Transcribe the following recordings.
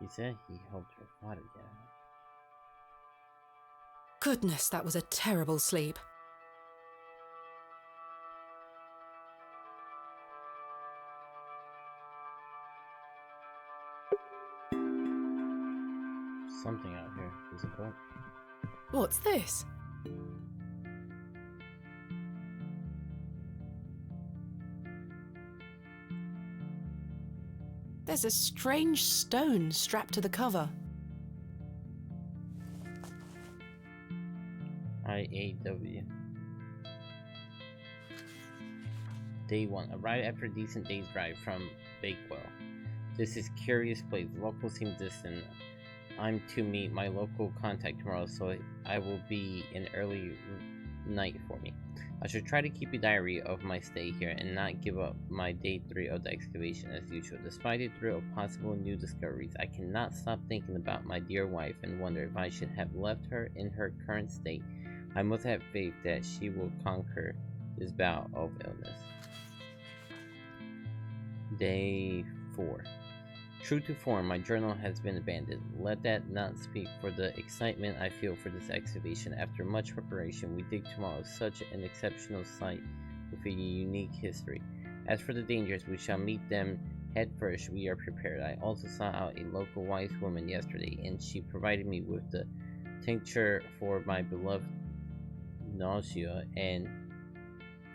He said he hoped her father get out. Goodness, that was a terrible sleep. Something out here. Is it boat? What's this? There's a strange stone strapped to the cover. IAW. Day 1. Arrived after a decent day's drive from Bakewell. This is curious place. Locals seem distant. I'm to meet my local contact tomorrow, so I will be an early night for me. I should try to keep a diary of my stay here and not give up my day 3 of the excavation as usual. Despite the thrill of possible new discoveries, I cannot stop thinking about my dear wife and wonder if I should have left her in her current state. I must have faith that she will conquer this bout of illness. Day 4. True to form, my journal has been abandoned. Let that not speak for the excitement I feel for this excavation. After much preparation, we dig tomorrow such an exceptional site with a unique history. As for the dangers, we shall meet them head first. We are prepared. I also sought out a local wise woman yesterday, and she provided me with the tincture for my beloved nausea and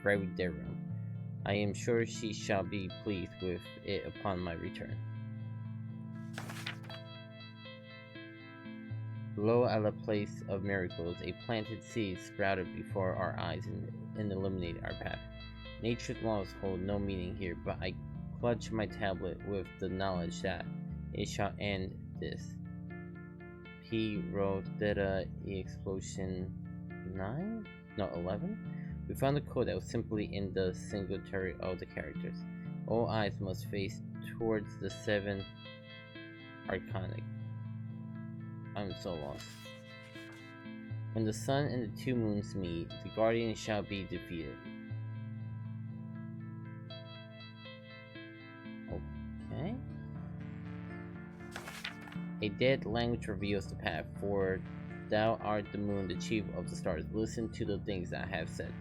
gravidarum. I am sure she shall be pleased with it upon my return. Lo, at the place of miracles, a planted seed sprouted before our eyes and illuminated our path. Nature's laws hold no meaning here, but I clutch my tablet with the knowledge that it shall end this. P. Rho Theta E Explosion 9? No, 11? We found a code that was simply in the singularity of the characters. All eyes must face towards the 7 Arcanic. I'm so lost. When the sun and the 2 moons meet, the guardian shall be defeated. Okay. A dead language reveals the path, for thou art the moon, the chief of the stars. Listen to the things that I have said.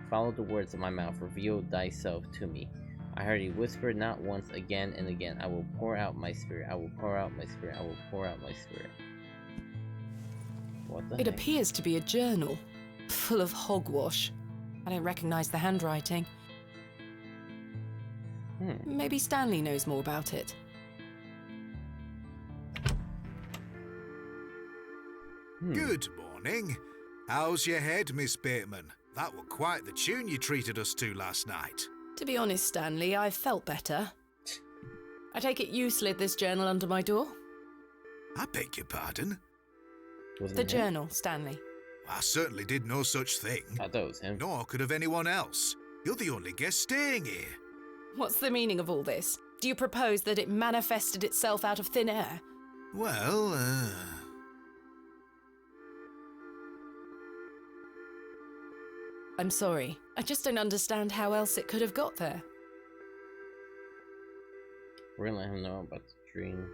Follow the words of my mouth, reveal thyself to me. I heard a whisper not once, again and again. I will pour out my spirit, I will pour out my spirit, I will pour out my spirit. What the It heck? appears to be a journal, full of hogwash. I don't recognize the handwriting. Maybe Stanley knows more about it. Good morning. How's your head, Miss Bateman? That were quite the tune you treated us to last night. To be honest, Stanley, I've felt better. I take it you slid this journal under my door? I beg your pardon? The journal, Stanley. I certainly did no such thing. I thought it was him. Nor could have anyone else. You're the only guest staying here. What's the meaning of all this? Do you propose that it manifested itself out of thin air? Well, I'm sorry. I just don't understand how else it could have got there. We're gonna let him know about the dream.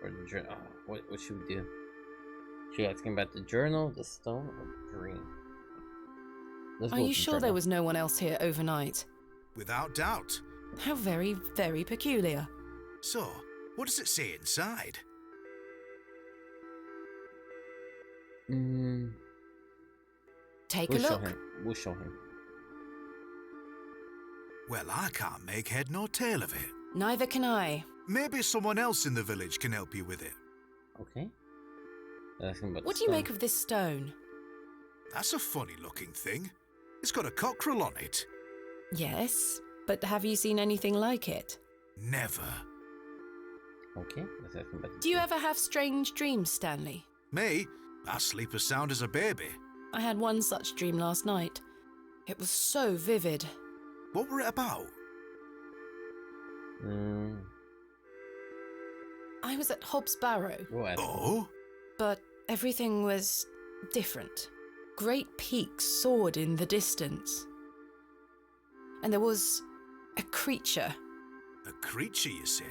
Or the journal. Oh, what should we do? Should we ask him about the journal, the stone, or the dream? Let's Are go you with the sure journal. there was no one else here overnight? without doubt. How very, very peculiar. So, what does it say inside? Take We'll a show look. him. We'll show him. Well, I can't make head nor tail of it. Neither can I. Maybe someone else in the village can help you with it. Okay. Ask him about What the do you stone. make of this stone? That's a funny-looking thing. It's got a cockerel on it. Yes, but have you seen anything like it? Never. Okay, let's ask him about the Do you stone. ever have strange dreams, Stanley? Me? I sleep as sound as a baby. I had one such dream last night. It was so vivid. What were it about? I was at Hobbs Barrow, We'll ask him. Oh? but everything was different. Great peaks soared in the distance. And there was a creature. A creature, you say?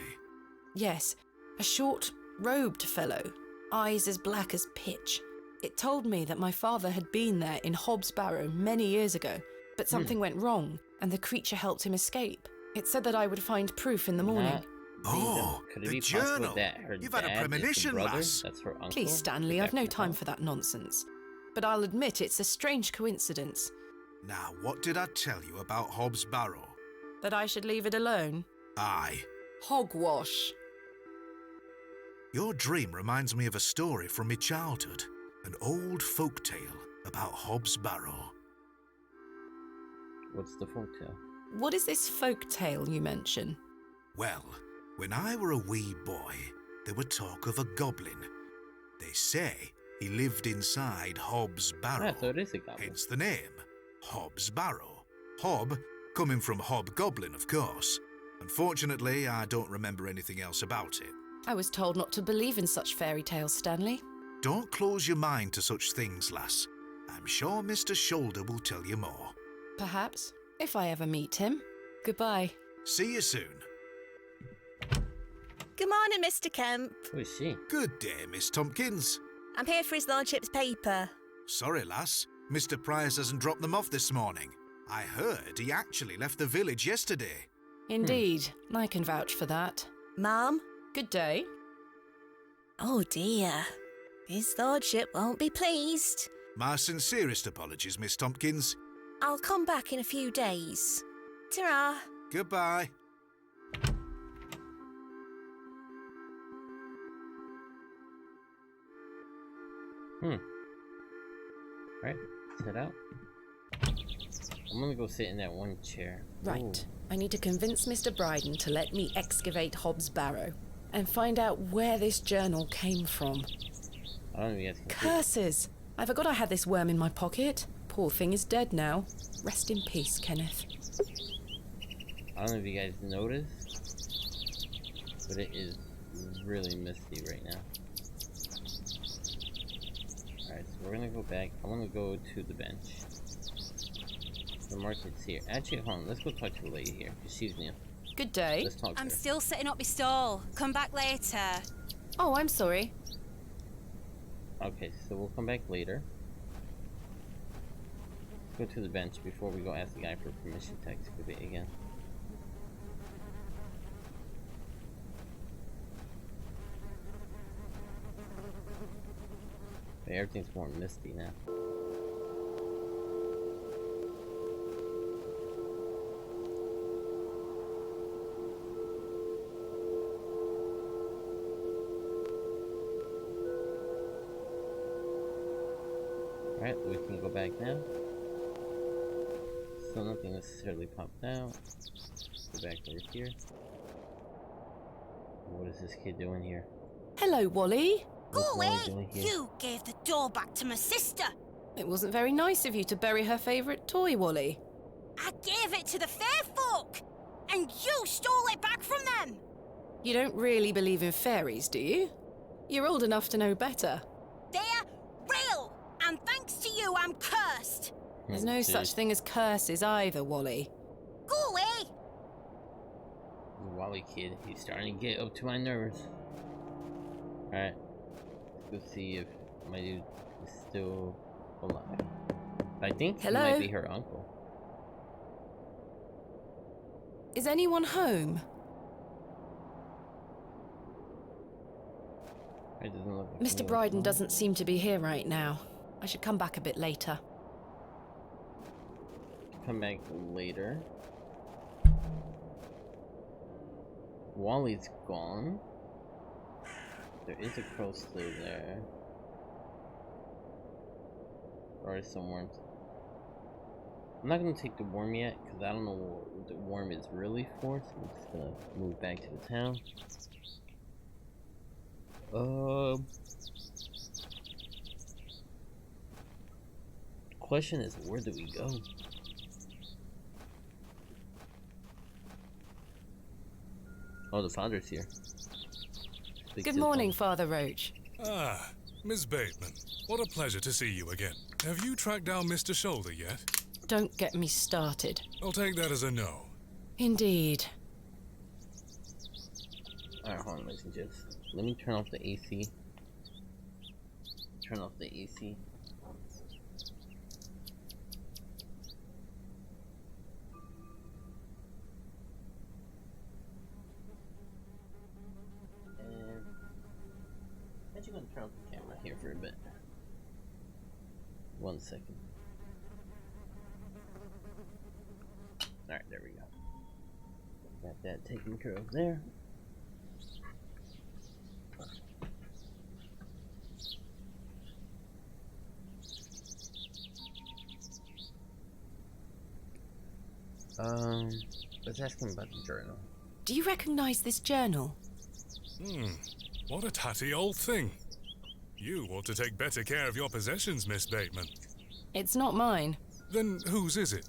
Yes, a short, robed fellow, eyes as black as pitch. It told me that my father had been there in Hobbs Barrow many years ago, but something went wrong and the creature helped him escape. It said that I would find proof in the morning. Could it the be possible journal. that her You've had a dad is the premonition, brother? lass. That's her uncle? Please, Stanley, I've no time for that nonsense. But I'll admit it's a strange coincidence. Now, what did I tell you about Hobbs Barrow? That I should leave it alone? Aye. Hogwash. Your dream reminds me of a story from my childhood. An old folk tale about Hobbs Barrow. What's the folktale? What is this folk tale you mention? Well, when I were a wee boy, there were talk of a goblin. They say he lived inside Hobbs Barrow. Yeah, so it is a goblin. Hence the name, Hobbs Barrow. Hob, coming from hobgoblin, of course. Unfortunately, I don't remember anything else about it. I was told not to believe in such fairy tales, Stanley. Don't close your mind to such things, lass. I'm sure Mr. Shoulder will tell you more. Perhaps, if I ever meet him. Goodbye. See you soon. Good morning, Mr. Kemp. Who is she? Good day, Miss Tompkins. I'm here for his lordship's paper. Sorry, lass. Mr. Price hasn't dropped them off this morning. I heard he actually left the village yesterday. Indeed, I can vouch for that. Ma'am? Good day. Oh dear. His lordship won't be pleased. My sincerest apologies, Miss Tompkins. I'll come back in a few days. Ta-ra. Goodbye. Right, sit out. I'm gonna go sit in that one chair. Right. Ooh. I need to convince Mr. Bryden to let me excavate Hobbs Barrow and find out where this journal came from. I don't know if you guys can see. Curses! I forgot I had this worm in my pocket. Poor thing is dead now. Rest in peace, Kenneth. I don't know if you guys noticed, but it is really misty right now. Alright, so we're gonna go back. I wanna go to the bench. The market's here. Actually, hold on. Let's go talk to the lady here, because she's new. Good day. Let's talk to I'm her. still setting up my stall. Come back later. Oh, I'm sorry. Okay, so we'll come back later. Let's go to the bench before we go ask the guy for permission to excavate again. But everything's more misty now. Alright, we can go back now. So nothing necessarily popped out. Go back over here. What is this kid doing here? Hello, Wally. Go What's away! Wally doing here? You gave the door back to my sister. It wasn't very nice of you to bury her favourite toy, Wally. I gave it to the fair folk, and you stole it back from them. You don't really believe in fairies, do you? You're old enough to know better. They're real, and thanks to you, I'm cursed. There's no such thing as curses either, Wally. Go away! The Wally kid, he's starting to get up to my nerves. Alright. Let's go see if my dude is still alive. I think he Hello? might be her uncle. Is anyone home? It doesn't look like Mr. anyone's Bryden home. doesn't seem to be here right now. I should come back a bit later. Come back later. Wally's gone. There is a crow still there. Or some worms. I'm not gonna take the worm yet, because I don't know what the worm is really for, so I'm just gonna move back to the town. Question is, where do we go? Oh, the founder's here. Speak Good to the morning, founder. Father Roach. Ah, Miss Bateman. What a pleasure to see you again. Have you tracked down Mr. Shoulder yet? Don't get me started. I'll take that as a no. Indeed. Alright, hold on, ladies and gents. Let me turn off the AC. Turn off the AC. And I'm actually gonna turn off the camera here for a bit. 1 second. Alright, there we go. Got that taken care of there. Let's ask him about the journal. Do you recognize this journal? What a tatty old thing. You ought to take better care of your possessions, Miss Bateman. It's not mine. Then whose is it?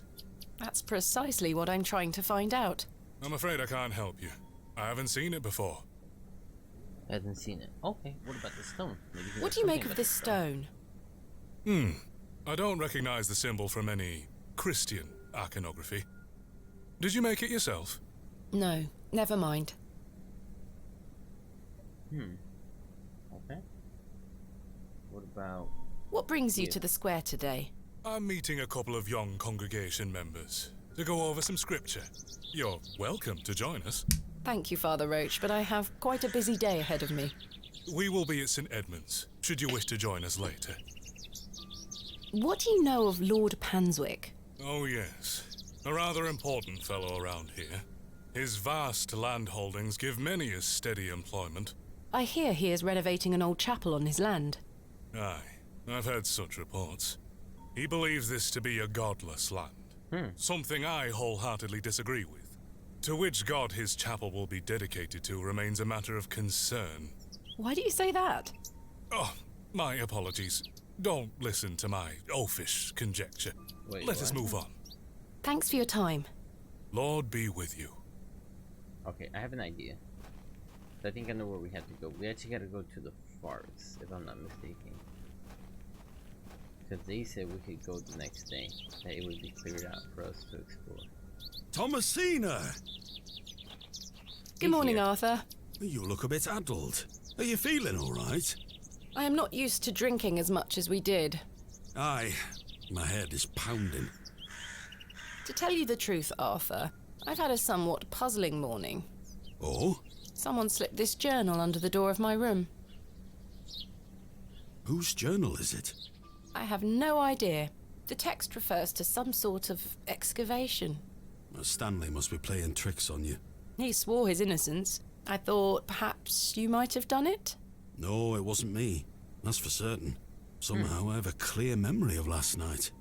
That's precisely what I'm trying to find out. I'm afraid I can't help you. I haven't seen it before. I haven't seen it. Okay, what about the stone? Maybe he What knows do you make something of about this the stone? I don't recognize the symbol from any Christian iconography. Did you make it yourself? No, never mind. Okay. What about... What brings you to the square today? I'm meeting a couple of young congregation members to go over some scripture. You're welcome to join us. Thank you, Father Roach, but I have quite a busy day ahead of me. We will be at St. Edmund's, should you wish to join us later. What do you know of Lord Panswick? Oh yes, a rather important fellow around here. His vast land holdings give many a steady employment. I hear he is renovating an old chapel on his land. Aye, I've heard such reports. He believes this to be a godless land, something I wholeheartedly disagree with. To which god his chapel will be dedicated to remains a matter of concern. Why do you say that? Oh, my apologies. Don't listen to my oafish conjecture. Wait, Let us what? move on. Thanks for your time. Lord be with you. Okay, I have an idea. I think I know where we have to go. We actually gotta go to the forest, if I'm not mistaken. Because they said we could go the next day. That it would be cleared out for us to explore. Thomasina! Good morning, here. Arthur. You look a bit addled. Are you feeling all right? I am not used to drinking as much as we did. Aye, my head is pounding. To tell you the truth, Arthur, I've had a somewhat puzzling morning. Oh? Someone slipped this journal under the door of my room. Whose journal is it? I have no idea. The text refers to some sort of excavation. Stanley must be playing tricks on you. He swore his innocence. I thought perhaps you might have done it? No, it wasn't me. That's for certain. Somehow I have a clear memory of last night.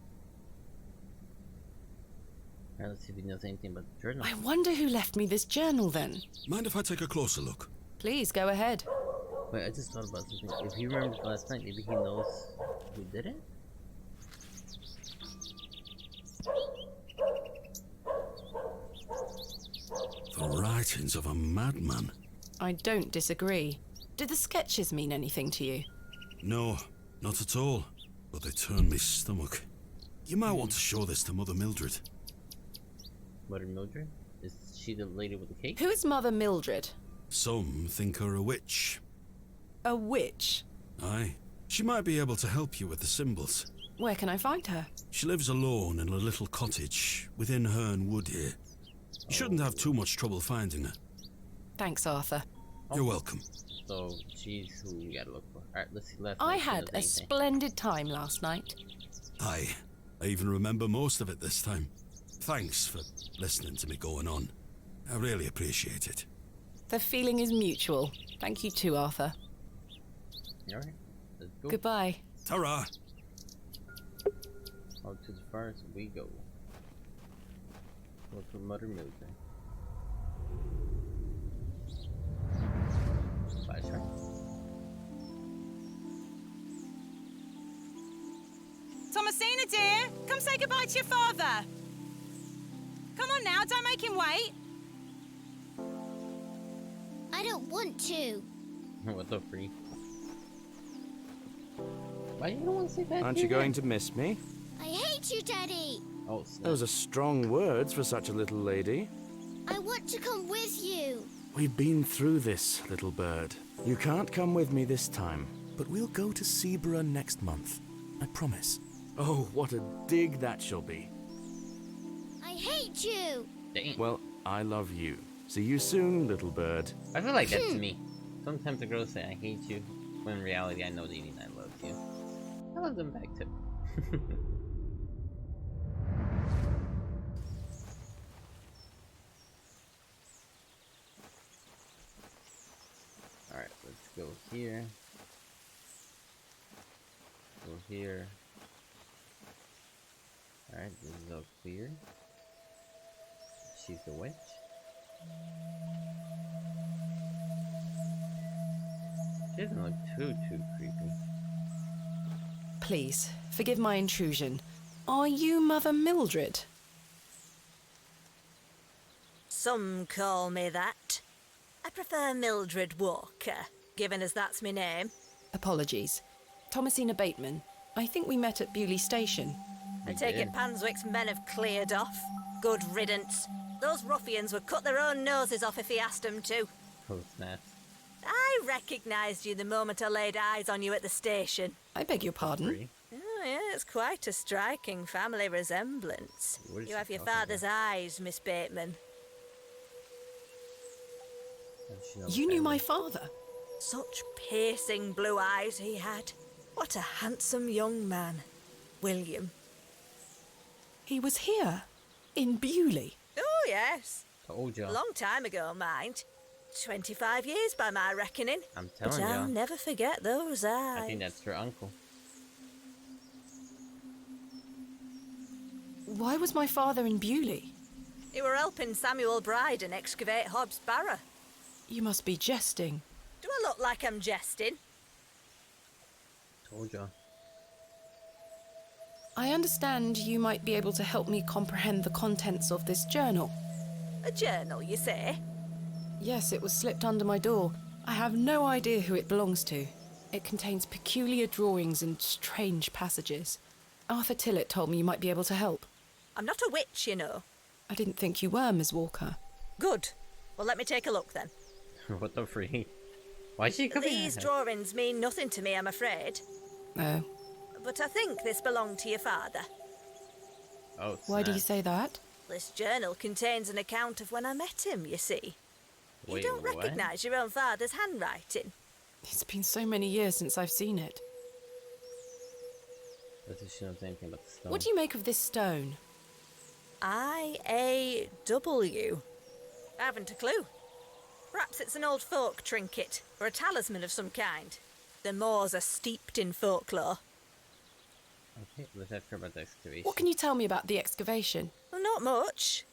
Alright, let's see if he knows anything about the journal. I wonder who left me this journal then. Mind if I take a closer look? Please go ahead. Wait, I just thought about something. If he remembers last night, maybe he knows who did it? The writings of a madman. I don't disagree. Did the sketches mean anything to you? No, not at all. But they turn me stomach. You might want to show this to Mother Mildred. Mother Mildred? Is she the lady with the cake? Who is Mother Mildred? Some think her a witch. A witch? Aye. She might be able to help you with the symbols. Where can I find her? She lives alone in a little cottage within Herne Wood here. You shouldn't have too much trouble finding her. Thanks, Arthur. You're welcome. So she's who we gotta look for. Alright, let's see. I had a splendid time last night. Aye. I even remember most of it this time. Thanks for listening to me going on. I really appreciate it. The feeling is mutual. Thank you too, Arthur. Alright, let's go. Goodbye. Ta-ra! Out to the forest we go. Look for Mother Mildred. Bye, sir. Thomasina, dear, come say goodbye to your father. Come on now, don't make him wait. I don't want to. What the freak? Why you don't want to say that? Aren't you going to miss me? I hate you, Daddy. Oh, snap. Those are strong words for such a little lady. I want to come with you. We've been through this, little bird. You can't come with me this time, but we'll go to Seaborough next month. I promise. Oh, what a dig that shall be. I hate you! Dang. Well, I love you. See you soon, little bird. I feel like that's me. Sometimes the girls say I hate you, when in reality I know they mean I love you. I love them back too. Alright, let's go here. Go here. Alright, this is all clear. She's the witch. She doesn't look too creepy. Please, forgive my intrusion. Are you Mother Mildred? Some call me that. I prefer Mildred Walker, given as that's my name. Apologies. Thomasina Bateman. I think we met at Bewley Station. I take it Panswick's men have cleared off. Good riddance. Those ruffians would cut their own noses off if he asked them to. Oh, snaps. I recognised you the moment I laid eyes on you at the station. I beg your pardon? Oh, yeah, it's quite a striking family resemblance. You have your father's eyes, Miss Bateman. You knew my father? Such piercing blue eyes he had. What a handsome young man. William. He was here? In Bewley? Oh, yes. Told ya. A long time ago, mind. 25 years by my reckoning. I'm telling but I'll ya. never forget those eyes. I think that's her uncle. Why was my father in Bewley? You were helping Samuel Bryden excavate Hobbs Barrow. You must be jesting. Do I look like I'm jesting? Told ya. I understand you might be able to help me comprehend the contents of this journal. A journal, you say? Yes, it was slipped under my door. I have no idea who it belongs to. It contains peculiar drawings and strange passages. Arthur Tillett told me you might be able to help. I'm not a witch, you know. I didn't think you were, Miss Walker. Good. Well, let me take a look then. What the freak? Why's she coming These at her? drawings mean nothing to me, I'm afraid. Oh. But I think this belonged to your father. Oh, Why do you snap. say that? This journal contains an account of when I met him, you see. Wait, You don't what? recognise your own father's handwriting. It's been so many years since I've seen it. Let's see if she knows anything about the stone. What do you make of this stone? I-A-W. I haven't a clue. Perhaps it's an old folk trinket, or a talisman of some kind. The moors are steeped in folklore. Okay, let's ask her about the excavation. What can you tell me about the excavation? Well, not much.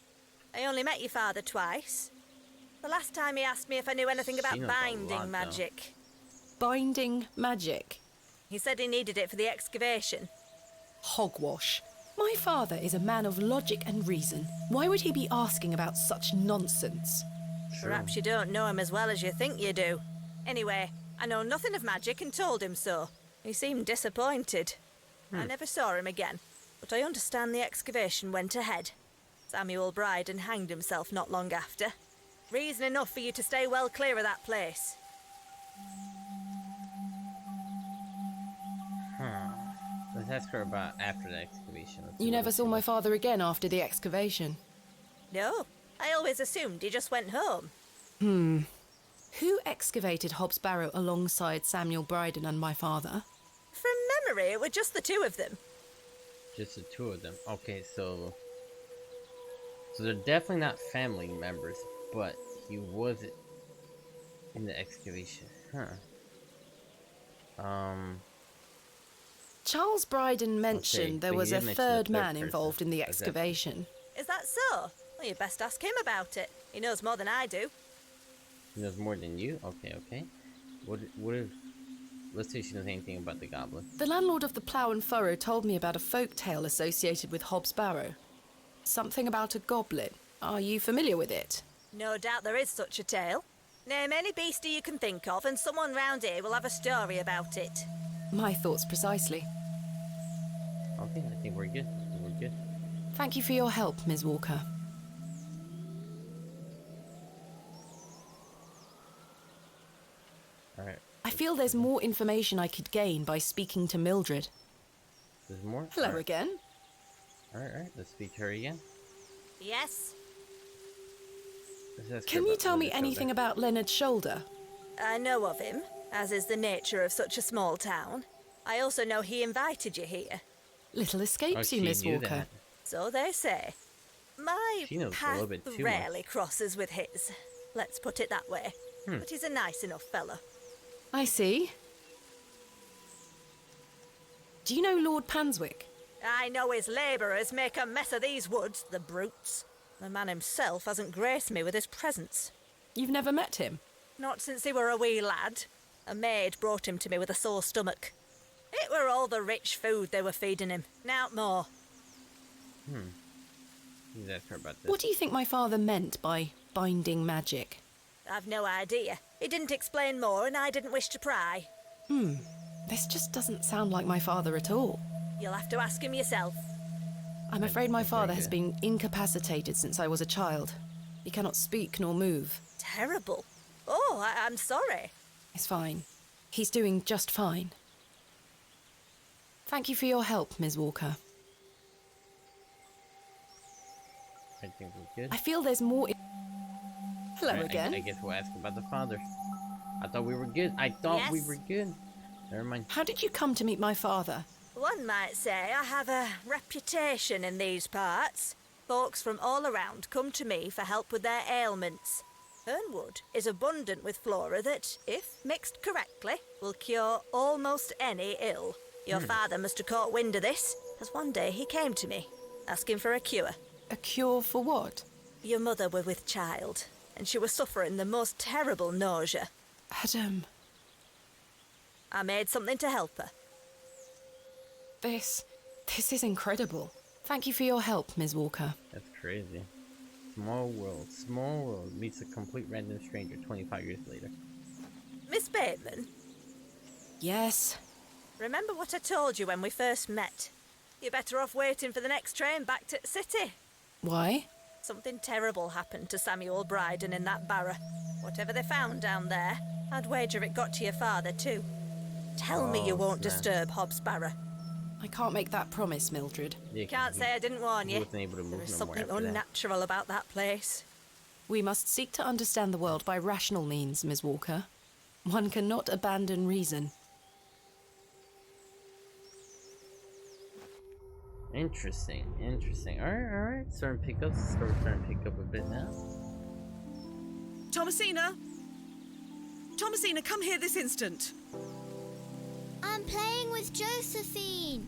I only met your father twice. The last time he asked me if I knew anything She about knows a binding lot, though. magic. Binding magic. He said he needed it for the excavation. Hogwash. My father is a man of logic and reason. Why would he be asking about such nonsense? Perhaps you don't know him as well as you think you do. Anyway, I know nothing of magic and told him so. He seemed disappointed. I never saw him again, but I understand the excavation went ahead. Samuel Bryden hanged himself not long after. Reason enough for you to stay well clear of that place. Let's ask her about after the excavation. Let's see You what never she saw my knows. father again after the excavation? No, I always assumed he just went home. Who excavated Hobbs Barrow alongside Samuel Bryden and my father? From memory, it were just the two of them. Just the two of them. Okay, so they're definitely not family members, but he was in the excavation. Charles Bryden mentioned there but he was did a mention third the man third involved in the person. Exactly. excavation. Is that so? Well, you best ask him about it. He knows more than I do. He knows more than you? Okay. What if... Let's see if she knows anything about the goblin. The landlord of the Plough and Furrow told me about a folk tale associated with Hobbs Barrow. Something about a goblin. Are you familiar with it? No doubt there is such a tale. Name any beastie you can think of and someone round here will have a story about it. My thoughts precisely. Okay, I think we're good. Thank you for your help, Ms. Walker. Alright. I feel there's more information I could gain by speaking to Mildred. There's more? Hello again. Alright, let's speak to her again. Yes? Let's ask her Can you about tell me Leonard's anything shoulder. about Leonard's shoulder? I know of him, as is the nature of such a small town. I also know he invited you here. Little escapes Oh, you, she Miss knew Walker. that. So they say. My She knows a path little bit too rarely much. crosses with his. Let's put it that way. But he's a nice enough fellow. I see. Do you know Lord Panswick? I know his labourers make a mess of these woods, the brutes. The man himself hasn't graced me with his presence. You've never met him? Not since he were a wee lad. A maid brought him to me with a sore stomach. It were all the rich food they were feeding him, nowt more. Let's ask her about this. What do you think my father meant by binding magic? I've no idea. He didn't explain more and I didn't wish to pry. This just doesn't sound like my father at all. You'll have to ask him yourself. I'm afraid my Very father has good. been incapacitated since I was a child. He cannot speak nor move. Terrible. Oh, I'm sorry. It's fine. He's doing just fine. Thank you for your help, Ms. Walker. I think we're good. I feel there's more. Hello Alright, again. I guess we'll ask about the father. I thought we were good. I thought we Yes. were good. Never mind. How did you come to meet my father? One might say I have a reputation in these parts. Folks from all around come to me for help with their ailments. Fernwood is abundant with flora that, if mixed correctly, will cure almost any ill. Your father must have caught wind of this, as one day he came to me, asking for a cure. A cure for what? Your mother were with child, and she was suffering the most terrible nausea. Adam, I made something to help her. this is incredible. Thank you for your help, Ms. Walker. That's crazy. Small world. Small world meets a complete random stranger 25 years later. Miss Bateman, Yes. remember what I told you when we first met? You're better off waiting for the next train back to the city. Why? Something terrible happened to Samuel Bryden in that barrow. Whatever they found down there, I'd wager it got to your father too. Tell me you Oh, won't snap. disturb Hobbs Barrow. I can't make that promise, Mildred. Yeah, Can't say I didn't warn he you. wasn't able to move There is no more something after that. unnatural about that place. We must seek to understand the world by rational means, Ms. Walker. One cannot abandon reason. Interesting, interesting. Alright. Starting to pick up. Starting to pick up a bit now. Thomasina! Thomasina, come here this instant. I'm playing with Josephine.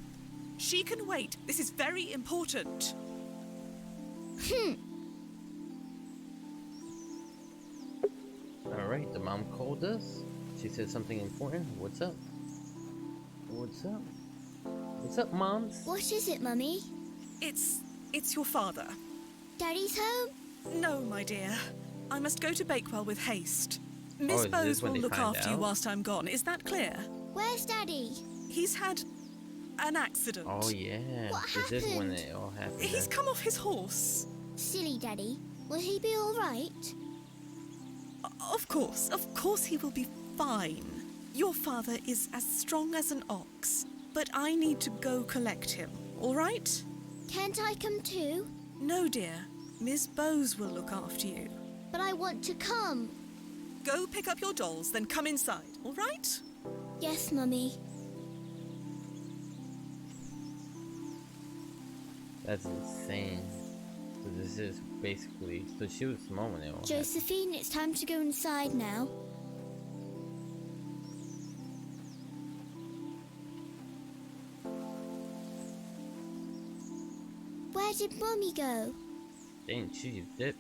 She can wait. This is very important. Alright, the mom called us. She said something important. What's up? What's up? What's up, moms? What is it, Mummy? It's your father. Daddy's home? No, my dear. I must go to Bakewell with haste. Oh, Miss is this Bowes when will they look find after you out? whilst I'm gone. Is that clear? Where's Daddy? He's had an accident. Oh yeah. What This is when happened? it all happened. He's come off his horse. Silly Daddy. Will he be all right? Of course he will be fine. Your father is as strong as an ox, but I need to go collect him, all right? Can't I come too? No, dear. Miss Bowes will look after you. But I want to come. Go pick up your dolls, then come inside, all right? Yes, Mummy. That's insane. So this is basically. So she was small when it all happened. Josephine, it's time to go inside now. Where did Mummy go? Dang, she did.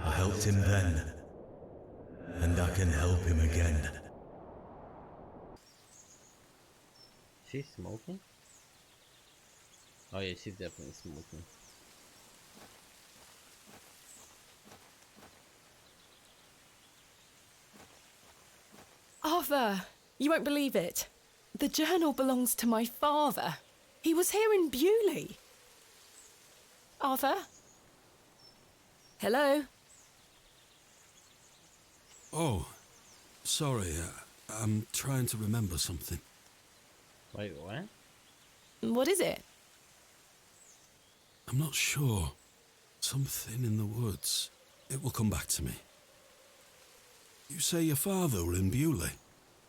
I helped him then, and I can help him again. She's smoking? Oh yeah, she's definitely smoking. Arthur, you won't believe it. The journal belongs to my father. He was here in Bewley. Arthur? Hello? Oh, sorry. I'm trying to remember something. Wait, what? What is it? I'm not sure. Something in the woods. It will come back to me. You say your father were in Bewley?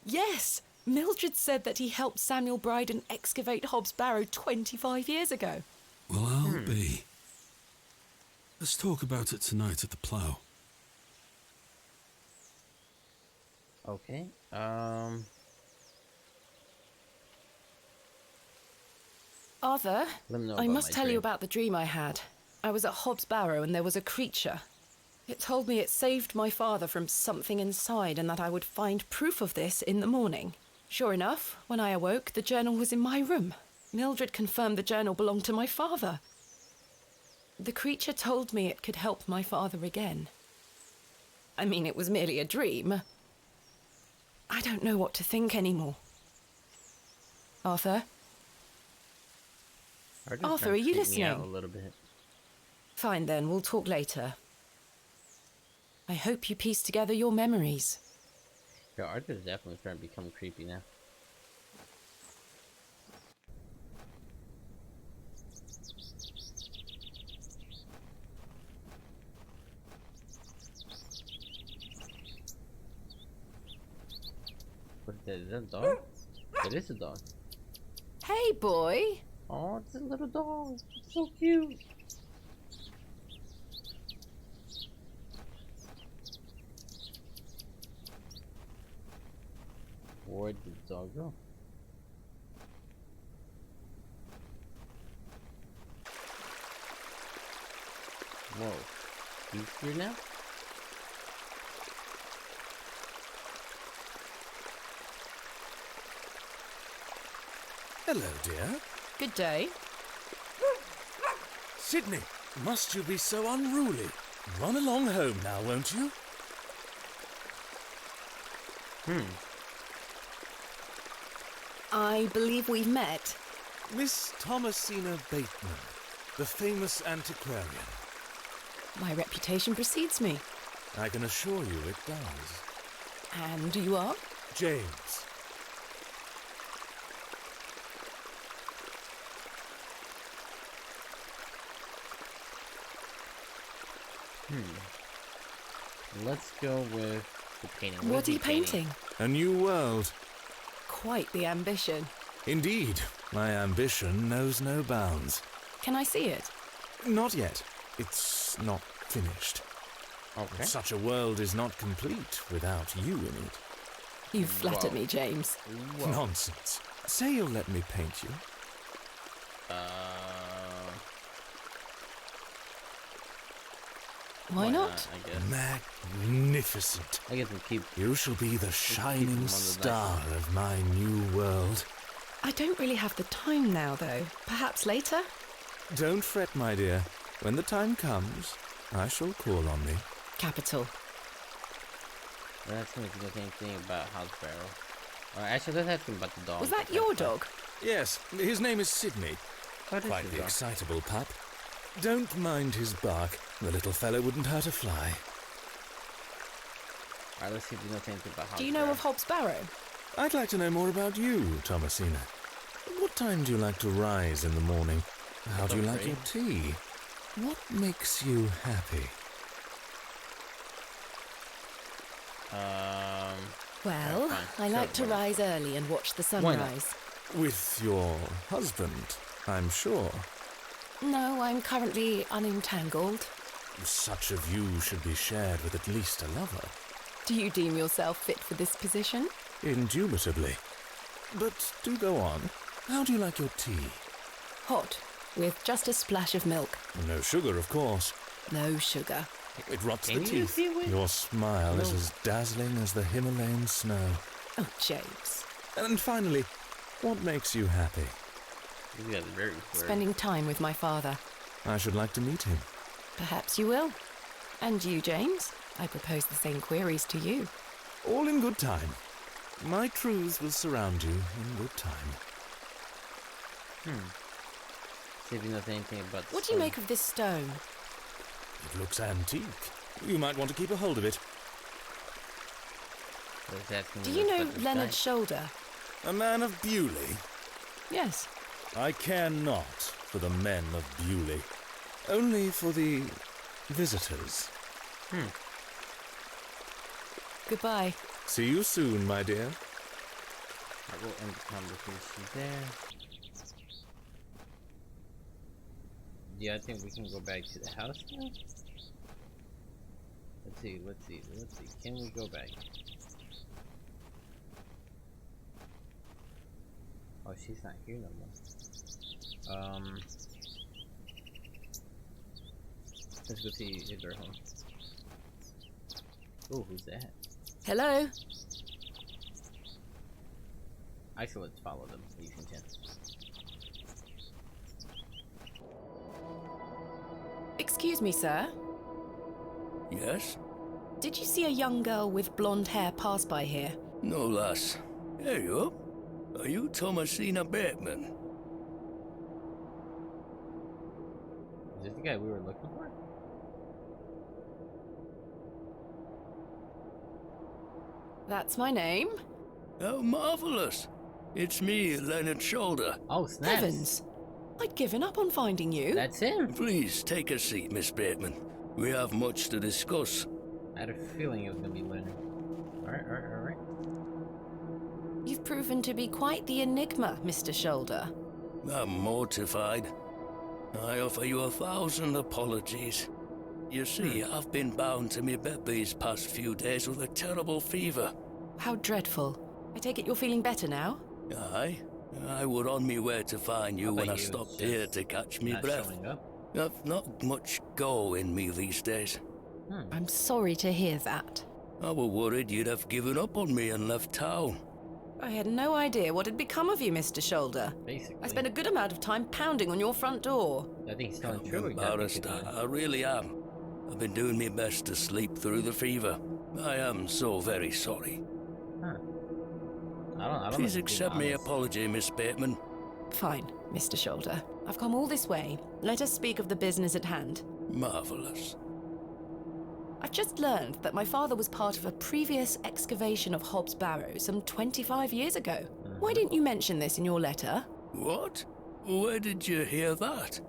Yes! Mildred said that he helped Samuel Bryden excavate Hobbs Barrow 25 years ago. Well, I'll be. Let's talk about it tonight at the plough. Okay, Arthur, Let me know I about must my tell you dream. about the dream I had. I was at Hobbs Barrow and there was a creature. It told me it saved my father from something inside and that I would find proof of this in the morning. Sure enough, when I awoke, the journal was in my room. Mildred confirmed the journal belonged to my father. The creature told me it could help my father again. I mean, it was merely a dream. I don't know what to think anymore. Arthur? Arthur, are you listening? A little bit. Fine then, we'll talk later. I hope you piece together your memories. Yeah, Arthur's definitely starting to become creepy now. What is that? Is that a dog? It is a dog. Hey, boy! Oh, it's a little dog. It's so cute. Where did the dog go? Whoa. He's here now? Hello, dear. Good day. Sydney, must you be so unruly? Run along home now, won't you? I believe we've met. Miss Thomasina Bateman, the famous antiquarian. My reputation precedes me. I can assure you it does. And you are? James. Let's go with the painting. What are you painting? A new world. Quite the ambition. Indeed, my ambition knows no bounds. Can I see it? Not yet. It's not finished. Okay. Such a world is not complete without you in it. You've flattered me, James. Whoa. Nonsense. Say you'll let me paint you. Why not? I guess. Magnificent. I guess we keep. You shall be the shining star of my new world. I don't really have the time now, though. Perhaps later? Don't fret, my dear. When the time comes, I shall call on thee. Capital. Let's ask him if he knows anything about House Barrow. Actually, let's ask him about the dog. Was that your dog? Yes, his name is Sydney. What is Quite his the dog? excitable pup. Don't mind his bark. The little fellow wouldn't hurt a fly. Alright, let's see if he knows anything about House Do you know Barrow. of Hobbs Barrow? I'd like to know more about you, Thomasina. What time do you like to rise in the morning? How do you like your tea? What makes you happy? Well, fine. I Sure, like to whatever. rise early and watch the Why not? sunrise. With your husband, I'm sure. No, I'm currently unentangled. Such a view should be shared with at least a lover. Do you deem yourself fit for this position? Indubitably. But do go on. How do you like your tea? Hot, with just a splash of milk. No sugar, of course. No sugar. It rots Can the you teeth. see it? Your smile is as dazzling as the Himalayan snow. Oh, James. And finally, what makes you happy? You guys are very clear. Spending time with my father. I should like to meet him. Perhaps you will. And you, James? I propose the same queries to you. All in good time. My truths will surround you in good time. See if he knows anything about What do you make of this stone? It looks antique. You might want to keep a hold of it. Do you know Leonard Shoulder? A man of Bewley? Yes. I care not for the men of Bewley. Only for the visitors. Goodbye. See you soon, my dear. I will end the conversation there. Yeah, I think we can go back to the house now. Let's see. Can we go back? Oh, she's not here no more. Let's go see if they're home. Oh, who's that? Hello? Actually, let's follow them, ladies and gentlemen. Excuse me, sir. Yes? Did you see a young girl with blonde hair pass by here? No, lass. There you are. Are you Thomasina Bateman? Is this the guy we were looking for? That's my name. Oh, marvellous. It's me, Leonard Shoulder. Oh, snaps. Heavens. I'd given up on finding you. That's him. Please, take a seat, Miss Bateman. We have much to discuss. I had a feeling it was gonna be Leonard. Alright. You've proven to be quite the enigma, Mr. Shoulder. I'm mortified. I offer you 1,000 apologies. You see, I've been bound to me bed these past few days with a terrible fever. How dreadful. I take it you're feeling better now? Aye. I were on me way to find you when I stopped here to catch me breath. I've not much go in me these days. I'm sorry to hear that. I were worried you'd have given up on me and left town. I had no idea what had become of you, Mr. Shoulder. Basically. I spent a good amount of time pounding on your front door. I think he's telling I'm true. embarrassed. I really am. I've been doing my best to sleep through the fever. I am so very sorry. I don't Please accept my apology, Miss Bateman. Fine, Mr. Shoulder. I've come all this way. Let us speak of the business at hand. Marvellous. I've just learned that my father was part of a previous excavation of Hobbs Barrow some 25 years ago. Why didn't you mention this in your letter? What? Where did you hear that?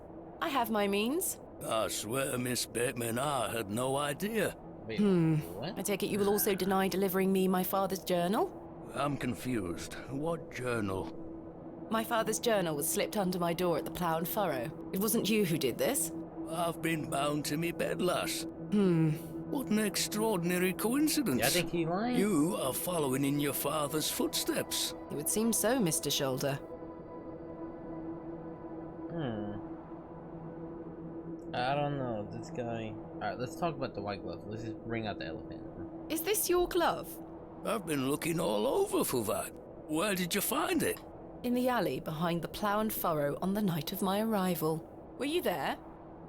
I have my means. I swear, Miss Bateman, I had no idea. Wait, what? I take it you will also deny delivering me my father's journal? I'm confused. What journal? My father's journal was slipped under my door at the Plough and Furrow. It wasn't you who did this? I've been bound to me bed, lass. What an extraordinary coincidence. Yeah, I think he lied. You are following in your father's footsteps. It would seem so, Mr. Shoulder. I don't know, this guy... Alright, let's talk about the white glove. Let's just bring out the elephant. Is this your glove? I've been looking all over for that. Where did you find it? In the alley behind the Plough and Furrow on the night of my arrival. Were you there?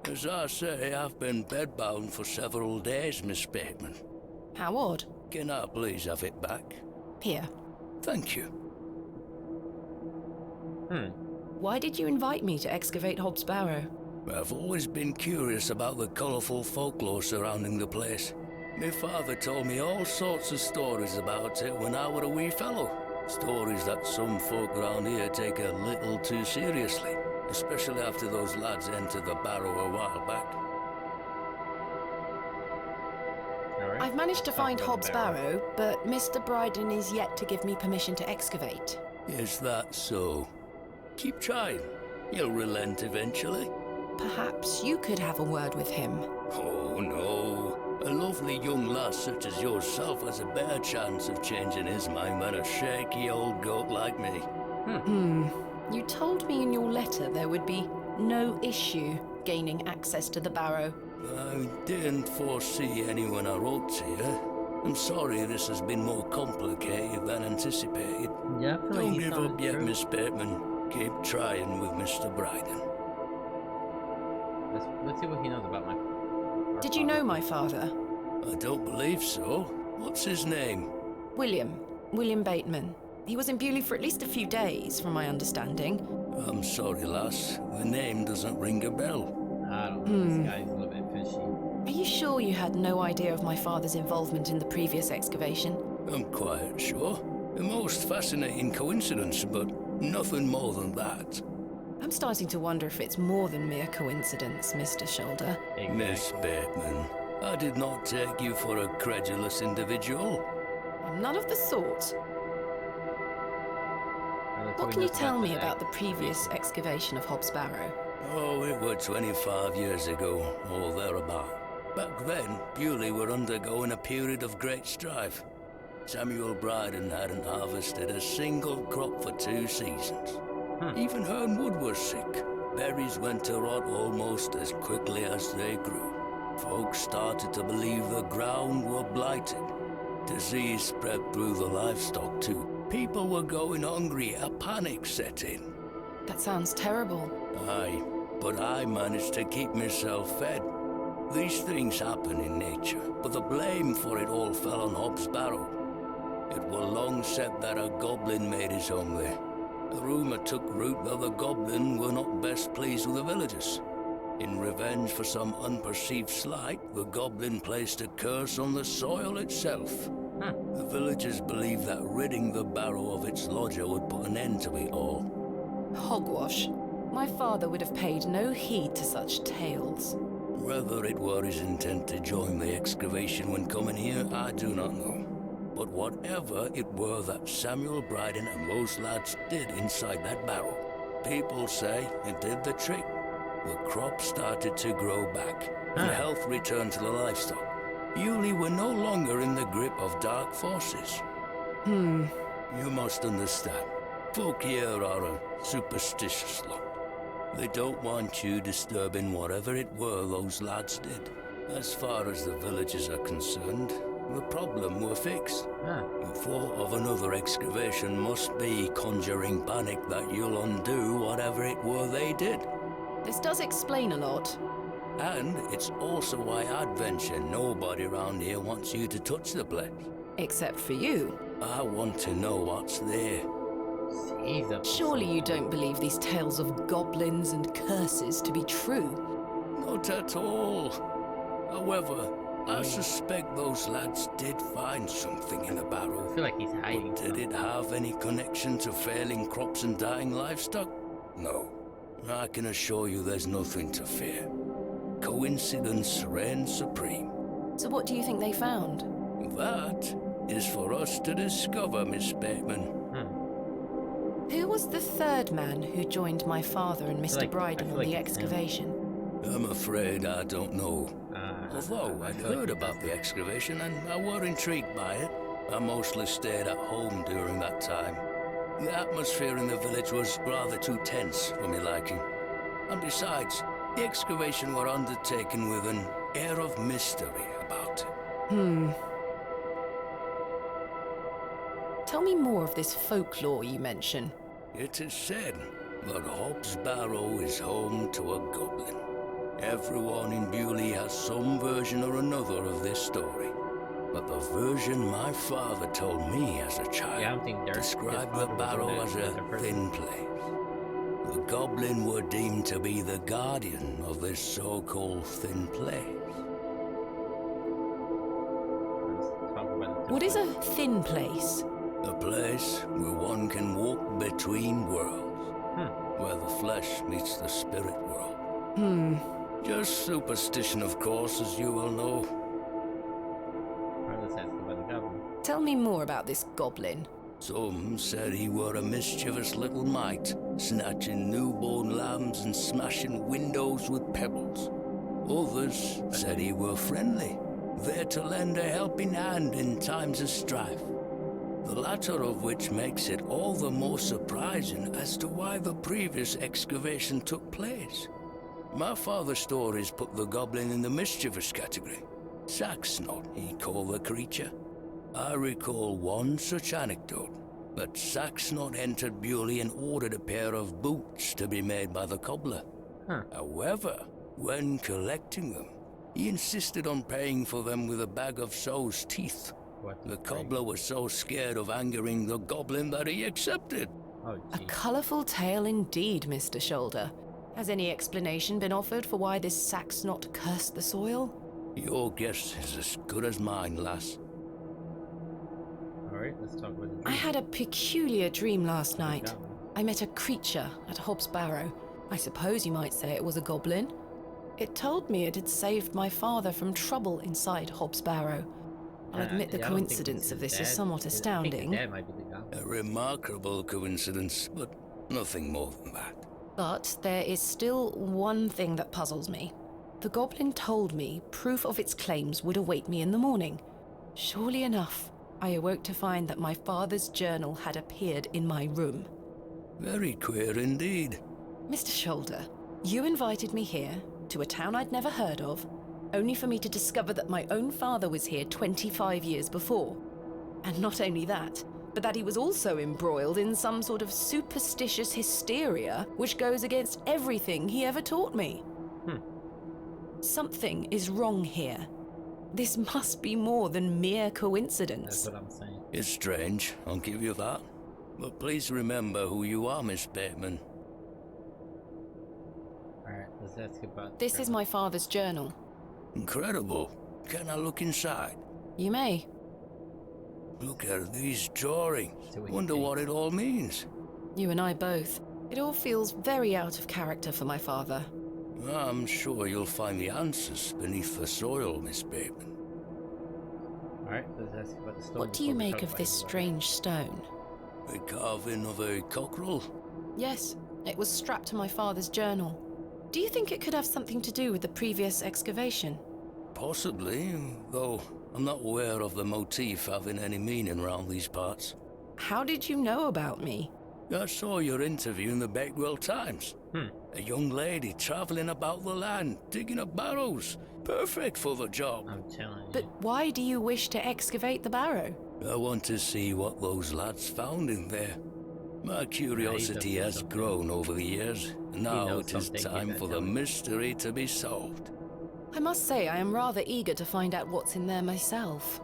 As I say, I've been bedbound for several days, Miss Bateman. How odd. Can I please have it back? Here. Thank you. Why did you invite me to excavate Hobbs Barrow? I've always been curious about the colourful folklore surrounding the place. My father told me all sorts of stories about it when I were a wee fellow. Stories that some folk around here take a little too seriously, especially after those lads entered the Barrow a while back. Alright. I've managed to find Hobbs Barrow, but Mr. Bryden is yet to give me permission to excavate. Is that so? Keep trying. He'll relent eventually. Perhaps you could have a word with him. Oh, no. A lovely young lass such as yourself has a better chance of changing his mind than a shaky old goat like me. You told me in your letter there would be no issue gaining access to the Barrow. I didn't foresee any when I wrote to you. I'm sorry this has been more complicated than anticipated. Yeah, I feel like Don't he's give telling up the yet, truth. Miss Bateman. Keep trying with Mr. Bryden. Let's see what he knows about my... Did you know my father? I don't believe so. What's his name? William. William Bateman. He was in Bewley for at least a few days, from my understanding. I'm sorry, lass. The name doesn't ring a bell. I don't know, this guy's a little bit fishy. Are you sure you had no idea of my father's involvement in the previous excavation? I'm quite sure. A most fascinating coincidence, but nothing more than that. I'm starting to wonder if it's more than mere coincidence, Mr. Shoulder. Miss Bateman, I did not take you for a credulous individual. I'm none of the sort. What can you tell me about the previous excavation of Hobbs Barrow? Oh, it were 25 years ago, or thereabout. Back then, Bewley were undergoing a period of great strife. Samuel Bryden hadn't harvested a single crop for 2 seasons. Even Hernwood was sick. Berries went to rot almost as quickly as they grew. Folks started to believe the ground were blighted. Disease spread through the livestock too. People were going hungry, a panic set in. That sounds terrible. Aye, but I managed to keep myself fed. These things happen in nature, but the blame for it all fell on Hobbs Barrow. It were long said that a goblin made his home there. The rumour took root that the goblin were not best pleased with the villagers. In revenge for some unperceived slight, the goblin placed a curse on the soil itself. The villagers believed that ridding the barrow of its lodger would put an end to it all. Hogwash. My father would have paid no heed to such tales. Whether it were his intent to join the excavation when coming here, I do not know. But whatever it were that Samuel Bryden and those lads did inside that barrow, people say it did the trick. The crop started to grow back, and health returned to the livestock. Bewley were no longer in the grip of dark forces. You must understand, folk here are a superstitious lot. They don't want you disturbing whatever it were those lads did. As far as the villagers are concerned, the problem were fixed. The thought of another excavation must be conjuring panic that you'll undo whatever it were they did. This does explain a lot. And it's also why I'd venture nobody around here wants you to touch the place. Except for you. I want to know what's there. Surely you don't believe these tales of goblins and curses to be true? Not at all. However, I suspect those lads did find something in the barrow. I feel like he's hiding. But did it have any connection to failing crops and dying livestock? No. I can assure you there's nothing to fear. Coincidence reigns supreme. So what do you think they found? That is for us to discover, Miss Bateman. Who was the third man who joined my father and Mr. Bryden on the excavation? I'm afraid I don't know. Although I'd heard about the excavation and I were intrigued by it, I mostly stayed at home during that time. The atmosphere in the village was rather too tense for me liking. And besides, the excavation were undertaken with an air of mystery about it. Tell me more of this folklore you mention. It is said that Hobbs Barrow is home to a goblin. Everyone in Bewley has some version or another of this story. But the version my father told me as a child described the barrow as a thin place. The goblin were deemed to be the guardian of this so-called thin place. What is a thin place? A place where one can walk between worlds. Where the flesh meets the spirit world. Just superstition, of course, as you well know. Tell me more about this goblin. Some said he were a mischievous little mite, snatching newborn lambs and smashing windows with pebbles. Others said he were friendly, there to lend a helping hand in times of strife. The latter of which makes it all the more surprising as to why the previous excavation took place. My father's stories put the goblin in the mischievous category. Saxnot, he called the creature. I recall one such anecdote, that Saxnot entered Bewley and ordered a pair of boots to be made by the cobbler. However, when collecting them, he insisted on paying for them with a bag of sow's teeth. The cobbler was so scared of angering the goblin that he accepted. Oh, A colourful tale indeed, Mr. Shoulder. Has any explanation been offered for why this sack's not cursed the soil? Your guess is as good as mine, lass. Alright, let's talk about the dream. I had a peculiar dream last night. I met a creature at Hobbs Barrow. I suppose you might say it was a goblin. It told me it had saved my father from trouble inside Hobbs Barrow. I'll admit the coincidence of this is somewhat astounding. A remarkable coincidence, but nothing more than that. But there is still one thing that puzzles me. The goblin told me proof of its claims would await me in the morning. Surely enough, I awoke to find that my father's journal had appeared in my room. Very queer indeed. Mr. Shoulder, you invited me here, to a town I'd never heard of, only for me to discover that my own father was here 25 years before. And not only that, but that he was also embroiled in some sort of superstitious hysteria which goes against everything he ever taught me. Something is wrong here. This must be more than mere coincidence. That's what I'm saying. It's strange, I'll give you that. But please remember who you are, Miss Bateman. Alright, let's ask about... This is my father's journal. Incredible. Can I look inside? You may. Look at these drawings. Wonder what it all means. You and I both. It all feels very out of character for my father. I'm sure you'll find the answers beneath the soil, Miss Bateman. Alright, let's ask about the stone. What do you make of this strange stone? A carving of a cockerel? Yes, it was strapped to my father's journal. Do you think it could have something to do with the previous excavation? Possibly, though I'm not aware of the motif having any meaning around these parts. How did you know about me? I saw your interview in the Bakewell Times. A young lady travelling about the land, digging up barrows. Perfect for the job. I'm telling you. But why do you wish to excavate the barrow? I want to see what those lads found in there. My curiosity has grown over the years, and now it is time for the mystery to be solved. I must say I am rather eager to find out what's in there myself.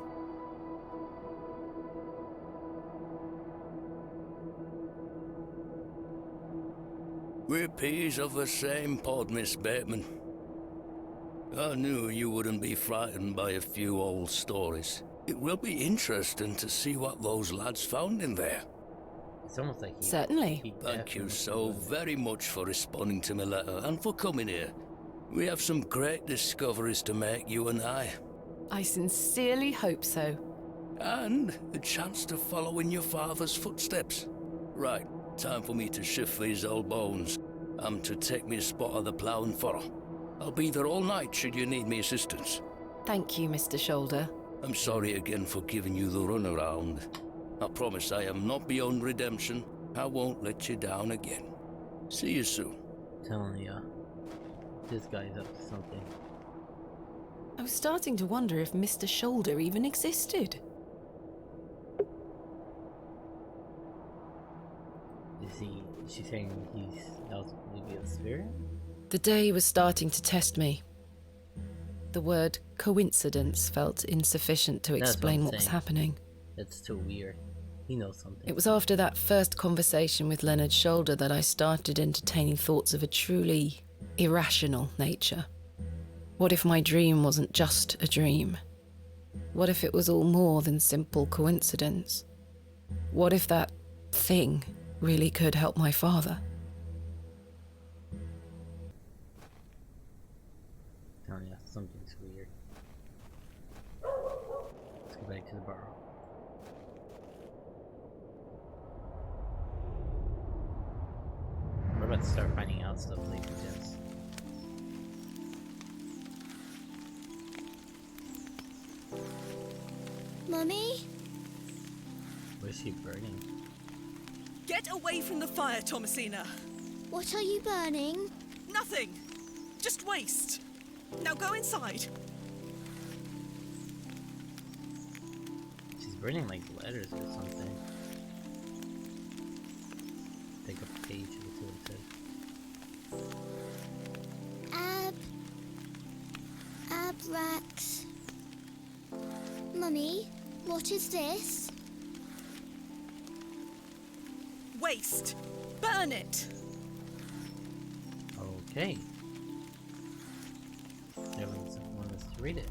We're peas of the same pod, Miss Bateman. I knew you wouldn't be frightened by a few old stories. It will be interesting to see what those lads found in there. It's almost like Certainly. Thank you so very much for responding to my letter and for coming here. We have some great discoveries to make, you and I. I sincerely hope so. And a chance to follow in your father's footsteps. Right, time for me to shift these old bones. I'm to take me a spot of the plough and furrow. I'll be there all night should you need me assistance. Thank you, Mr. Shoulder. I'm sorry again for giving you the runaround. I promise I am not beyond redemption. I won't let you down again. See you soon. Telling you, this guy's up to something. I was starting to wonder if Mr. Shoulder even existed. Is she saying he's maybe a spirit? The day was starting to test me. The word coincidence felt insufficient to explain what was happening. That's too weird. He knows something. It was after that first conversation with Leonard's Shoulder that I started entertaining thoughts of a truly irrational nature. What if my dream wasn't just a dream? What if it was all more than simple coincidence? What if that thing really could help my father? Telling you, something's weird. Let's go back to the Barrow. We're about to start finding out stuff, ladies and gents. Mummy? What is she burning? Get away from the fire, Thomasina. What are you burning? Nothing. Just waste. Now go inside. She's burning like letters or something. Take a page and see what it says. Abrax. Mummy, What is this? Waste. Burn it. Okay. Everyone doesn't want us to read it.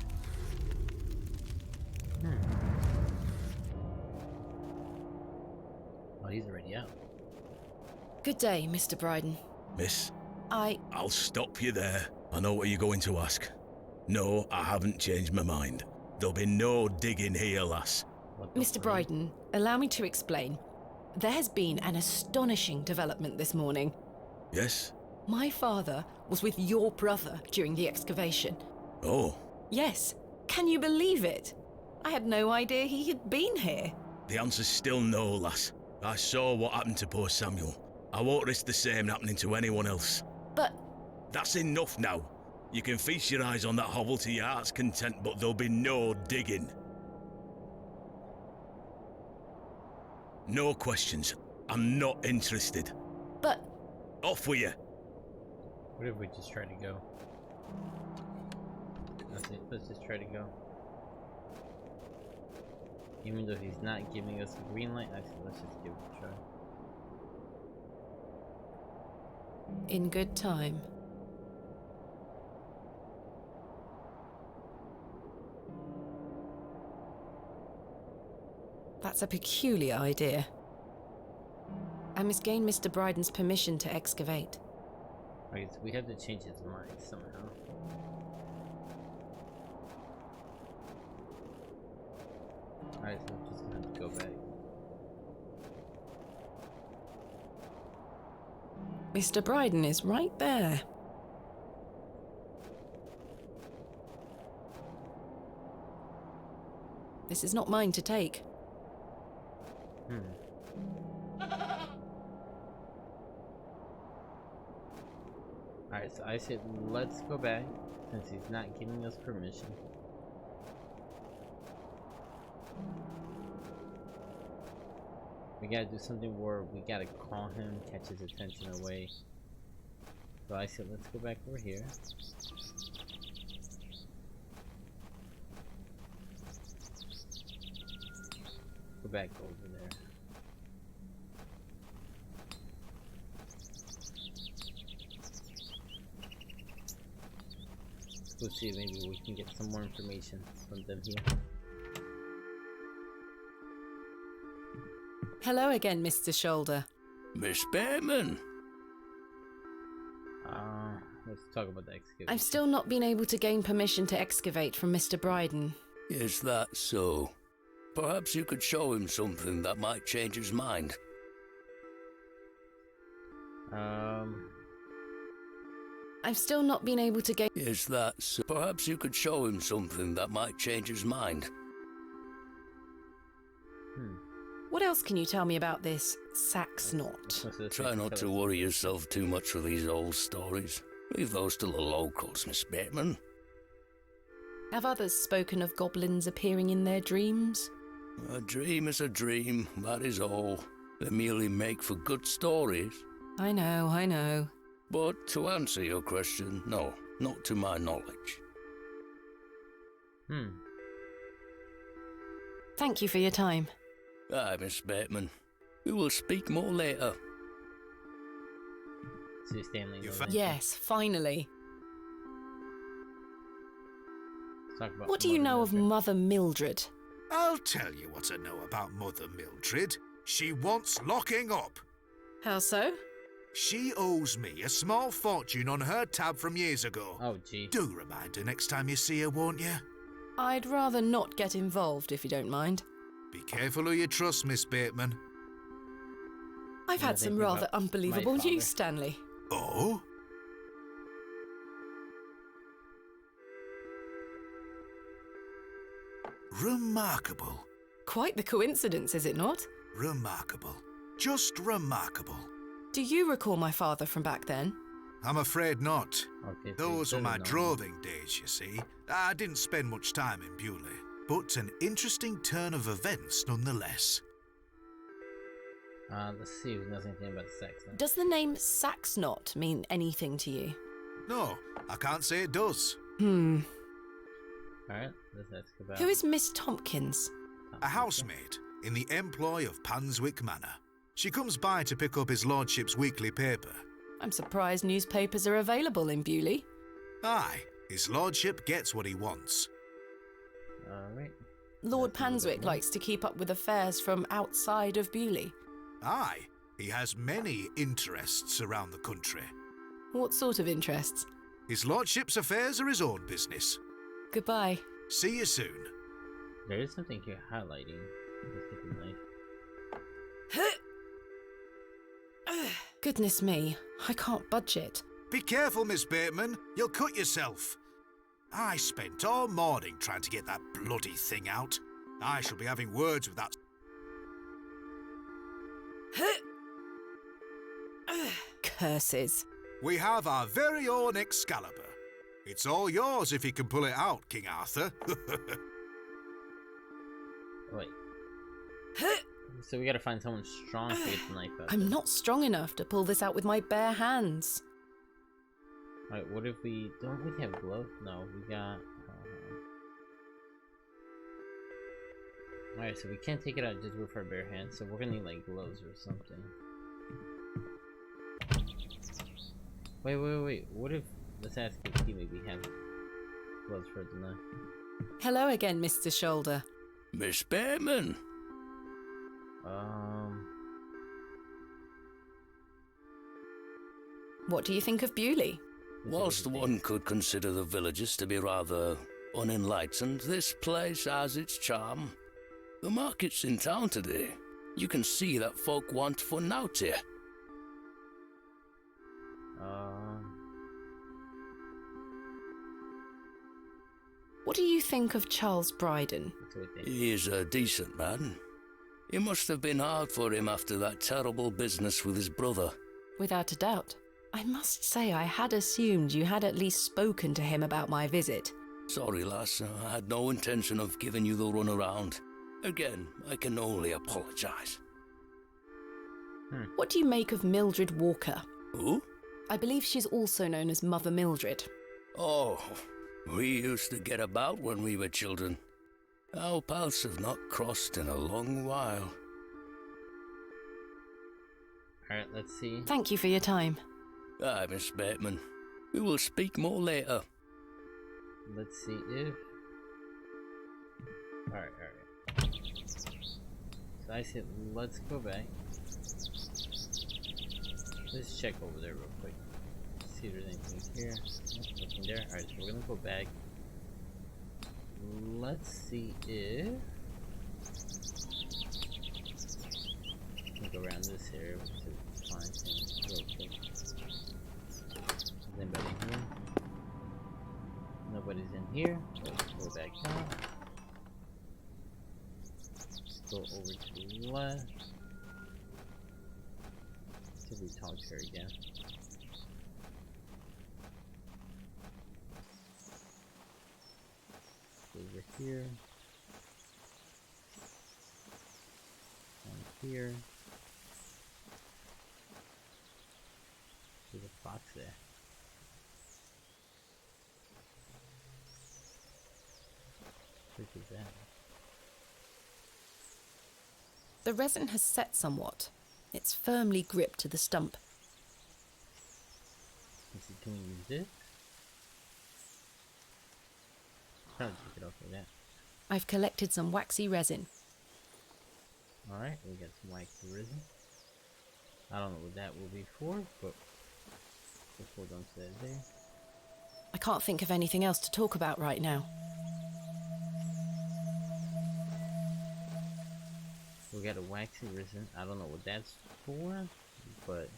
Oh, he's already out. Good day, Mr. Bryden. Miss, I... I'll stop you there. I know what you're going to ask. No, I haven't changed my mind. There'll be no digging here, lass. Mr. Bryden, allow me to explain. There has been an astonishing development this morning. Yes? My father was with your brother during the excavation. Oh. Yes. Can you believe it? I had no idea he had been here. The answer's still no, lass. I saw what happened to poor Samuel. I won't risk the same happening to anyone else. But... That's enough now. You can feast your eyes on that hovel to your heart's content, but there'll be no digging. No questions. I'm not interested. But... Off with you. What if we just try to go? That's it. Let's just try to go. Even though he's not giving us a green light, actually, let's just give it a try. In good time. That's a peculiar idea. I must gain Mr. Bryden's permission to excavate. Right, so we have to change his mind somehow. Alright, so we're just gonna have to go back. Mr. Bryden is right there. This is not mine to take. Alright, so I said let's go back since he's not giving us permission. We gotta do something where we gotta call him, catch his attention away. So I said let's go back over here. Go back over there. We'll see if maybe we can get some more information from them here. Hello again, Mr. Shoulder. Miss Bateman. Let's talk about the excavation. I've still not been able to gain permission to excavate from Mr. Bryden. Is that so? Perhaps you could show him something that might change his mind. I've still not been able to gain... Is that so? Perhaps you could show him something that might change his mind. What else can you tell me about this sax knot? Try not to worry yourself too much with these old stories. Leave those to the locals, Miss Bateman. Have others spoken of goblins appearing in their dreams? A dream is a dream, that is all. They merely make for good stories. I know. But to answer your question, no, not to my knowledge. Thank you for your time. Aye, Miss Bateman. We will speak more later. See Stanley. Yes, finally. Let's talk about What do you know of Mother Mildred? I'll tell you what I know about Mother Mildred. She wants locking up. How so? She owes me a small fortune on her tab from years ago. Oh, gee. Do remind her next time you see her, won't you? I'd rather not get involved, if you don't mind. Be careful who you trust, Miss Bateman. I've had some rather unbelievable news, Stanley. Oh? Remarkable. Quite the coincidence, is it not? Remarkable. Just remarkable. Do you recall my father from back then? I'm afraid not. Okay, Those were my droving days, you see. I didn't spend much time in Bewley, but an interesting turn of events nonetheless. Let's see if he knows anything about sex then. Does the name sax knot mean anything to you? No, I can't say it does. Alright, let's ask about... Who is Miss Tompkins? a housemaid in the employ of Panswick Manor. She comes by to pick up his lordship's weekly paper. I'm surprised newspapers are available in Bewley. Aye, his lordship gets what he wants. Alright. Lord Panswick likes to keep up with affairs from outside of Bewley. Aye, he has many interests around the country. What sort of interests? His lordship's affairs are his own business. Goodbye. See you soon. There is something here highlighting this hidden knife. Goodness me, I can't budge it. Be careful, Miss Bateman. You'll cut yourself. I spent all morning trying to get that bloody thing out. I shall be having words with that... Curses. We have our very own Excalibur. It's all yours if you can pull it out, King Arthur. Wait. So we gotta find someone strong to get the knife out. I'm not strong enough to pull this out with my bare hands. Alright, what if we... Don't we have gloves? No, we got... Alright, so we can't take it out just with our bare hands, so we're gonna need like gloves or something. Wait. What if... Let's ask if he maybe has gloves for the knife. Hello again, Mr. Shoulder. Miss Bateman. What do you think of Bewley? Whilst one could consider the villagers to be rather unenlightened, this place has its charm. The market's in town today. You can see that folk want fun out here. What do you think of Charles Bryden? He is a decent man. It must have been hard for him after that terrible business with his brother. Without a doubt. I must say I had assumed you had at least spoken to him about my visit. Sorry, lass. I had no intention of giving you the runaround. Again, I can only apologise. What do you make of Mildred Walker? Who? I believe she's also known as Mother Mildred. Oh, we used to get about when we were children. Our paths have not crossed in a long while. Alright, let's see. Thank you for your time. Aye, Miss Bateman. We will speak more later. Let's see if... Alright. So I said, let's go back. Let's check over there real quick. See if there's anything here. Nope, nothing there. Alright, so we're gonna go back. Let's see if... Go around this area to find things real quick. Is anybody here? Nobody's in here. Let's go back down. Let's go over to the left. See if we talk to her again. Over here. One here. There's a box there. What is that? The resin has set somewhat. It's firmly gripped to the stump. Can we use this? Try to take it off like that. I've collected some waxy resin. Alright, we got some waxy resin. I don't know what that will be for, but we'll hold on to that there. I can't think of anything else to talk about right now. We got a waxy resin. I don't know what that's for, but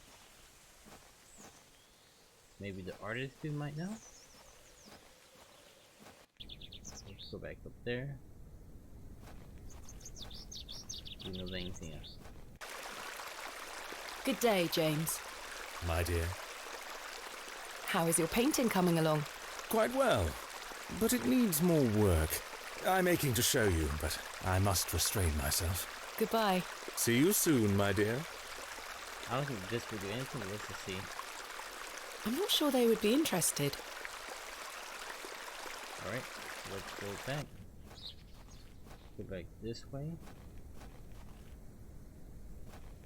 maybe the artist dude might know. Let's go back up there. Do you know anything else? Good day, James. My dear. How is your painting coming along? Quite well, but it needs more work. I'm aching to show you, but I must restrain myself. Goodbye. See you soon, my dear. I don't think this would do anything. Let's just see. I'm not sure they would be interested. Alright, let's go back. go back this way.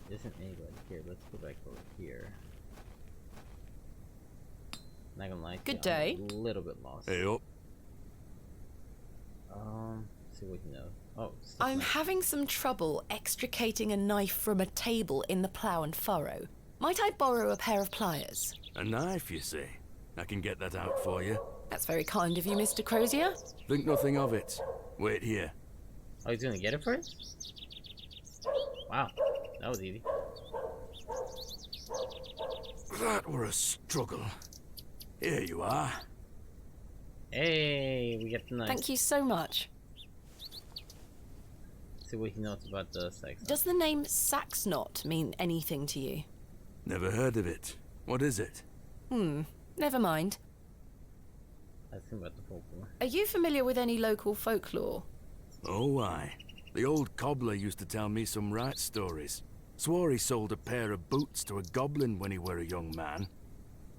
Isn't anybody here? Let's go back over here. Not gonna lie to you, Good day. I'm a little bit lost. Hey up. See what he knows. Oh, I'm having some trouble extricating a knife from a table in the plough and furrow. Might I borrow a pair of pliers? A knife, you say? I can get that out for you. That's very kind of you, Mr. Crozier. Think nothing of it. Wait here. Oh, he's gonna get it first? Wow, that was easy. That were a struggle. Here you are. Hey, we get the knife. Thank you so much. See what he knows about the sex. Does the name Saxnot mean anything to you? Never heard of it. What is it? Never mind. Ask him about the folklore. Are you familiar with any local folklore? Oh, aye. The old cobbler used to tell me some right stories. Swore he sold a pair of boots to a goblin when he were a young man.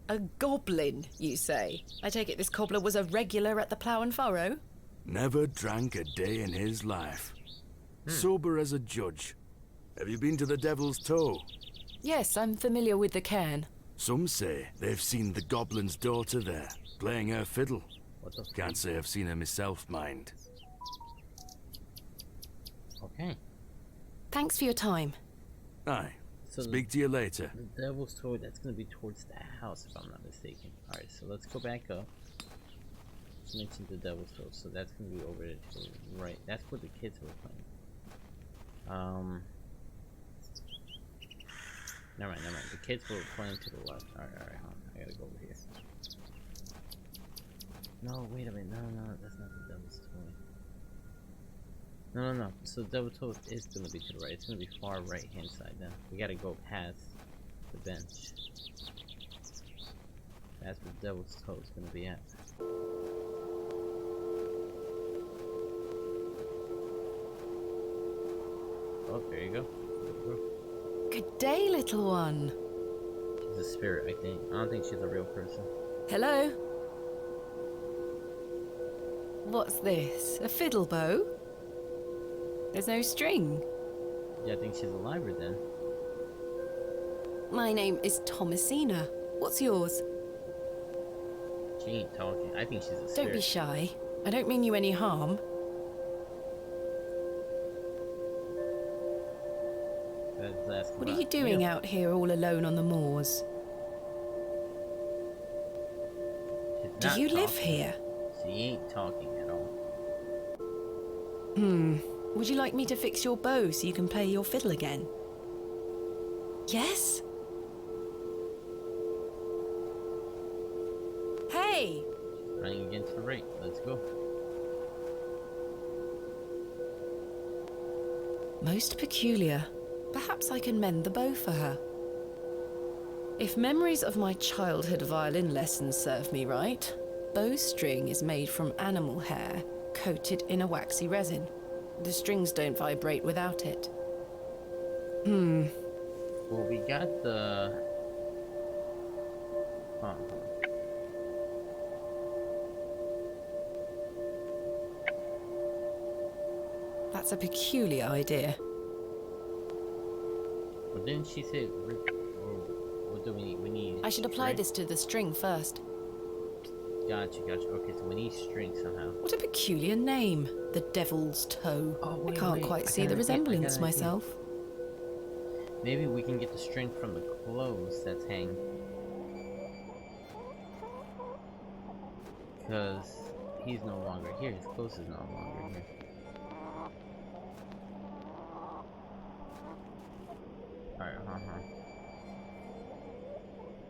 A goblin, you say? I take it this cobbler was a regular at the plough and furrow? Never drank a day in his life. Sober as a judge. Have you been to the Devil's Toe? Yes, I'm familiar with the cairn. Some say they've seen the goblin's daughter there, playing her fiddle. What the Can't say I've seen her myself, mind. Okay. Thanks for your time. Aye. So Speak to you later. The Devil's Toe, that's gonna be towards the house, if I'm not mistaken. Alright, so let's go back up. Let's mention the Devil's Toe, so that's gonna be over to the right. That's where the kids were playing. Never mind. The kids were playing to the left. Alright, hold on. I gotta go over here. No, wait a minute. No, that's not the Devil's Toe. No. So the Devil's Toe is gonna be to the right. It's gonna be far right hand side then. We gotta go past the bench. That's where the Devil's Toe is gonna be at. Oh, there you go. Good day, little one. She's a spirit, I think. I don't think she's a real person. Hello? What's this? A fiddle bow? There's no string. Yeah, I think she's alive then. My name is Thomasina. What's yours? She ain't talking. I think she's a spirit. Don't be shy. I don't mean you any harm. What are you doing out here all alone on the moors? Do you live here? She ain't talking at all. Would you like me to fix your bow so you can play your fiddle again? Yes? Hey! Running against the right. Let's go. Most peculiar. Perhaps I can mend the bow for her. If memories of my childhood violin lessons serve me right, bowstring is made from animal hair, coated in a waxy resin. The strings don't vibrate without it. Well, we got the... That's a peculiar idea. But didn't she say... what do we need? We need... I should apply this to the string first. Gotcha. Okay, so we need string somehow. What a peculiar name. The Devil's Toe. Oh, I can't quite see the resemblance myself. Maybe we can get the string from the clothes that's hanging. Because he's no longer here. His clothes is no longer here. Alright,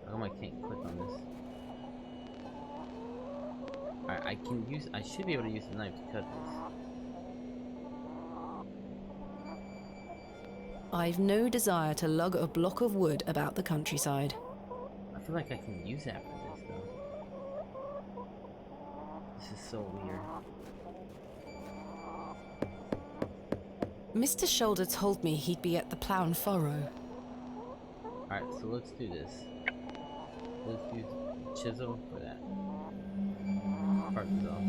How come I can't click on this? Alright, I should be able to use the knife to cut this. I've no desire to lug a block of wood about the countryside. I feel like I can use that for this though. This is so weird. Mr. Shoulder told me he'd be at the plough and furrow. Alright, so let's do this. Let's use chisel for that. Part is off.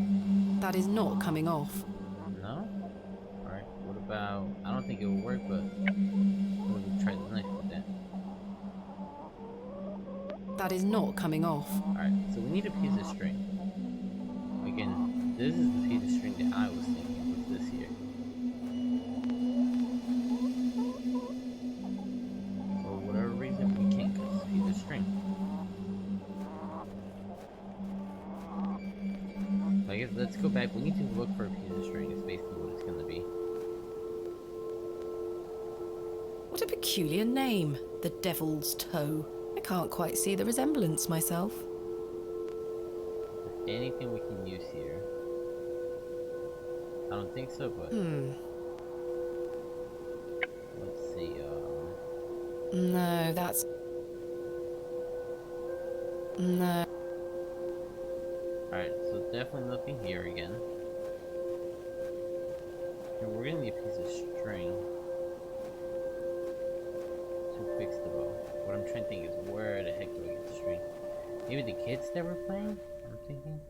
That is not coming off. No? about... I don't think it will work, but we'll try the knife with that. That is not coming off. Alright, so we need a piece of string. Again, this is the piece of string that I was thinking with this here. For whatever reason, we can't cut this piece of string. So I guess let's go back. We need to look for a piece of string. It's basically what it's gonna be. What a peculiar name, the Devil's Toe. I can't quite see the resemblance myself. Anything we can use here? I don't think so, but let's see. No, that's... No. Alright, so definitely nothing here again. And we're gonna need a piece of string to fix the bow. What I'm trying to think is where the heck do we get the string? Maybe the kids that were playing? I'm thinking.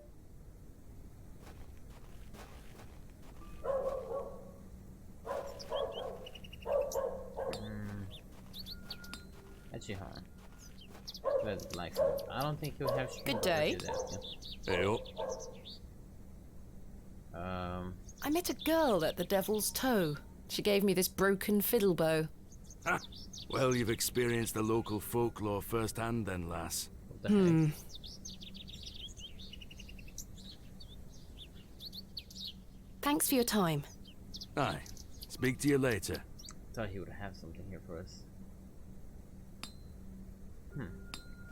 Actually, hold on. Try the blacksmith. I don't think he'll have string. Good day. Hey, I met a girl at the Devil's Toe. She gave me this broken fiddle bow. Ah, well, you've experienced the local folklore firsthand then, lass. What the heck? Thanks for your time. Aye. Speak to you later. Thought he would have something here for us.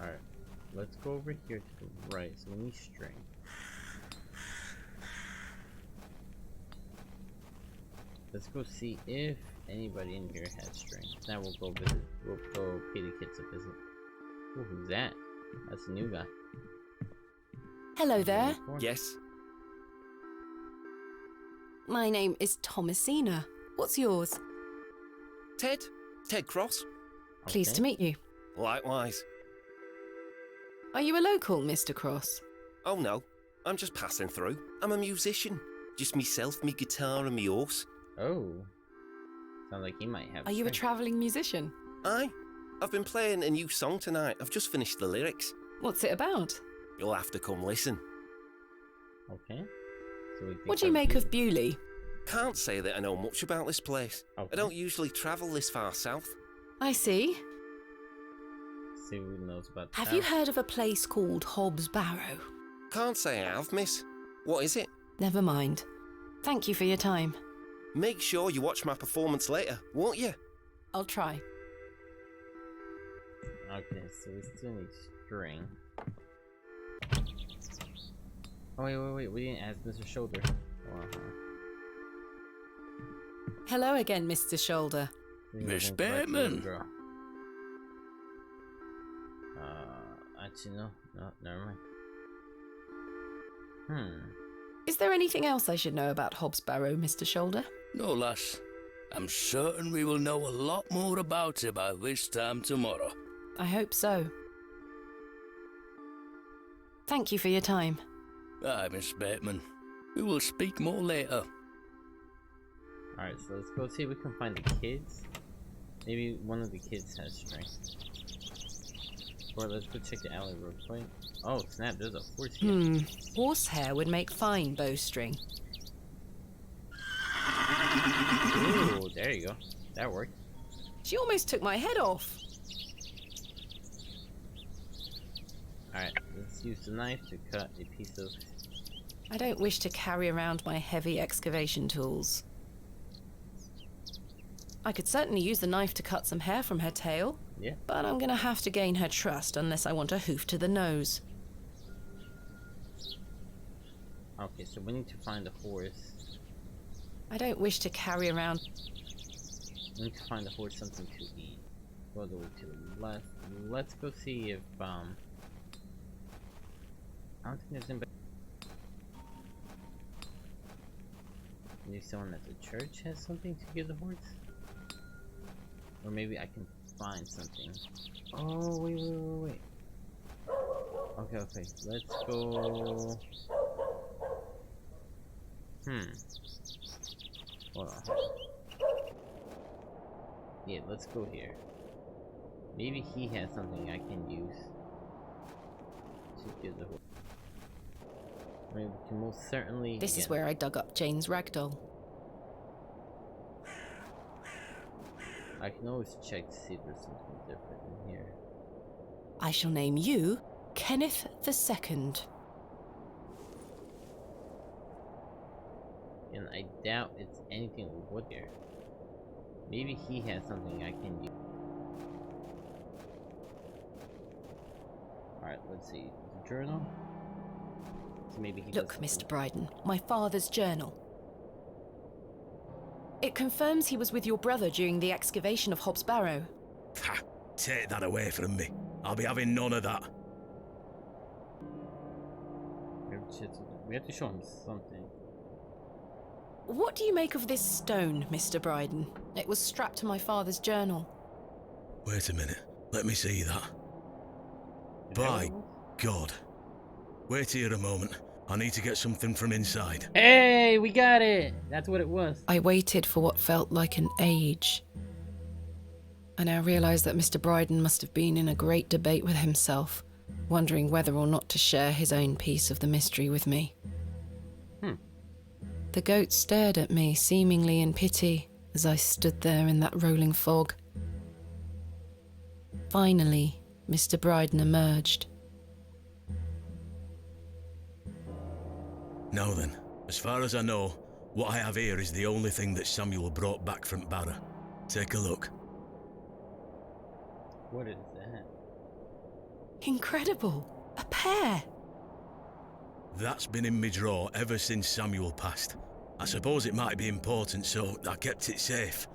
Alright. Let's go over here to the right. So we need string. Let's go see if anybody in here has string. Now we'll go visit. We'll go pay the kids a visit. Ooh, who's that? That's a new guy. Hello there. Yes? My name is Thomasina. What's yours? Ted? Ted Cross? Pleased to meet you. Likewise. Are you a local, Mr. Cross? Oh no, I'm just passing through. I'm a musician. Just myself, me guitar and me horse. Oh. Sounds like he might have Are you a travelling musician? Aye. I've been playing a new song tonight. I've just finished the lyrics. What's it about? You'll have to come listen. Okay. So what do you make of Bewley? Can't say that I know much about this place. Okay. I don't usually travel this far south. I see. See who knows about Have you heard of a place called Hobbs Barrow? Can't say I have, miss. What is it? Never mind. Thank you for your time. Make sure you watch my performance later, won't you? I'll try. Okay, so we still need string. Oh, wait. We didn't ask Mr. Shoulder. Hello again, Mr. Shoulder. Miss Batman. Actually, no, never mind. Is there anything else I should know about Hobbs Barrow, Mr. Shoulder? No, lass. I'm certain we will know a lot more about it by this time tomorrow. I hope so. Thank you for your time. Aye, Miss Bateman. We will speak more later. Alright, so let's go see if we can find the kids. Maybe one of the kids has string. Or let's go check the alley real quick. Oh snap, there's a horse here. Horsehair would make fine bowstring. Ooh, there you go. That worked. She almost took my head off. Alright, let's use the knife to cut a piece of... I don't wish to carry around my heavy excavation tools. I could certainly use the knife to cut some hair from her tail. Yeah. But I'm gonna have to gain her trust unless I want a hoof to the nose. Okay, so we need to find a horse. I don't wish to carry around... We need to find a horse something to eat. Go all the way to the left. Let's go see if, I don't think there's anybody... Maybe someone at the church has something to give the horse? Or maybe I can find something. Oh, wait. Okay, let's go... Hold on. Yeah, let's go here. Maybe he has something I can use to get the horse. I mean, we can most certainly... This is where I dug up Jane's ragdoll. I can always check to see if there's something different in here. I shall name you Kenneth II. And I doubt it's anything with wood here. Maybe he has something I can use. Alright, let's see. The journal? So maybe he Look, Mr. Bryden, my father's journal. It confirms he was with your brother during the excavation of Hobbs Barrow. Ha! Take that away from me. I'll be having none of that. We have to show him something. What do you make of this stone, Mr. Bryden? It was strapped to my father's journal. Wait a minute. Let me see that. By God. Wait here a moment. I need to get something from inside. Hey, we got it! That's what it was. I waited for what felt like an age. I now realize that Mr. Bryden must have been in a great debate with himself, wondering whether or not to share his own piece of the mystery with me. The goat stared at me, seemingly in pity, as I stood there in that rolling fog. Finally, Mr. Bryden emerged. Now then, as far as I know, what I have here is the only thing that Samuel brought back from Barrow. Take a look. What is that? Incredible! A pear! That's been in my drawer ever since Samuel passed. I suppose it might be important, so I kept it safe.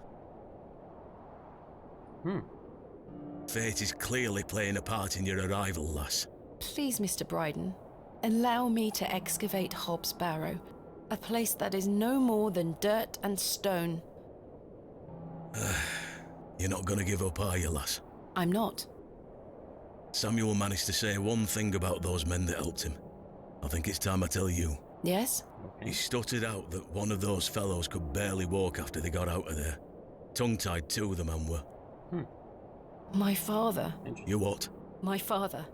Fate is clearly playing a part in your arrival, lass. Please, Mr. Bryden, allow me to excavate Hobbs Barrow, a place that is no more than dirt and stone. You're not gonna give up, are you, lass? I'm not. Samuel managed to say one thing about those men that helped him. I think it's time I tell you. Yes? He stuttered out that one of those fellows could barely walk after they got out of there. Tongue-tied too, the man were. My father. You what? My father.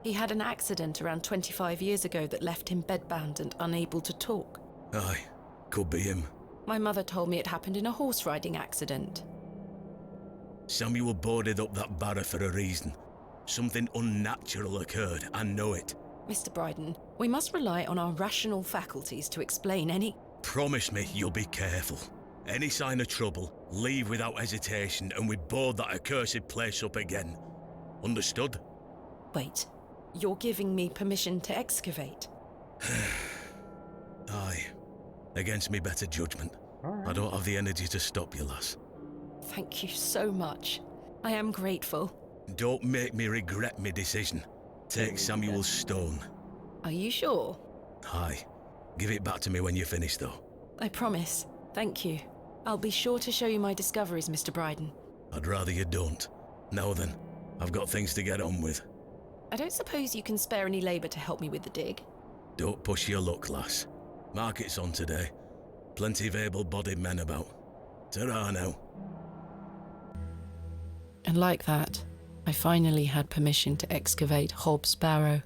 He had an accident around 25 years ago that left him bedbound and unable to talk. Aye, could be him. My mother told me it happened in a horse riding accident. Samuel boarded up that barrow for a reason. Something unnatural occurred, I know it. Mr. Bryden, we must rely on our rational faculties to explain any... Promise me you'll be careful. Any sign of trouble, leave without hesitation and we board that accursed place up again. Understood? Wait, you're giving me permission to excavate? Aye. Against me better judgment. Right. I don't have the energy to stop you, lass. Thank you so much. I am grateful. Don't make me regret my decision. Take Samuel's stone. Are you sure? Aye. Give it back to me when you're finished, though. I promise. Thank you. I'll be sure to show you my discoveries, Mr. Bryden. I'd rather you don't. Now then, I've got things to get on with. I don't suppose you can spare any labour to help me with the dig? Don't push your luck, lass. Market's on today. Plenty of able-bodied men about. Ta-ra now. And like that, I finally had permission to excavate Hobbs Barrow.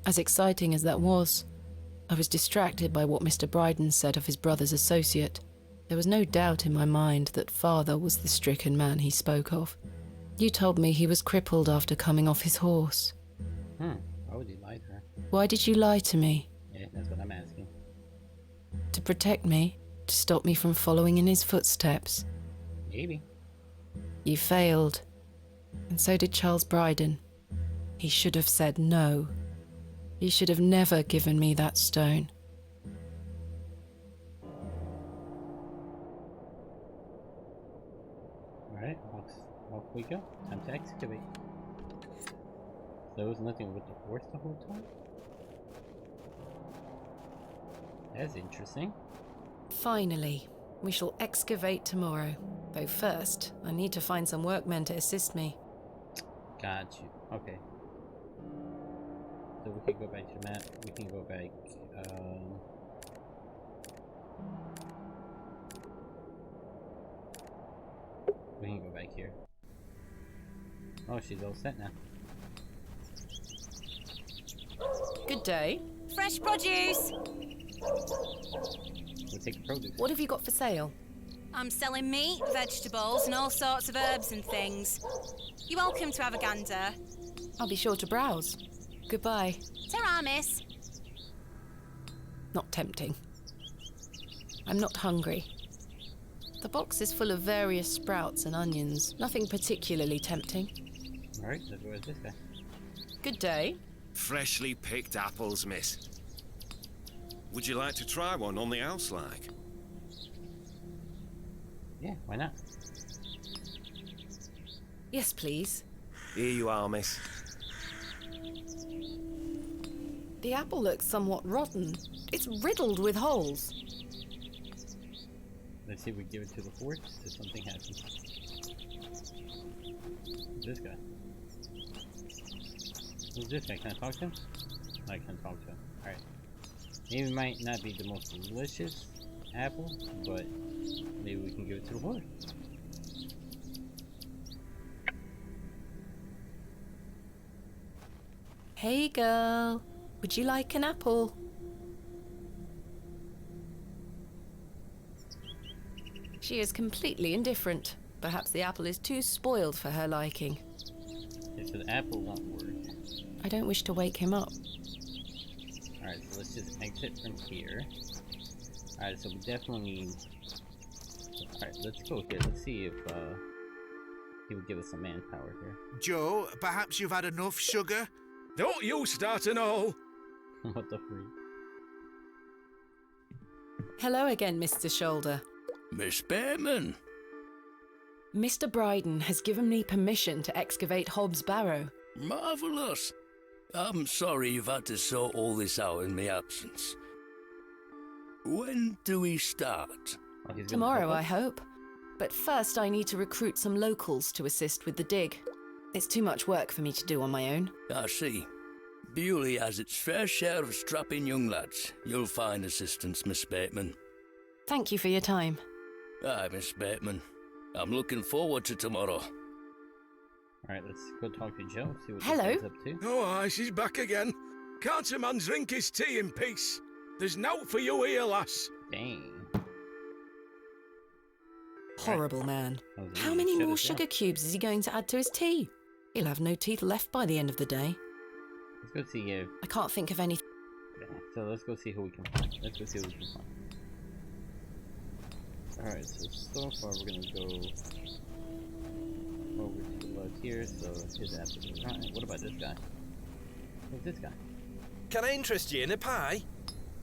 As exciting as that was, I was distracted by what Mr. Bryden said of his brother's associate. There was no doubt in my mind that father was the stricken man he spoke of. You told me he was crippled after coming off his horse. Why would he lie to her? Why did you lie to me? Yeah, that's what I'm asking. To protect me? To stop me from following in his footsteps? Maybe. You failed. And so did Charles Bryden. He should have said no. You should have never given me that stone. Alright, off we go. Time to excavate. There was nothing with the horse the whole time? That's interesting. Finally, we shall excavate tomorrow. Though first, I need to find some workmen to assist me. Got you. Okay. So we can go back to the map. We can go back. We can go back here. Oh, she's all set now. Good day. Fresh produce. We'll take the produce. What have you got for sale? I'm selling meat, vegetables, and all sorts of herbs and things. You're welcome to have a gander. I'll be sure to browse. Goodbye. Ta-ra, miss. Not tempting. I'm not hungry. The box is full of various sprouts and onions. Nothing particularly tempting. Alright, let's go with this guy. Good day. Freshly picked apples, miss. Would you like to try one on the house, like? Yeah, why not? Yes, please. Here you are, miss. The apple looks somewhat rotten. It's riddled with holes. Let's see if we give it to the horse, if something happens. Who's this guy? Who's this guy? Can I talk to him? I can talk to him. Alright. Maybe it might not be the most delicious apple, but maybe we can give it to the horse. Hey girl, would you like an apple? She is completely indifferent. Perhaps the apple is too spoiled for her liking. Okay, so the apple won't work. I don't wish to wake him up. Alright, so let's just exit from here. Alright, so we definitely need... Alright, let's go here. Let's see if he would give us some manpower here. Joe, perhaps you've had enough sugar? Don't you start to know. What the freak? Hello again, Mr. Shoulder. Miss Bateman. Mr. Bryden has given me permission to excavate Hobbs Barrow. Marvellous. I'm sorry you've had to sort all this out in my absence. When do we start? Tomorrow, I hope. But first I need to recruit some locals to assist with the dig. It's too much work for me to do on my own. I see. Bewley has its fair share of strapping young lads. You'll find assistance, Miss Bateman. Thank you for your time. Aye, Miss Bateman. I'm looking forward to tomorrow. Alright, let's go talk to Joe, see what Hello? he's up to. Oh, aye, she's back again. Can't a man drink his tea in peace? There's nought for you here, lass. Dang. Horrible man. That was How easy. many Shut more us sugar down. cubes is he going to add to his tea? He'll have no teeth left by the end of the day. Let's go see if... I can't think of anything. Yeah, so let's go see who we can find. Let's go see who we can find. Alright, so far we're gonna go over to the left here, so his app is right. What about this guy? Who's this guy? Can I interest you in a pie?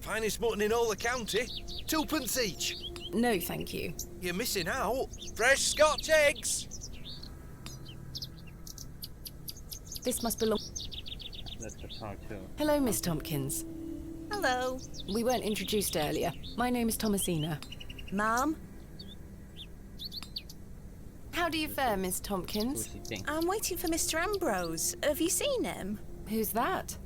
Finest mutton in all the county. 2p each. No, thank you. You're missing out. Fresh Scotch eggs. This must belong... Let's go talk to him. Hello, Miss Tompkins. Hello. We weren't introduced earlier. My name is Thomasina. Ma'am? How do you fare, Miss Tompkins? I'm waiting for Mr. Ambrose. Have you seen him? Who's that?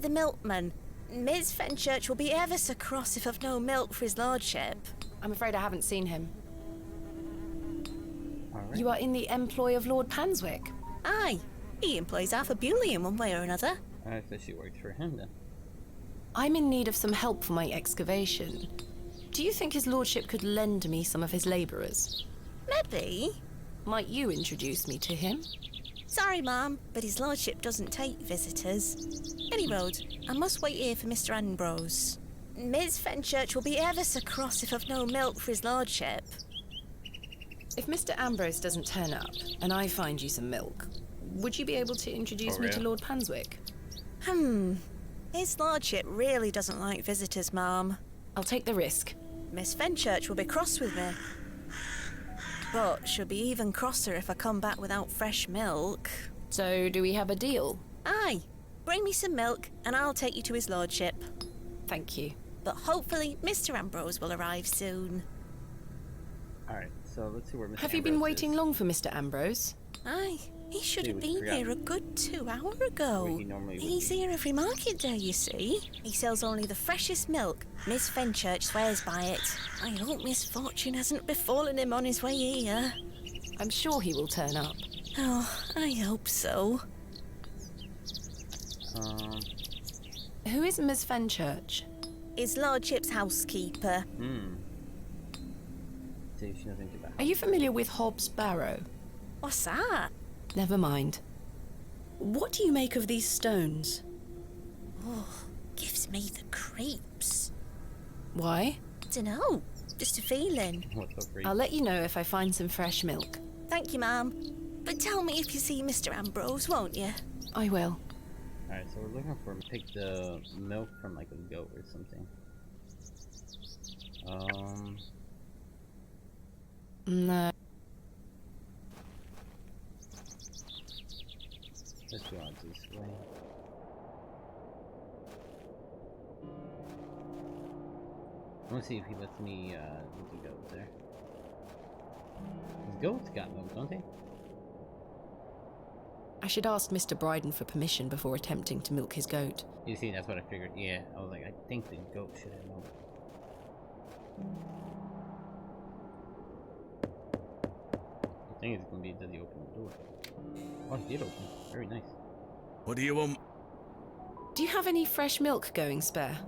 The milkman. Ms. Fenchurch will be ever so cross if I've no milk for his lordship. I'm afraid I haven't seen him. Alright. You are in the employ of Lord Panswick? Aye. He employs Arthur Bewley in one way or another. Alright, so she works for him then. I'm in need of some help for my excavation. Do you think his lordship could lend me some of his labourers? Maybe. Might you introduce me to him? Sorry, ma'am, but his lordship doesn't take visitors. Any road, I must wait here for Mr. Ambrose. Ms. Fenchurch will be ever so cross if I've no milk for his lordship. If Mr. Ambrose doesn't turn up, and I find you some milk, would you be able to introduce me to Lord Panswick? His lordship really doesn't like visitors, ma'am. I'll take the risk. Miss Fenchurch will be cross with me. But she'll be even crosser if I come back without fresh milk. So, do we have a deal? Aye. Bring me some milk, and I'll take you to his lordship. Thank you. But hopefully, Mr. Ambrose will arrive soon. Alright, so let's see where Mr. Have you been waiting long for Mr. Ambrose? Aye. He should have we been forgot. here a good 2 hours ago. Where he normally would He's be. here every market day, you see. He sells only the freshest milk. Miss Fenchurch swears by it. I hope misfortune hasn't befallen him on his way here. I'm sure he will turn up. Oh, I hope so. Who is Miss Fenchurch? His lordship's housekeeper. See, she doesn't get back. Are you familiar with Hobbs Barrow? What's that? Never mind. What do you make of these stones? Oh, gives me the creeps. Why? Dunno, just a feeling. What's up, Reed? I'll let you know if I find some fresh milk. Thank you, ma'am. But tell me if you see Mr. Ambrose, won't you? I will. Alright, so we're looking for pick the milk from like a goat or something. No. Let's go out this way. I want to see if he lets me with the goat there. These goats got milk, don't they? I should ask Mr. Bryden for permission before attempting to milk his goat. You see, that's what I figured. Yeah, I was like, I think the goat should have milk. The thing is gonna be, does he open the door? Oh, he did open. Very nice. What do you want? Do you have any fresh milk going spare?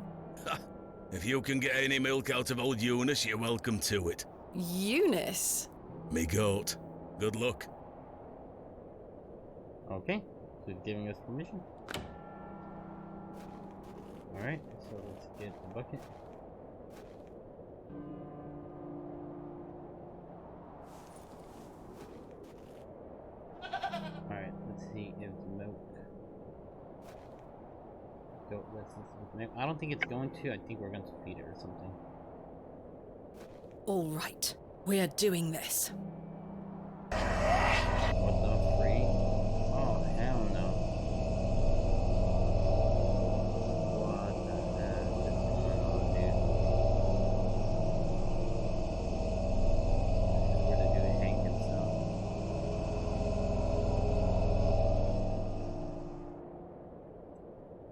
If you can get any milk out of old Eunice, you're welcome to it. Eunice? Me goat. Good luck. Okay, so he's giving us permission. Alright, so let's get the bucket. Alright, let's see if the milk goat lets us with milk. I don't think it's going to. I think we're going to feed it or something. All right, we are doing this. What the freak? Oh, hell no. What the heck is going on, dude? This is where the dude hanged himself.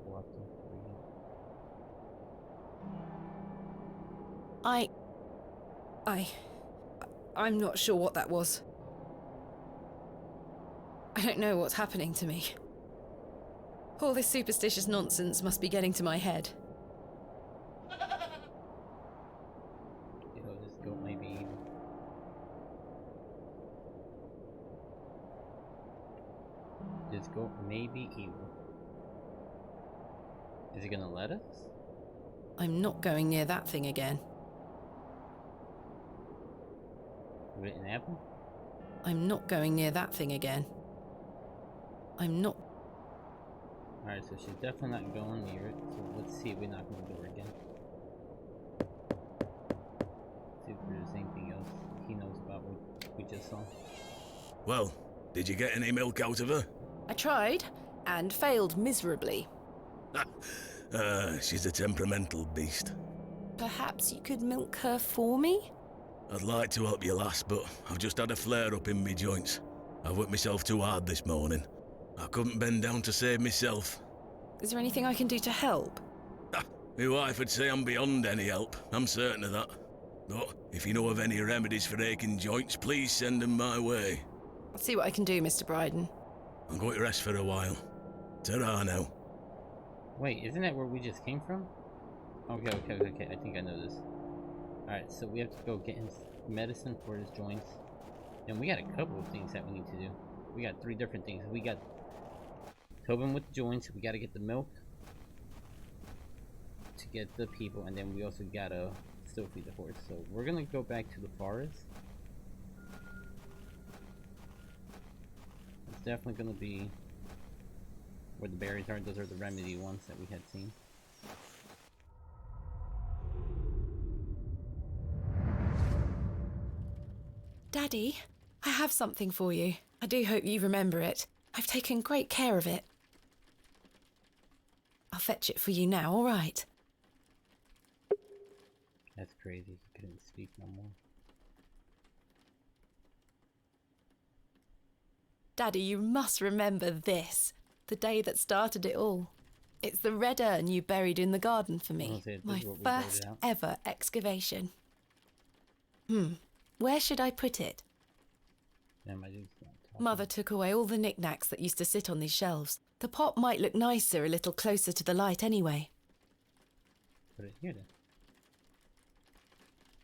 What the freak? I'm not sure what that was. I don't know what's happening to me. All this superstitious nonsense must be getting to my head. You know, this goat may be evil. This goat may be evil. Is he gonna let us? I'm not going near that thing again. Would it happen? I'm not going near that thing again. I'm not. Alright, so she's definitely not going near it. So let's see if we knock on the door again. See if there's anything else he knows about what we just saw. Well, did you get any milk out of her? I tried, and failed miserably. She's a temperamental beast. Perhaps you could milk her for me? I'd like to help you, lass, but I've just had a flare-up in me joints. I've worked myself too hard this morning. I couldn't bend down to save myself. Is there anything I can do to help? My wife would say I'm beyond any help. I'm certain of that. But if you know of any remedies for aching joints, please send them my way. I'll see what I can do, Mr. Bryden. I'm going to rest for a while. Ta-ra now. Wait, isn't that where we just came from? Okay, I think I know this. Alright, so we have to go get him medicine for his joints. And we got a couple of things that we need to do. We got 3 different things. We got Tobin with the joints, we gotta get the milk to get the people, and then we also gotta still feed the horse. So we're gonna go back to the forest. It's definitely gonna be where the berries are. Those are the remedy ones that we had seen. Daddy, I have something for you. I do hope you remember it. I've taken great care of it. I'll fetch it for you now, all right? That's crazy. He couldn't speak no more. Daddy, you must remember this. The day that started it all. It's the red urn you buried in the garden for me. My first ever excavation. Where should I put it? Damn, I just not talking. Mother took away all the knickknacks that used to sit on these shelves. The pot might look nicer a little closer to the light anyway. Put it here then.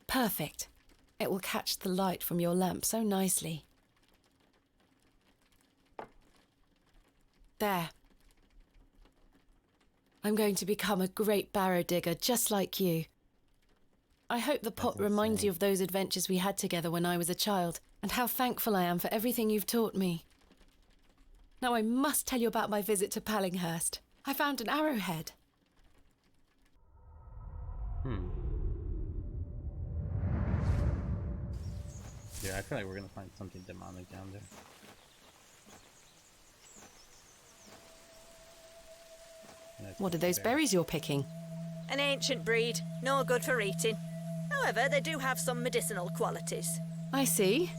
Perfect. It will catch the light from your lamp so nicely. There. I'm going to become a great barrow digger just like you. I hope the pot reminds you of those adventures we had together when I was a child, and how thankful I am for everything you've taught me. Now I must tell you about my visit to Pallinghurst. I found an arrowhead. Yeah, I feel like we're gonna find something demonic down there. What are those berries you're picking? An ancient breed, no good for eating. However, they do have some medicinal qualities. I see.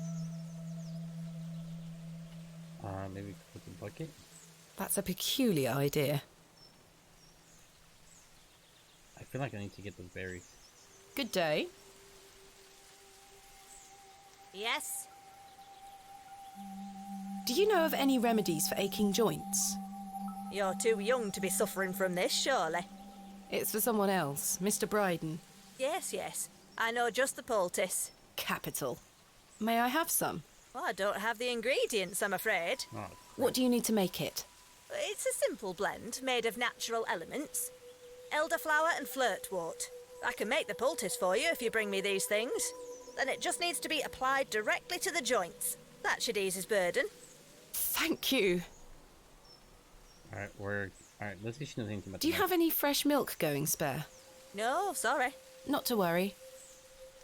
Maybe put the bucket? That's a peculiar idea. I feel like I need to get those berries. Good day. Yes? Do you know of any remedies for aching joints? You're too young to be suffering from this, surely. It's for someone else, Mr. Bryden. Yes, yes. I know just the poultice. Capital. May I have some? Well, I don't have the ingredients, I'm afraid. Oh, what do you need to make it? It's a simple blend made of natural elements. Elderflower and flirtwort. I can make the poultice for you if you bring me these things. Then it just needs to be applied directly to the joints. That should ease his burden. Thank you. Alright, let's see if she knows anything about Do you have any fresh milk going spare? No, sorry. Not to worry.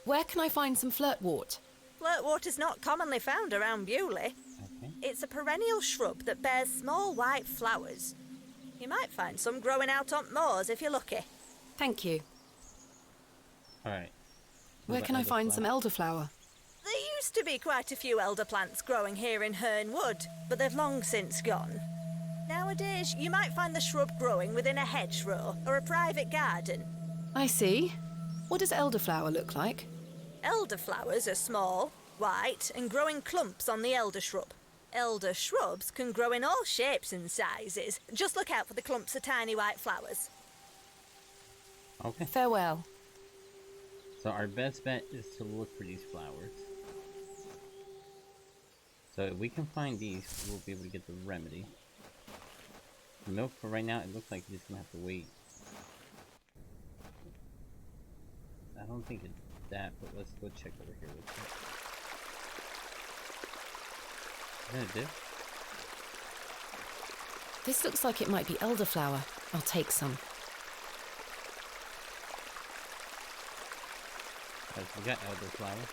Where can I find some flirtwort? Flirtwort is not commonly found around Bewley. Okay. It's a perennial shrub that bears small white flowers. You might find some growing out on moors if you're lucky. Thank you. Alright. Where can I find some elderflower? There used to be quite a few elder plants growing here in Herne Wood, but they've long since gone. Nowadays, you might find the shrub growing within a hedgerow or a private garden. I see. What does elderflower look like? Elderflowers are small, white, and grow in clumps on the elder shrub. Elder shrubs can grow in all shapes and sizes. Just look out for the clumps of tiny white flowers. Okay. Farewell. So our best bet is to look for these flowers. So if we can find these, we'll be able to get the remedy. The milk for right now, it looks like you're just gonna have to wait. I don't think it's that, but let's go check over here real quick. Is that it? This looks like it might be elderflower. I'll take some. Right, we got elderflower.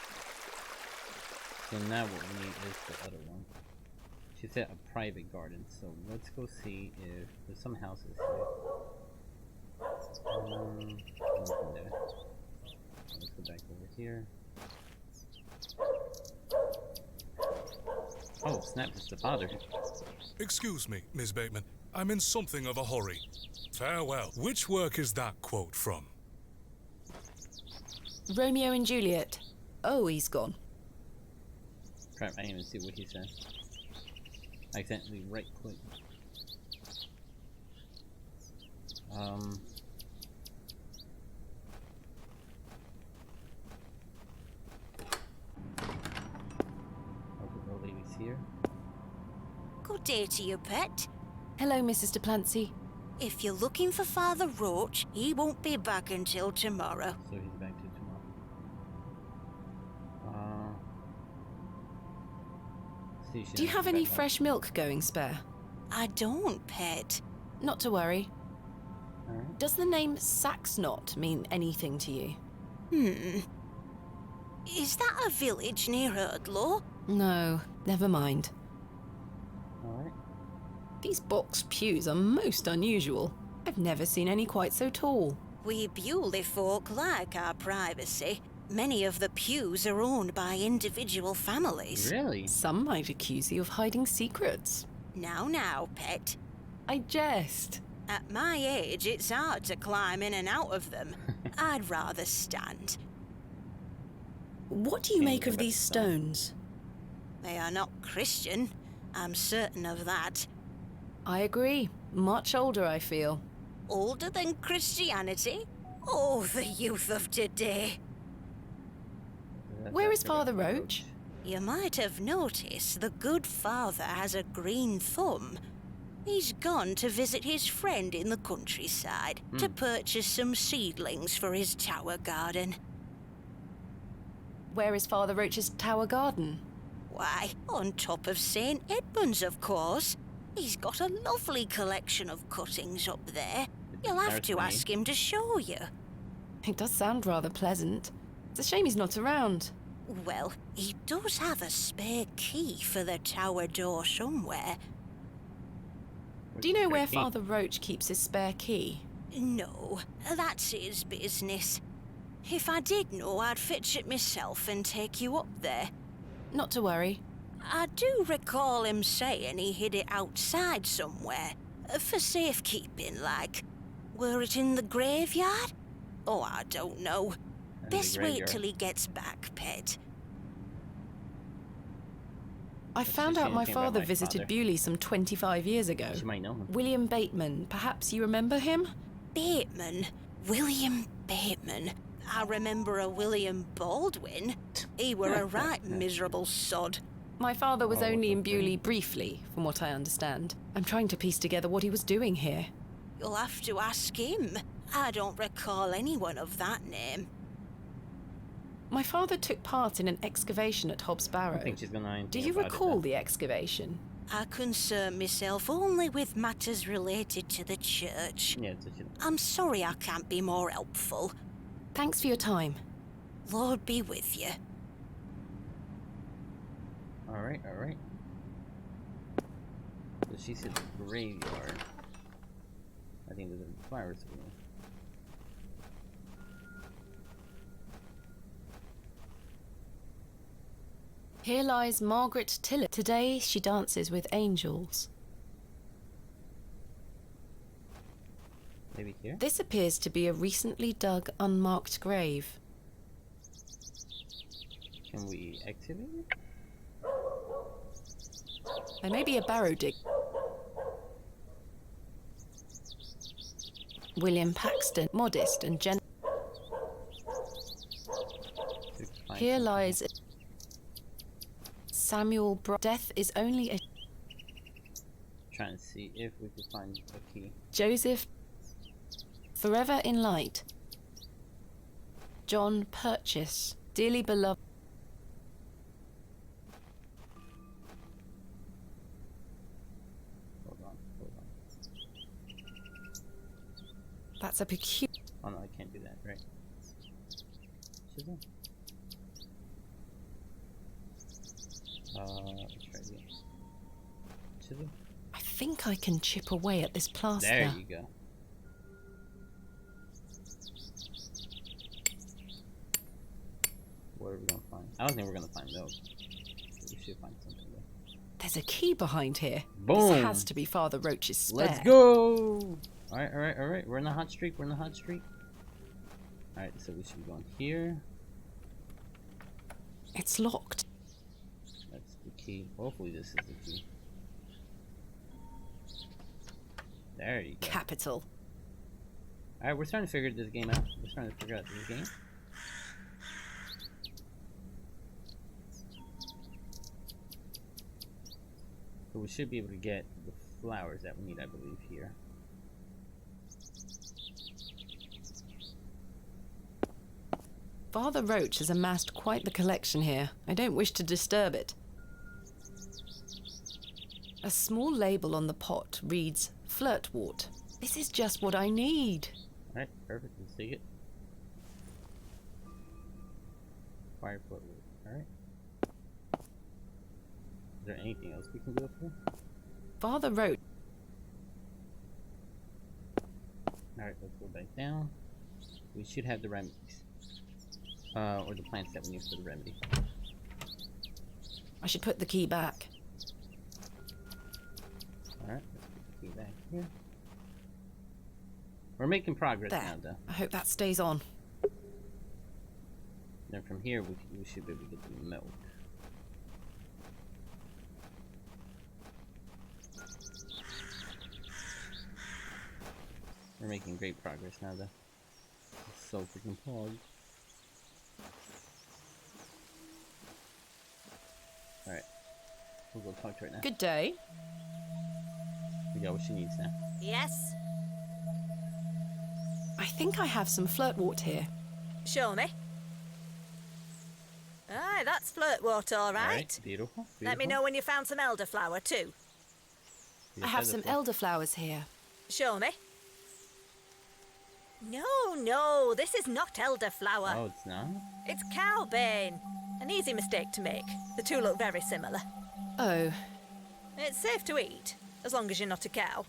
So now what we need is the other one. She said a private garden, so let's go see if there's some houses here. Nothing there. Let's go back over here. Oh, snap, it's the father. Excuse me, Miss Bateman. I'm in something of a hurry. Farewell. Which work is that quote from? Romeo and Juliet. Oh, he's gone. Crap, I didn't even see what he said. I accidentally right click. The lady's here. Good day to you, pet. Hello, Mrs. Duplancy. If you're looking for Father Roach, he won't be back until tomorrow. So he's back to tomorrow. Do you have any fresh milk going spare? I don't, pet. Not to worry. Alright. Does the name Saxnot mean anything to you? Is that a village near Erdlaw? No, never mind. Alright. These box pews are most unusual. I've never seen any quite so tall. We Bewley folk like our privacy. Many of the pews are owned by individual families. Really? Some might accuse you of hiding secrets. Now, pet. I jest. At my age, it's hard to climb in and out of them. I'd rather stand. What do you make of these stones? They are not Christian. I'm certain of that. I agree. Much older, I feel. Older than Christianity? Oh, the youth of today. Where is Father Roach? You might have noticed the good father has a green thumb. He's gone to visit his friend in the countryside to purchase some seedlings for his tower garden. Where is Father Roach's tower garden? Why, on top of St. Edmund's, of course. He's got a lovely collection of cuttings up there. You'll have to ask him to show you. It does sound rather pleasant. It's a shame he's not around. Well, he does have a spare key for the tower door somewhere. Do you know where Father Roach keeps his spare key? No, that's his business. If I did know, I'd fetch it myself and take you up there. Not to worry. I do recall him saying he hid it outside somewhere. For safekeeping, like. Were it in the graveyard? Oh, I don't know. Best wait till he gets back, pet. I found out my father visited Bewley some 25 years ago. She might know him. William Bateman. Perhaps you remember him? Bateman? William Bateman? I remember a William Baldwin. He were a right miserable sod. My father was only in Bewley briefly, from what I understand. I'm trying to piece together what he was doing here. You'll have to ask him. I don't recall anyone of that name. My father took part in an excavation at Hobbs Barrow. I think she's gonna Do you recall the excavation? I concern myself only with matters related to the church. Yeah, I'm sorry I can't be more helpful. Thanks for your time. Lord be with you. Alright, alright. So she said graveyard. I think there's a flowers over there. Here lies Margaret Tillett. Today she dances with angels. Maybe here? This appears to be a recently dug, unmarked grave. Can we activate it? There may be a barrow dig. William Paxton, modest and gentle. Here lies Samuel Death is only a... Trying to see if we can find a key. Joseph, forever in light. John Purchase, dearly beloved. Hold on. That's a peculiar... Oh no, I can't do that, right? Chisel? Let's try again. Chisel? I think I can chip away at this plaster. There you go. What are we gonna find? I don't think we're gonna find those. We should find something though. There's a key behind here. Boom! This has to be Father Roach's spare. Let's go! Alright. We're in the hot streak. Alright, so we should be going here. It's locked. That's the key. Hopefully this is the key. There you go. Capital. Alright, we're starting to figure this game out. We're starting to figure out this game. So we should be able to get the flowers that we need, I believe, here. Father Roach has amassed quite the collection here. I don't wish to disturb it. A small label on the pot reads Flirtwort. This is just what I need. Alright, perfect. Let's take it. Fire flirtwort. Alright. Is there anything else we can do up here? Father Roach. Alright, let's go back down. We should have the remedies. Or the plants that we need for the remedy. I should put the key back. Alright, let's put the key back here. We're making progress There. now, though. I hope that stays on. Then from here, we should be able to get the milk. making great progress now, though. It's so freaking paused. Alright. We'll go talk to her now. Good day. We got what she needs now. Yes? I think I have some flirtwort here. Show me. Aye, that's flirtwort, all right. Beautiful. Let me know when you found some elderflower, too. I have some elderflowers here. Show me. No, this is not elderflower. Oh, it's not? It's cowbane. An easy mistake to make. The two look very similar. Oh. It's safe to eat, as long as you're not a cow.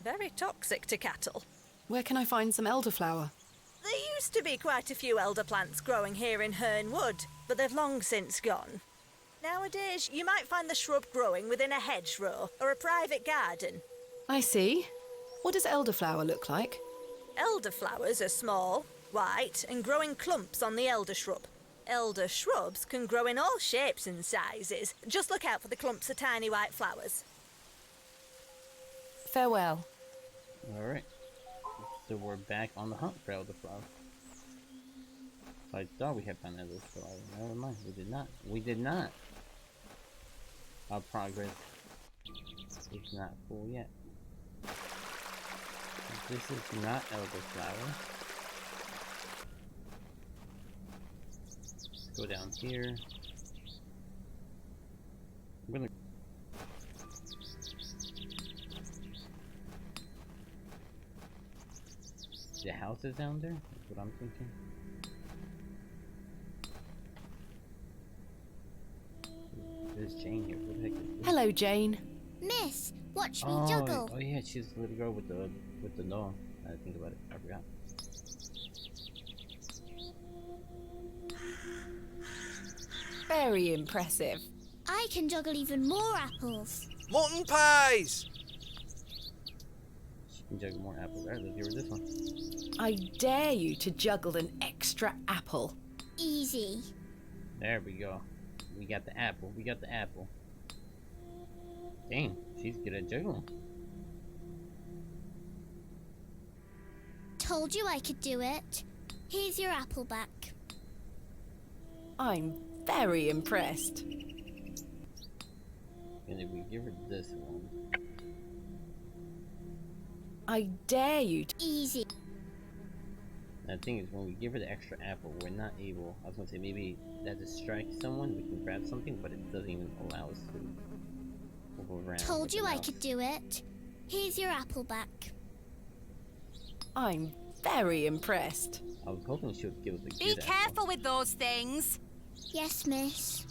Very toxic to cattle. Where can I find some elderflower? There used to be quite a few elder plants growing here in Herne Wood, but they've long since gone. Nowadays, you might find the shrub growing within a hedgerow or a private garden. I see. What does elderflower look like? Elderflowers are small, white, and grow in clumps on the elder shrub. Elder shrubs can grow in all shapes and sizes. Just look out for the clumps of tiny white flowers. Farewell. Alright. So we're back on the hunt for elderflower. So I thought we had found elderflower. Never mind. We did not. We did not. Our progress is not full yet. This is not elderflower. Let's go down here. I'm gonna. The house is down there? That's what I'm thinking. There's Jane here. What the heck is this? Hello, Jane. Miss, watch me juggle. Oh yeah, she's the little girl with the doll. I didn't think about it. I forgot. Very impressive. I can juggle even more apples. Mutton pies! She can juggle more apples. Alright, let's give her this one. I dare you to juggle an extra apple. Easy. There we go. We got the apple. We got the apple. Dang, she's good at juggling. Told you I could do it. Here's your apple back. I'm very impressed. And if we give her this one. I dare you to... Easy. And the thing is, when we give her the extra apple, we're not able... I was going to say, maybe that distracts someone, we can grab something, but it doesn't even allow us to move around. Told you I could do it. Here's your apple back. I'm very impressed. I was hoping she would give us a good Be careful with those things. Yes, miss.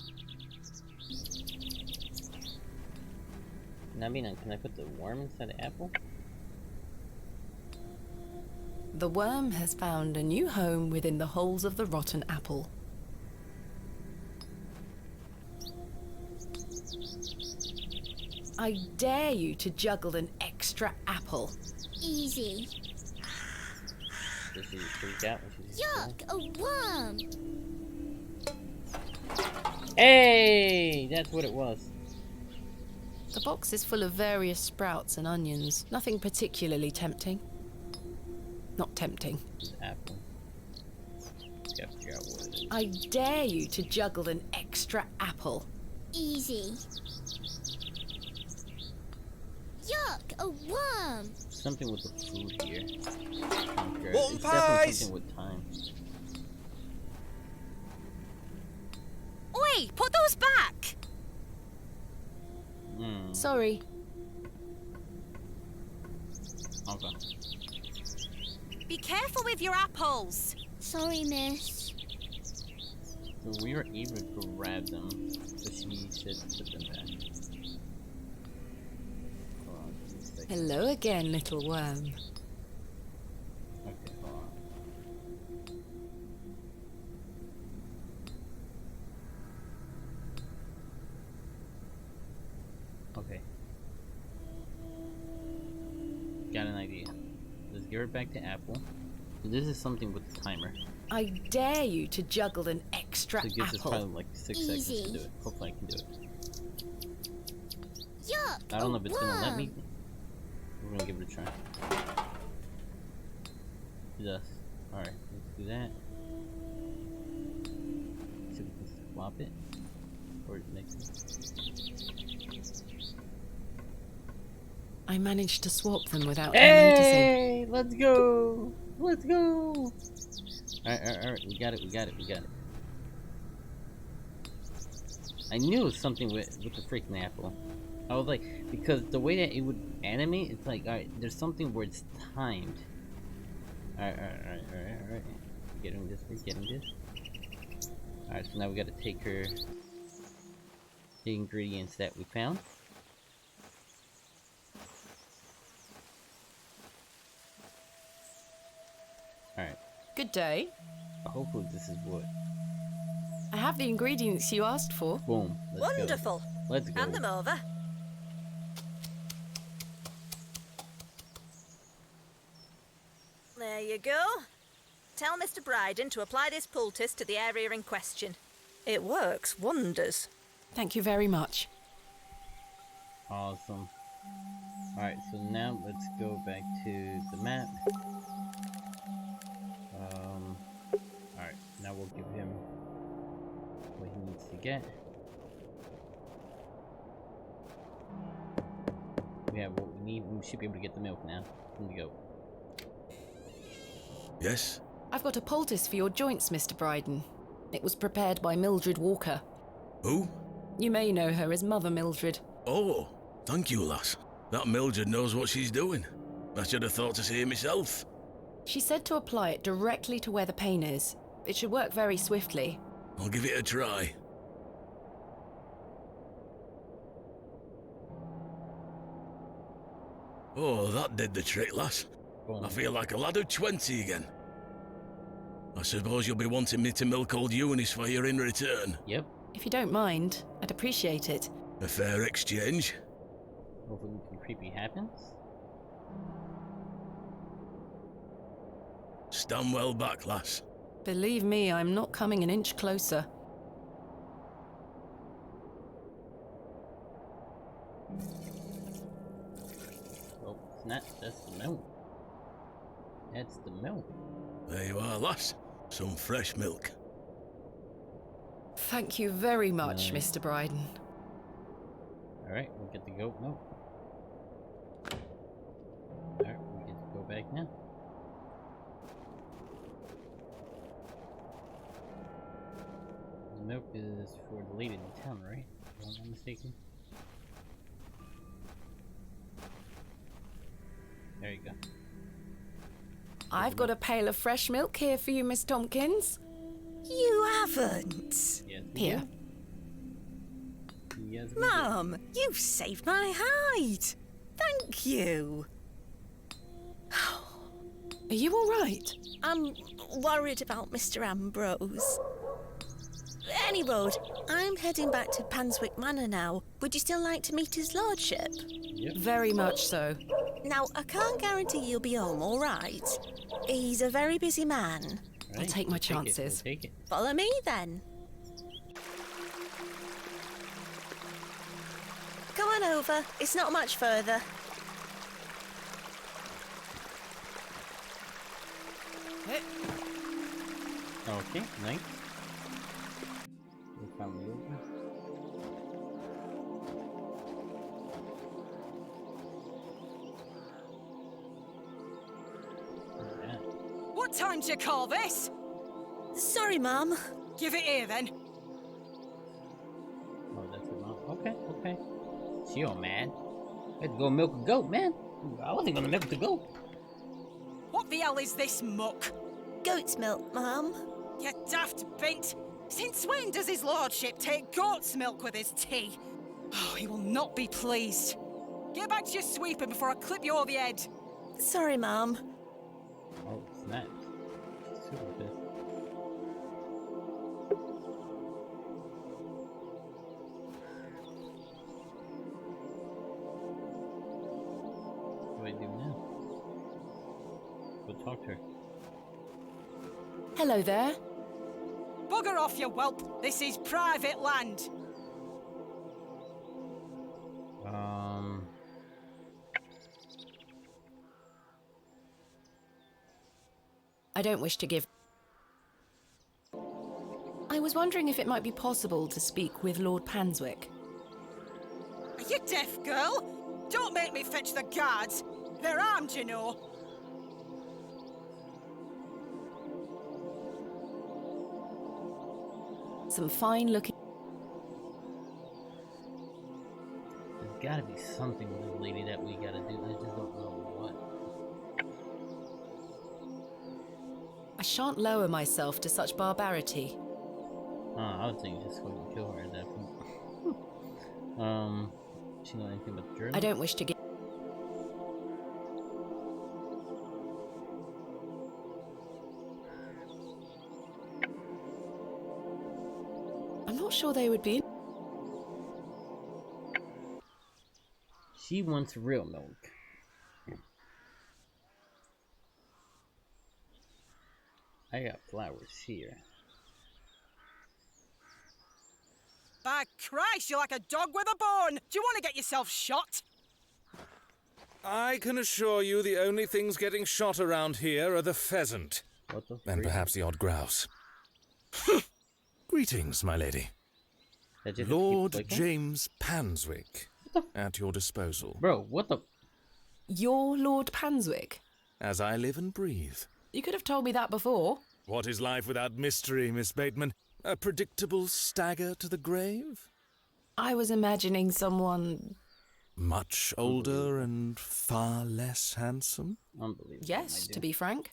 Nabina, can I put the worm inside the apple? The worm has found a new home within the holes of the rotten apple. I dare you to juggle an extra apple. Easy. Does she freak out when she's Yuck, a worm! Hey! That's what it was. The box is full of various sprouts and onions. Nothing particularly tempting. Not tempting. Apple. Gotta figure out what it is. I dare you to juggle an extra apple. Easy. Yuck, a worm! Something with the food here. Mutton It's definitely pies! something with time. Oi, put those back! Sorry. Okay. Be careful with your apples. Sorry, miss. So we were able to grab them, so she should put them back. Hold on, just a second. Hello again, little worm. Okay, hold on. Okay. Got an idea. Let's give her back to Apple. So this is something with the timer. I dare you to juggle an extra So it gives us apple. probably like 6 seconds to do it. Hopefully I can do it. Yuck, I don't know if it's gonna let worm. me. We're gonna give it a try. the dust. Alright, let's do that. See if we can swap it. Or next. I managed to swap them without him noticing. Hey! Let's go! Let's go! Alright, we got it. I knew it was something with the freaking apple. I was like, because the way that it would animate, it's like, alright, there's something where it's timed. Alright. Getting this. Alright, so now we gotta take her the ingredients that we found. Alright. Good day. Hopefully this is what. I have the ingredients you asked for. Boom. Wonderful. Let's go. Hand them over. There you go. Tell Mr. Bryden to apply this poultice to the area in question. It works wonders. Thank you very much. Awesome. Alright, so now let's go back to the map. Alright, now we'll give him what he needs to get. We have what we need. We should be able to get the milk now from the goat. Yes? I've got a poultice for your joints, Mr. Bryden. It was prepared by Mildred Walker. Who? You may know her as Mother Mildred. Oh, thank you, lass. That Mildred knows what she's doing. I should have thought to see it myself. She said to apply it directly to where the pain is. It should work very swiftly. I'll give it a try. Oh, that did the trick, lass. I feel like a lad of 20 again. I suppose you'll be wanting me to milk old Eunice for you in return. Yep. If you don't mind, I'd appreciate it. A fair exchange. Hopefully nothing creepy happens. Stand well back, lass. Believe me, I'm not coming an inch closer. Oh, snap, that's the milk. That's the milk. There you are, lass. Some fresh milk. Thank you very much, Mr. Bryden. Alright, we'll get the goat milk. Alright, we get to go back now. The milk is for the lady in town, right? If I'm not mistaken. There you go. I've got a pail of fresh milk here for you, Miss Tompkins. You haven't. Yes, Here. Yes, Mum, you've saved my hide. Thank you. Are you all right? I'm worried about Mr. Ambrose. Any road, I'm heading back to Panswick Manor now. Would you still like to meet his lordship? Yep. Very much so. Now, I can't guarantee you'll be home, all right? He's a very busy man. Right, I'll take my we'll chances. Take it. Follow me, then. Come on over. It's not much further. Okay, nice. We found the open. What time do you call this? Sorry, Mum. Give it here, then. Oh, that's her mom. Okay. She all mad. I had to go milk a goat, man. I wasn't gonna milk the goat. What the hell is this muck? Goat's milk, Mum. You daft bint. Since when does his lordship take goat's milk with his tea? Oh, he will not be pleased. Get back to your sweeping before I clip you over the head. Sorry, Mum. Oh, snap. Super pissed. What do I do now? Go talk to her. Hello there. Bugger off, you whelp. This is private land. I don't wish to give... I was wondering if it might be possible to speak with Lord Panswick. Are you deaf, girl? Don't make me fetch the guards. They're armed, you know. Some fine-looking... There's gotta be something with this lady that we gotta do. I just don't know what. I shan't lower myself to such barbarity. I was thinking just fucking kill her at that point. She know anything about the journal? I don't wish to give... I'm not sure they would be... She wants real milk. I got flowers here. By Christ, you're like a dog with a bone! Do you want to get yourself shot? I can assure you the only things getting shot around here are the pheasant. What the and perhaps the odd grouse. Greetings, my lady. Lord James Panswick, at your disposal. Bro, what the... You're Lord Panswick? As I live and breathe. You could have told me that before. What is life without mystery, Miss Bateman? A predictable stagger to the grave? I was imagining someone... Much older and far less handsome? Unbelievable. Yes, to be frank.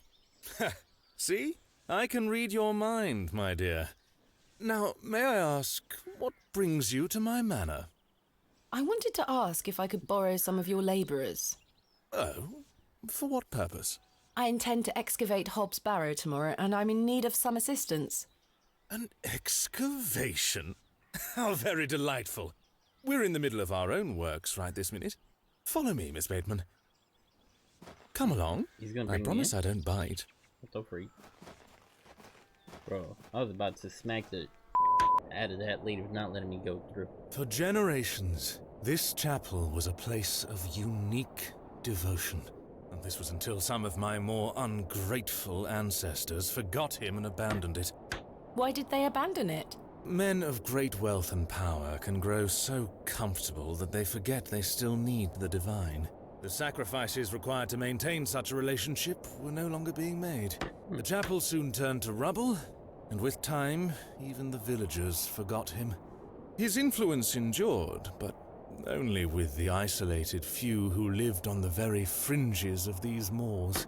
See? I can read your mind, my dear. Now, may I ask, what brings you to my manor? I wanted to ask if I could borrow some of your labourers. Oh? For what purpose? I intend to excavate Hobbs Barrow tomorrow, and I'm in need of some assistance. An excavation? How very delightful. We're in the middle of our own works right this minute. Follow me, Miss Bateman. Come along. He's gonna I bring promise me I don't bite. What the freak? Bro, I was about to smack the out of that lady for not letting me go through. For generations, this chapel was a place of unique devotion. And this was until some of my more ungrateful ancestors forgot him and abandoned it. Why did they abandon it? Men of great wealth and power can grow so comfortable that they forget they still need the divine. The sacrifices required to maintain such a relationship were no longer being made. The chapel soon turned to rubble, and with time, even the villagers forgot him. His influence endured, but only with the isolated few who lived on the very fringes of these moors.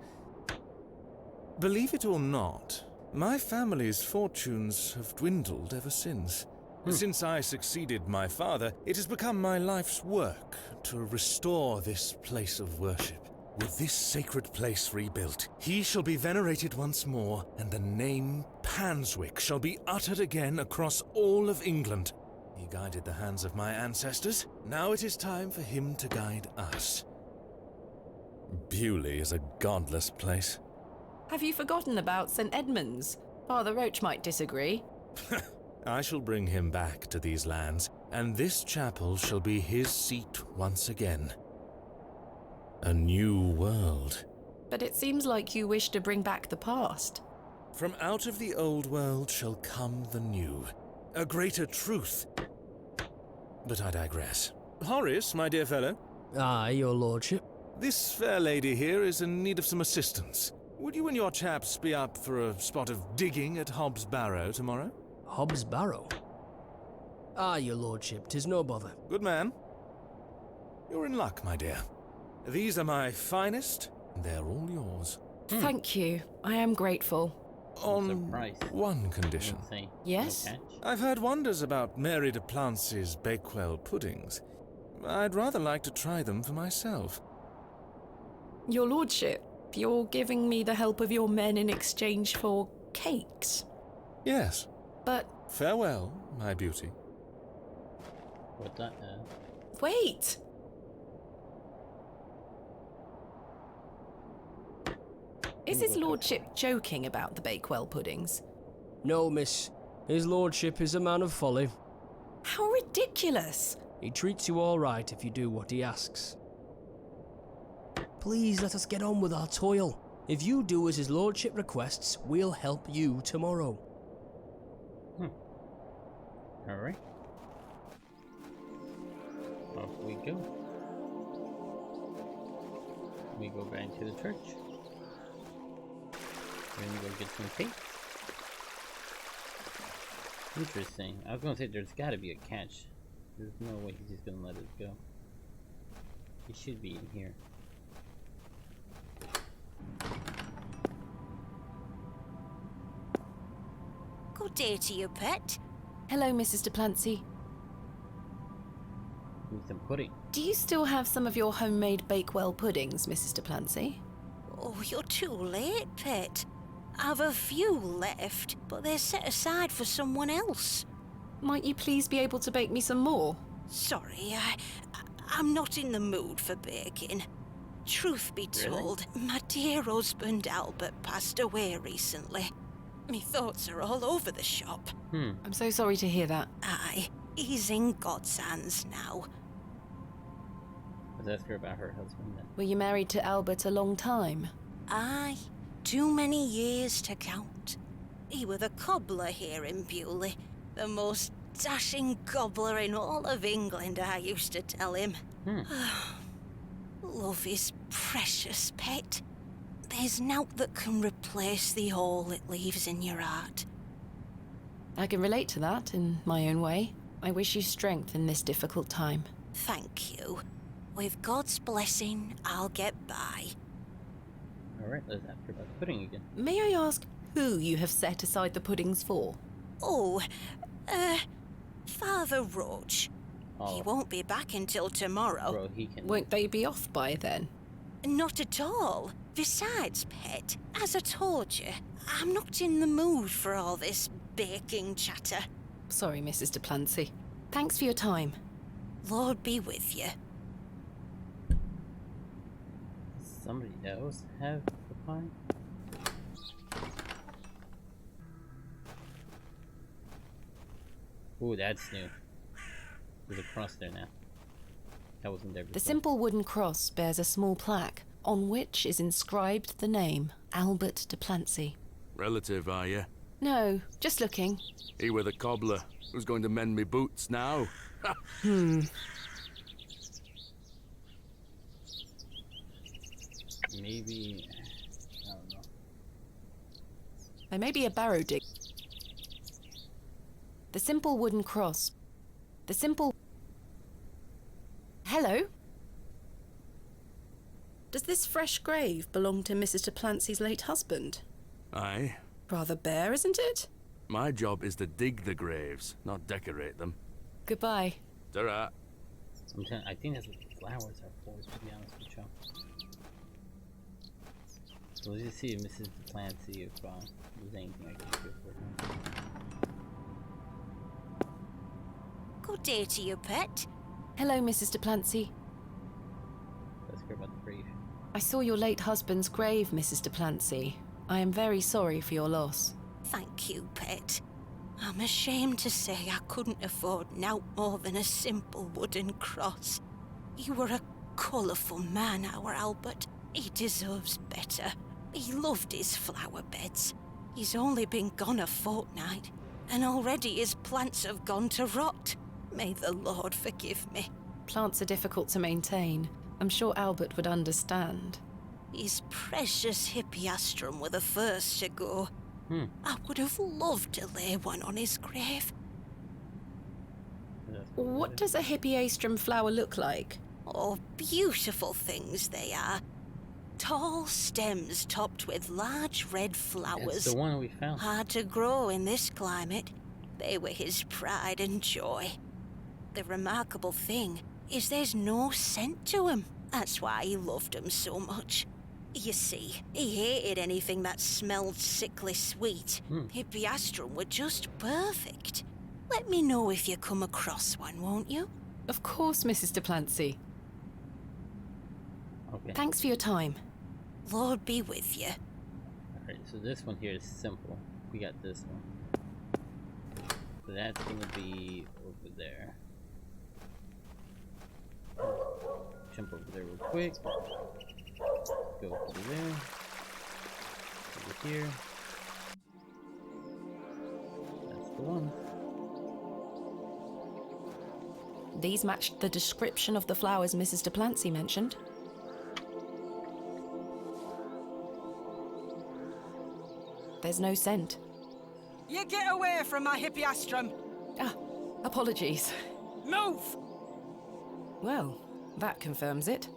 Believe it or not, my family's fortunes have dwindled ever since. Since I succeeded my father, it has become my life's work to restore this place of worship. With this sacred place rebuilt, he shall be venerated once more, and the name Panswick shall be uttered again across all of England. He guided the hands of my ancestors. Now it is time for him to guide us. Bewley is a godless place. Have you forgotten about St. Edmunds? Father Roach might disagree. I shall bring him back to these lands, and this chapel shall be his seat once again. A new world. But it seems like you wish to bring back the past. From out of the old world shall come the new. A greater truth. But I digress. Horace, my dear fellow. Aye, your lordship. This fair lady here is in need of some assistance. Would you and your chaps be up for a spot of digging at Hobbs Barrow tomorrow? Hobbs Barrow? Aye, your lordship, 'tis no bother. Good man. You're in luck, my dear. These are my finest, and they're all yours. Thank you. I am grateful. On one condition. Yes? I've heard wonders about Mary de Plancy's Bakewell puddings. I'd rather like to try them for myself. Your lordship, you're giving me the help of your men in exchange for cakes? Yes. But... Farewell, my beauty. What that? Wait! Is his lordship joking about the Bakewell puddings? No, miss. His lordship is a man of folly. How ridiculous! He treats you all right if you do what he asks. Please let us get on with our toil. If you do as his lordship requests, we'll help you tomorrow. Alright. Off we go. We go back to the church. We're gonna go get some cake. Interesting. I was gonna say there's gotta be a catch. There's no way he's just gonna let us go. He should be in here. Good day to you, pet. Hello, Mrs. Duplancy. Need some pudding. Do you still have some of your homemade Bakewell puddings, Mrs. Duplancy? Oh, you're too late, pet. I've a few left, but they're set aside for someone else. Might you please be able to bake me some more? Sorry, I'm not in the mood for baking. Truth be told, my dear husband Albert passed away recently. Me thoughts are all over the shop. I'm so sorry to hear that. Aye, he's in God's hands now. Let's ask her about her husband then. Were you married to Albert a long time? Aye, too many years to count. He were the cobbler here in Bewley, the most dashing gobbler in all of England, I used to tell him. Love is precious, pet. There's naught that can replace the hole it leaves in your heart. I can relate to that in my own way. I wish you strength in this difficult time. Thank you. With God's blessing, I'll get by. Alright, let's ask her about the pudding again. May I ask who you have set aside the puddings for? Oh, Father Roach. He won't be back until tomorrow. Bro, he can... Won't they be off by then? Not at all. Besides, pet, as I told you, I'm not in the mood for all this baking chatter. Sorry, Mrs. Duplancy. Thanks for your time. Lord be with you. Somebody else have the pie? Ooh, that's new. There's a cross there now. That wasn't there before. The simple wooden cross bears a small plaque, on which is inscribed the name Albert Duplancy. Relative, are you? No, just looking. He were the cobbler. Who's going to mend me boots now? Maybe... I don't know. There may be a Barrow dig. The simple wooden cross. The simple... Hello? Does this fresh grave belong to Mrs. Duplancy's late husband? Aye. Rather bare, isn't it? My job is to dig the graves, not decorate them. Goodbye. Ta-ra. I think that's what the flowers are for, to be honest with you. So let's just see if Mrs. Duplancy, if there's anything I can do for her. Good day to you, pet. Hello, Mrs. Duplancy. Let's hear about the grave. I saw your late husband's grave, Mrs. Duplancy. I am very sorry for your loss. Thank you, pet. I'm ashamed to say I couldn't afford naught more than a simple wooden cross. You were a colourful man, our Albert. He deserves better. He loved his flower beds. He's only been gone a fortnight, and already his plants have gone to rot. May the Lord forgive me. Plants are difficult to maintain. I'm sure Albert would understand. His precious hippeastrum were the first to go. I would have loved to lay one on his grave. What does a hippeastrum flower look like? Oh, beautiful things they are. Tall stems topped with large red flowers. It's the one we found. Hard to grow in this climate. They were his pride and joy. The remarkable thing is there's no scent to 'em. That's why he loved 'em so much. You see, he hated anything that smelled sickly sweet. Hippeastrum were just perfect. Let me know if you come across one, won't you? Of course, Mrs. Duplancy. Okay. Thanks for your time. Lord be with you. Alright, so this one here is simple. We got this one. So that's gonna be over there. Jump over there real quick. Go to there. over here. That's the one. These matched the description of the flowers Mrs. Duplancy mentioned. There's no scent. You get away from my hippiastrum! Ah, apologies. Move! Well, that confirms it.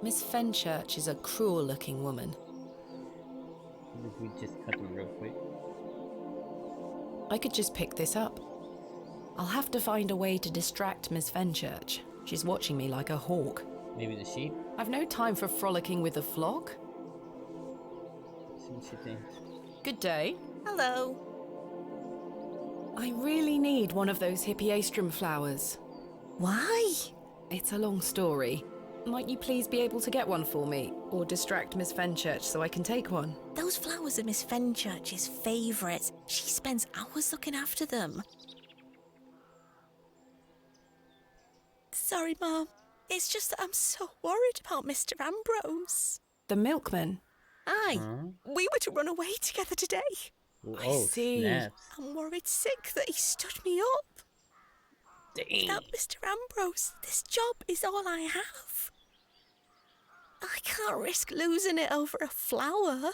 Miss Fenchurch is a cruel-looking woman. If we just cut them real quick. I could just pick this up. I'll have to find a way to distract Miss Fenchurch. She's watching me like a hawk. Maybe the sheep? I've no time for frolicking with the flock. See what she thinks. Good day. Hello. I really need one of those hippiastrum flowers. Why? It's a long story. Might you please be able to get one for me, or distract Miss Fenchurch so I can take one? Those flowers are Miss Fenchurch's favourites. She spends hours looking after them. Sorry, Mum. It's just that I'm so worried about Mr. Ambrose. The milkman? Aye. We were to run away together today. I see. Snaps. I'm worried sick that he stood me up. Dang. Without Mr. Ambrose, this job is all I have. I can't risk losing it over a flower.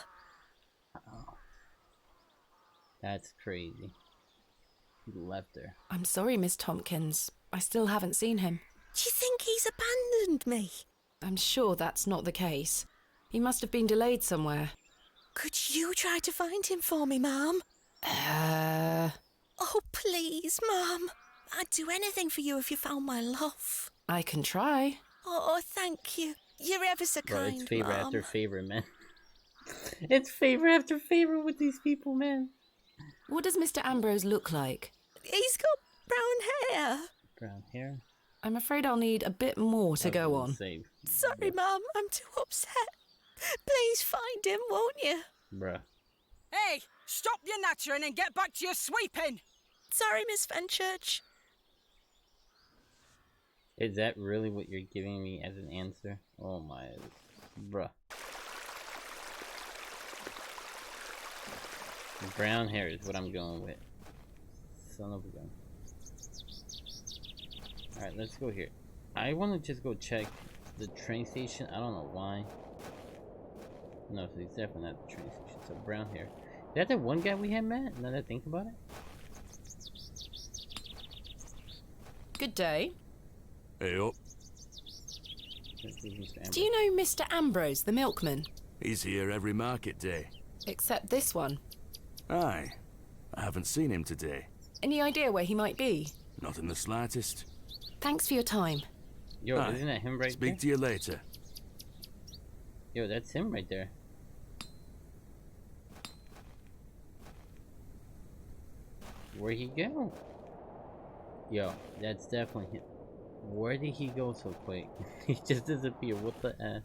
That's crazy. He left her. I'm sorry, Miss Tompkins. I still haven't seen him. Do you think he's abandoned me? I'm sure that's not the case. He must have been delayed somewhere. Could you try to find him for me, Mum? Oh, please, Mum. I'd do anything for you if you found my love. I can try. Oh, thank you. You're ever so Bro, kind, it's favor Mum. after favor, man. It's favor after favor with these people, man. What does Mr. Ambrose look like? He's got brown hair. Brown hair? I'm afraid I'll need a bit more to go on. Save. Sorry, Mum. I'm too upset. Please find him, won't you? Bruh. Hey, stop your nattering and get back to your sweeping! Sorry, Miss Fenchurch. Is that really what you're giving me as an answer? Oh my... Bruh. Brown hair is what I'm going with. Son of a gun. Alright, let's go here. I want to just go check the train station. I don't know why. No, it's definitely not the train station. So brown hair. Is that the one guy we had met? Now that I think about it? Good day. Hey up. Do you know Mr. Ambrose, the milkman? He's here every market day. Except this one. Aye. I haven't seen him today. Any idea where he might be? Not in the slightest. Thanks for your time. Yo, Aye. isn't that him right Speak there? to you later. Yo, that's him right there. Where'd he go? Yo, that's definitely him. Where did he go so quick? He just disappeared. What the F?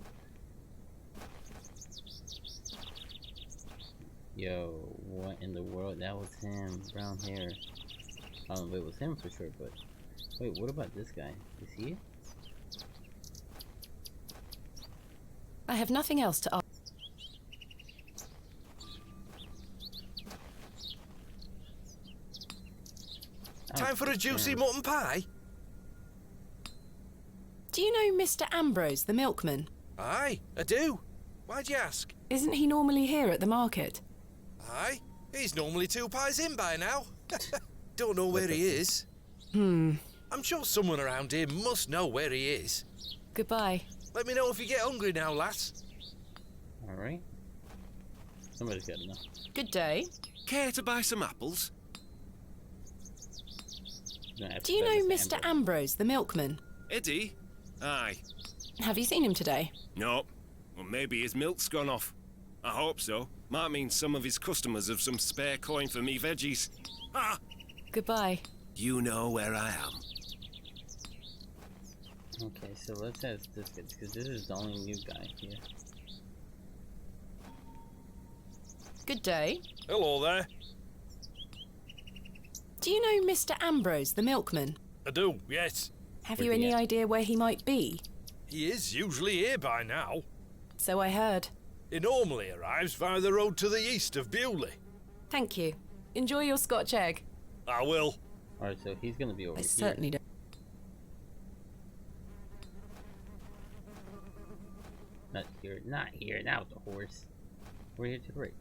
Yo, what in the world? That was him. Brown hair. I don't know if it was him for sure, but... Wait, what about this guy? Is he it? I have nothing else to ask. Time for a juicy mutton pie? Do you know Mr. Ambrose, the milkman? Aye, I do. Why'd you ask? Isn't he normally here at the market? Aye, he's normally 2 pies in by now. Don't know where he is. I'm sure someone around here must know where he is. Goodbye. Let me know if you get hungry now, lass. Alright. Somebody's got to know. Good day. Care to buy some apples? Do you know Mr. Ambrose, the milkman? Eddie? Aye. Have you seen him today? No. Well, maybe his milk's gone off. I hope so. Might mean some of his customers have some spare coin for me veggies. Ah! Goodbye. You know where I am. Okay, so let's ask this guy, because this is the only new guy here. Good day. Hello there. Do you know Mr. Ambrose, the milkman? I do, yes. Have you any idea where he might be? He is usually here by now. So I heard. He normally arrives via the road to the east of Bewley. Thank you. Enjoy your Scotch egg. I will. Alright, so he's gonna be over I here. certainly don't. Not here, now with the horse. We're here to the right.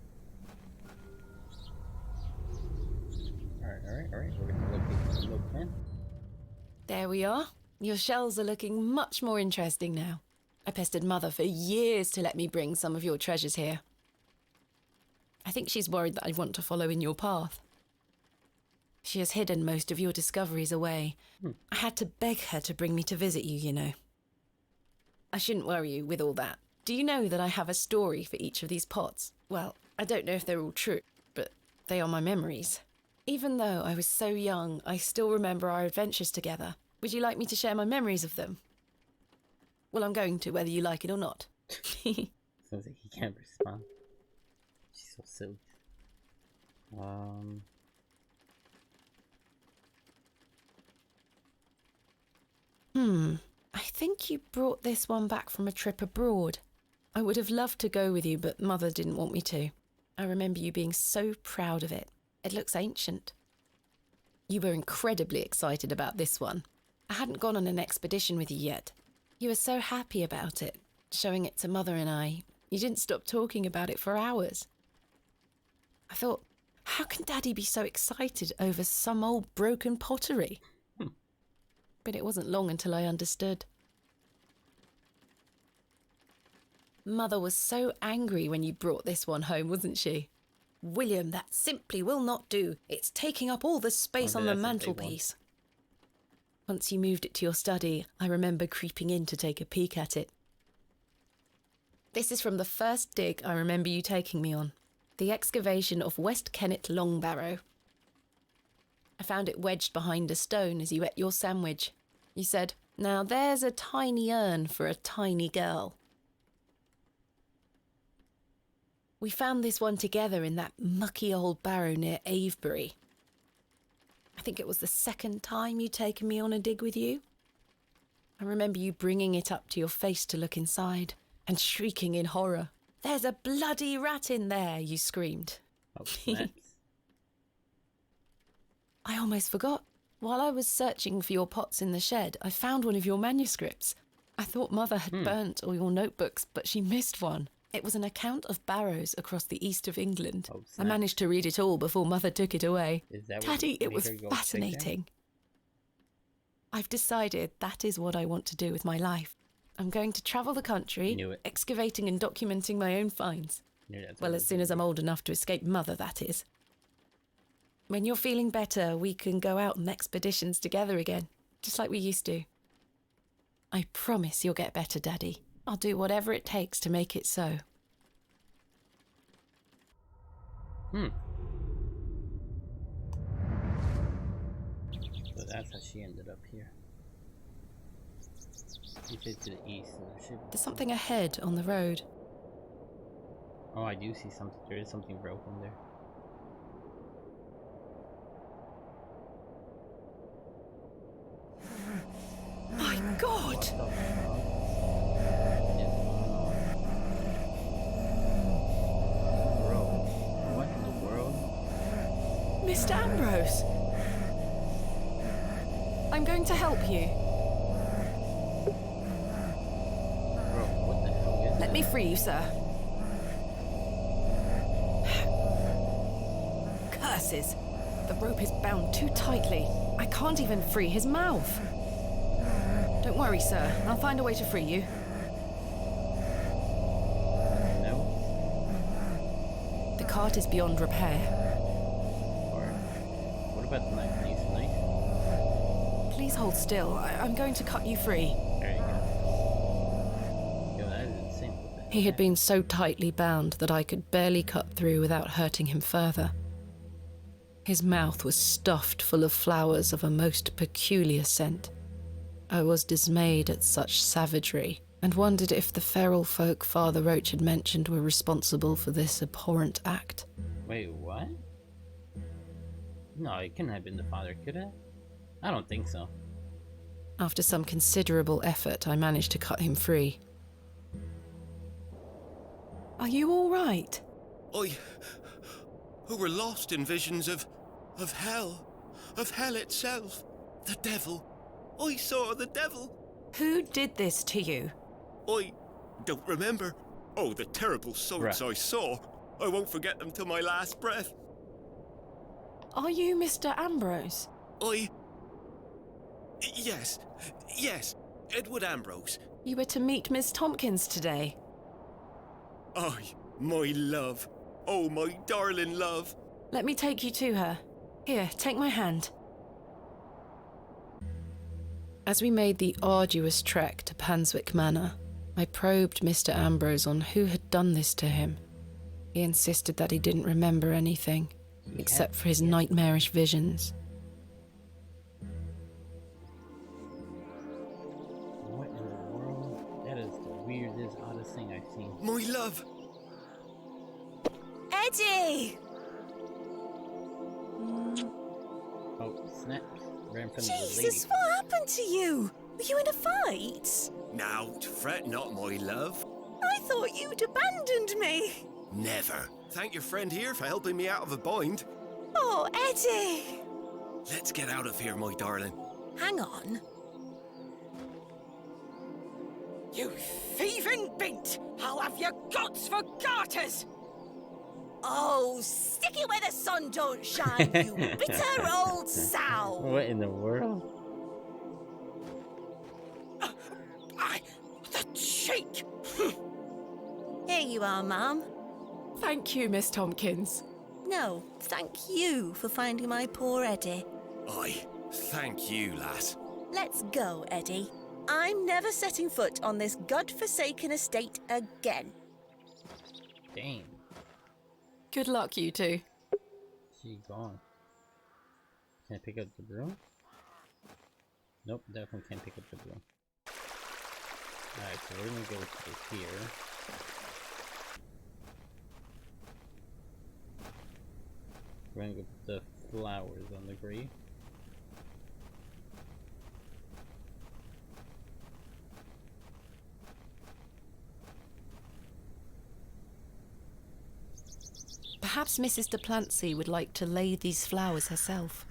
Alright. We're gonna locate the milk plant. There we are. Your shells are looking much more interesting now. I pestered Mother for years to let me bring some of your treasures here. I think she's worried that I want to follow in your path. She has hidden most of your discoveries away. I had to beg her to bring me to visit you, you know. I shouldn't worry you with all that. Do you know that I have a story for each of these pots? Well, I don't know if they're all true, but they are my memories. Even though I was so young, I still remember our adventures together. Would you like me to share my memories of them? Well, I'm going to, whether you like it or not. Sounds like he can't respond. She's so silly. I think you brought this one back from a trip abroad. I would have loved to go with you, but Mother didn't want me to. I remember you being so proud of it. It looks ancient. You were incredibly excited about this one. I hadn't gone on an expedition with you yet. You were so happy about it, showing it to Mother and I. You didn't stop talking about it for hours. I thought, how can Daddy be so excited over some old broken pottery? But it wasn't long until I understood. Mother was so angry when you brought this one home, wasn't she? William, that simply will not do. It's taking up all the space on the mantelpiece. Once you moved it to your study, I remember creeping in to take a peek at it. This is from the first dig I remember you taking me on. The excavation of West Kennet Long Barrow. I found it wedged behind a stone as you ate your sandwich. You said, "Now there's a tiny urn for a tiny girl." We found this one together in that mucky old barrow near Avebury. I think it was the second time you'd taken me on a dig with you. I remember you bringing it up to your face to look inside and shrieking in horror. "There's a bloody rat in there," you screamed. Oh, snaps. I almost forgot. While I was searching for your pots in the shed, I found one of your manuscripts. I thought Mother had burnt all your notebooks, but she missed one. It was an account of barrows across the east of England. Oh, I managed to read it all before Mother took it away. Is that what Daddy, it made was her go fascinating. I've decided that is what I want to do with my life. I'm going to travel the country, excavating and documenting my own finds. Well, as soon as I'm old enough to escape Mother, that is. When you're feeling better, we can go out on expeditions together again, just like we used to. I promise you'll get better, Daddy. I'll do whatever it takes to make it so. So that's how she ended up here. You said to the east. There's something ahead on the road. Oh, I do see something. There is something broken there. My God! What in the world? Mr. Ambrose! I'm going to help you. Bro, what the hell is Let me free you, sir. Curses! The rope is bound too tightly. I can't even free his mouth. Don't worry, sir. I'll find a way to free you. No? The cart is beyond repair. Or what about the knife? Can I use the knife? Please hold still. I'm going to cut you free. There you go. Yo, that is insane. What the hell? He had been so tightly bound that I could barely cut through without hurting him further. His mouth was stuffed full of flowers of a most peculiar scent. I was dismayed at such savagery, and wondered if the feral folk Father Roach had mentioned were responsible for this abhorrent act. Wait, what? No, it couldn't have been the father, could it? I don't think so. After some considerable effort, I managed to cut him free. Are you all right? Who were lost in visions of hell itself, the devil. I saw the devil. Who did this to you? I don't remember. Oh, the terrible sights I saw. I won't forget them till my last breath. Are you Mr. Ambrose? Yes, Edward Ambrose. You were to meet Miss Tompkins today. My love. Oh, my darling love. Let me take you to her. Here, take my hand. As we made the arduous trek to Panswick Manor, I probed Mr. Ambrose on who had done this to him. He insisted that he didn't remember anything, except for his nightmarish visions. What in the world? That is the weirdest, oddest thing I've seen. My love! Eddie! Oh, snaps. Ran from Jesus, the lady. what happened to you? Were you in a fight? Now, fret not, my love. I thought you'd abandoned me. Never. Thank your friend here for helping me out of a bind. Oh, Eddie! Let's get out of here, my darling. Hang on. You thieving bint! I'll have your guts for garters! Oh, stick it where the sun don't shine, you bitter old sow! What in the world? The cheek! Here you are, Ma'am. Thank you, Miss Tompkins. No, thank you for finding my poor Eddie. Aye, thank you, lass. Let's go, Eddie. I'm never setting foot on this god-forsaken estate again. Damn. Good luck, you two. She gone. Can I pick up the broom? Nope, definitely can't pick up the broom. Alright, so we're gonna go to here. We're gonna go put the flowers on the grave. Perhaps Mrs. de Plancy would like to lay these flowers herself.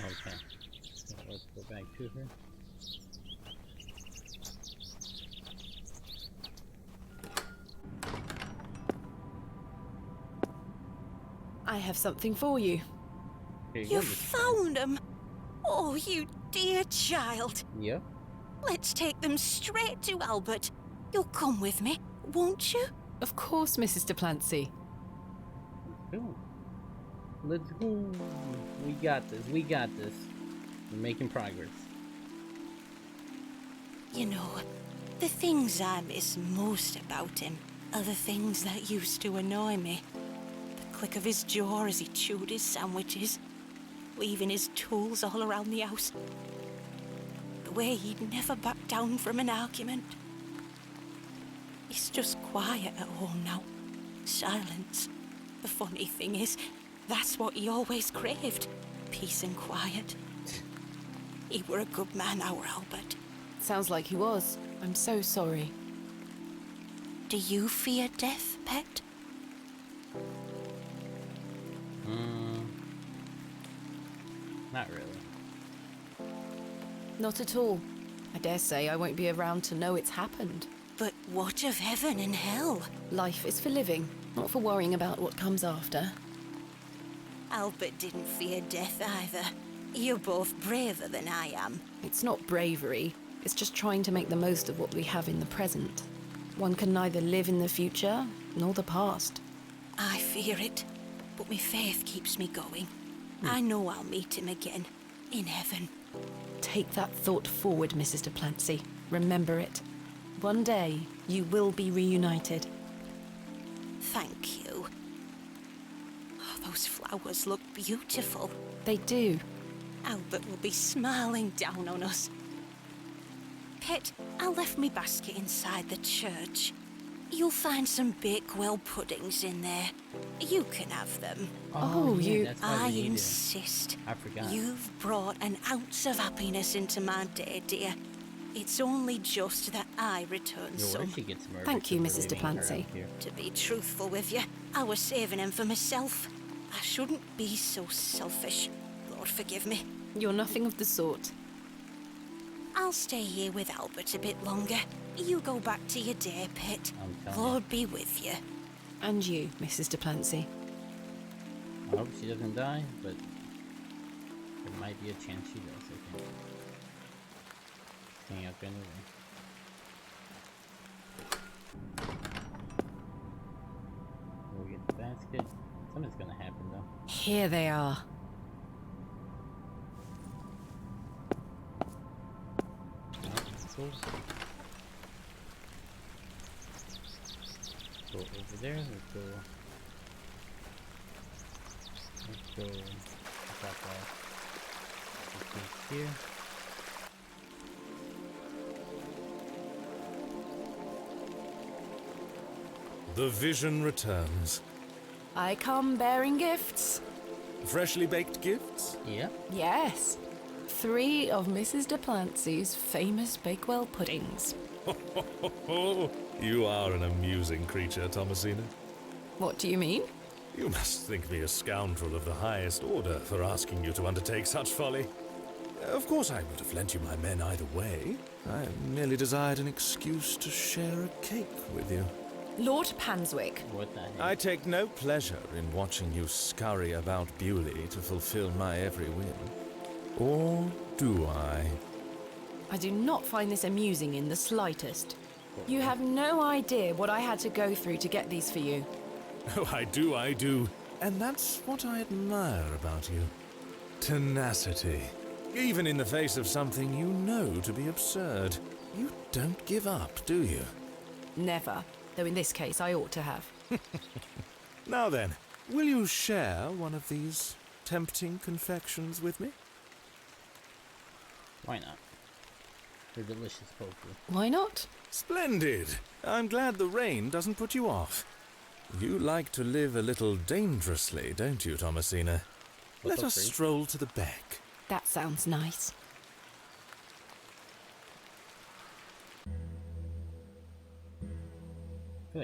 Okay. So let's go back to her. I have something for you. You found them! Oh, you dear child. Yep. Let's take them straight to Albert. You'll come with me, won't you? Of course, Mrs. de Plancy. Go. Let's go. We got this. We got this. We're making progress. You know, the things I miss most about him are the things that used to annoy me. The click of his jaw as he chewed his sandwiches, leaving his tools all around the house. The way he'd never back down from an argument. He's just quiet at home now. Silence. The funny thing is, that's what he always craved. Peace and quiet. He were a good man, our Albert. Sounds like he was. I'm so sorry. Do you fear death, pet? Not really. Not at all. I dare say I won't be around to know it's happened. But what of heaven and hell? Life is for living, not for worrying about what comes after. Albert didn't fear death either. You're both braver than I am. It's not bravery. It's just trying to make the most of what we have in the present. One can neither live in the future, nor the past. I fear it, but my faith keeps me going. I know I'll meet him again, in heaven. Take that thought forward, Mrs. de Plancy. Remember it. One day, you will be reunited. Thank you. Oh, those flowers look beautiful. They do. Albert will be smiling down on us. Pet, I left me basket inside the church. You'll find some Bakewell puddings in there. You can have them. Oh, yeah, you... that's why I we need it. insist. I forgot. You've brought an ounce of happiness into my day, dear. It's only just that I return Yo, what some. if she gets murdered? Thank you, because we're Mrs. leaving her Duplancy. out here? To be truthful with you, I was saving him for myself. I shouldn't be so selfish. Lord forgive me. You're nothing of the sort. I'll stay here with Albert a bit longer. You go back to your day, Pit. I'm telling you. Lord be with you. And you, Mrs. Duplancy. I hope she doesn't die, but there might be a chance she does, I think. Hang up anyway. We'll get the basket. Something's gonna happen though. Here they are. Cool. Go over there. Let's go. Drop off the things here. The vision returns. I come bearing gifts. Freshly baked gifts? Yeah. Yes. 3 of Mrs. Duplancy's famous Bakewell puddings. You are an amusing creature, Thomasina. What do you mean? You must think me a scoundrel of the highest order for asking you to undertake such folly. Of course I would have lent you my men either way. I merely desired an excuse to share a cake with you. Lord Panswick. What the heck? I take no pleasure in watching you scurry about Bewley to fulfill my every whim. Or do I? I do not find this amusing in the slightest. You have no idea what I had to go through to get these for you. Oh, I do. And that's what I admire about you. Tenacity. Even in the face of something you know to be absurd. You don't give up, do you? Never. Though in this case, I ought to have. Now then, will you share one of these tempting confections with me? Why not? They're delicious, hopefully. Why not? Splendid! I'm glad the rain doesn't put you off. You like to live a little dangerously, don't you, Thomasina? Let us stroll to the beck. That sounds nice.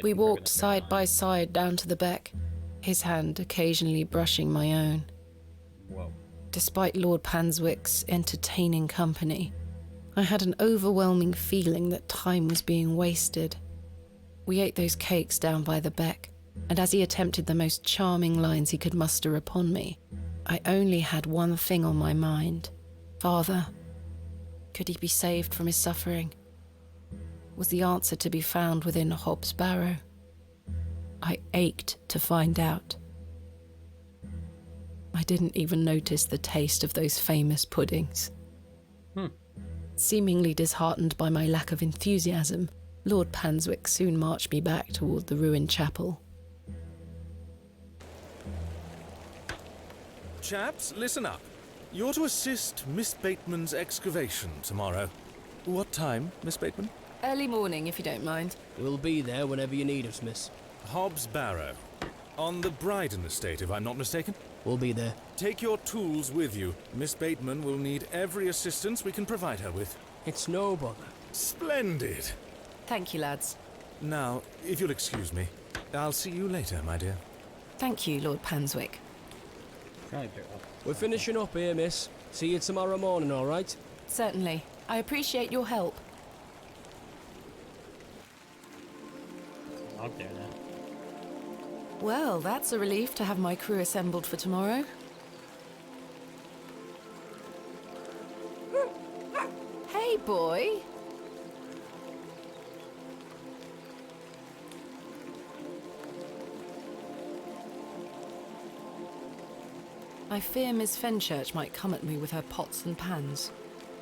We walked side by side down to the beck, his hand occasionally brushing my own. Whoa. Despite Lord Panswick's entertaining company, I had an overwhelming feeling that time was being wasted. We ate those cakes down by the beck, and as he attempted the most charming lines he could muster upon me, I only had one thing on my mind. Father, could he be saved from his suffering? Was the answer to be found within Hobbs Barrow? I ached to find out. I didn't even notice the taste of those famous puddings. Seemingly disheartened by my lack of enthusiasm, Lord Panswick soon marched me back toward the ruined chapel. Chaps, listen up. You're to assist Miss Bateman's excavation tomorrow. What time, Miss Bateman? Early morning, if you don't mind. We'll be there whenever you need us, miss. Hobbs Barrow. On the Bryden estate, if I'm not mistaken. We'll be there. Take your tools with you. Miss Bateman will need every assistance we can provide her with. It's no bother. Splendid. Thank you, lads. Now, if you'll excuse me, I'll see you later, my dear. Thank you, Lord Panswick. We're finishing up here, miss. See you tomorrow morning, all right? Certainly. I appreciate your help. Out there now. Well, that's a relief to have my crew assembled for tomorrow. Hey, boy. I fear Miss Fenchurch might come at me with her pots and pans.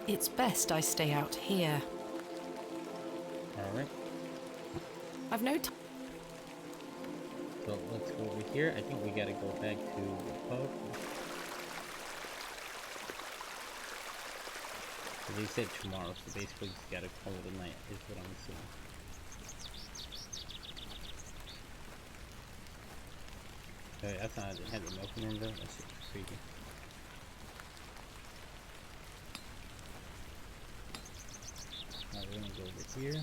It's best I stay out here. Alright. I've no time. So let's go over here. I think we gotta go back to the pub. So they said tomorrow, so basically just gotta call it a night, is what I'm assuming. Okay, I thought I had them open in though. That shit was creepy. Alright, we're gonna go over here.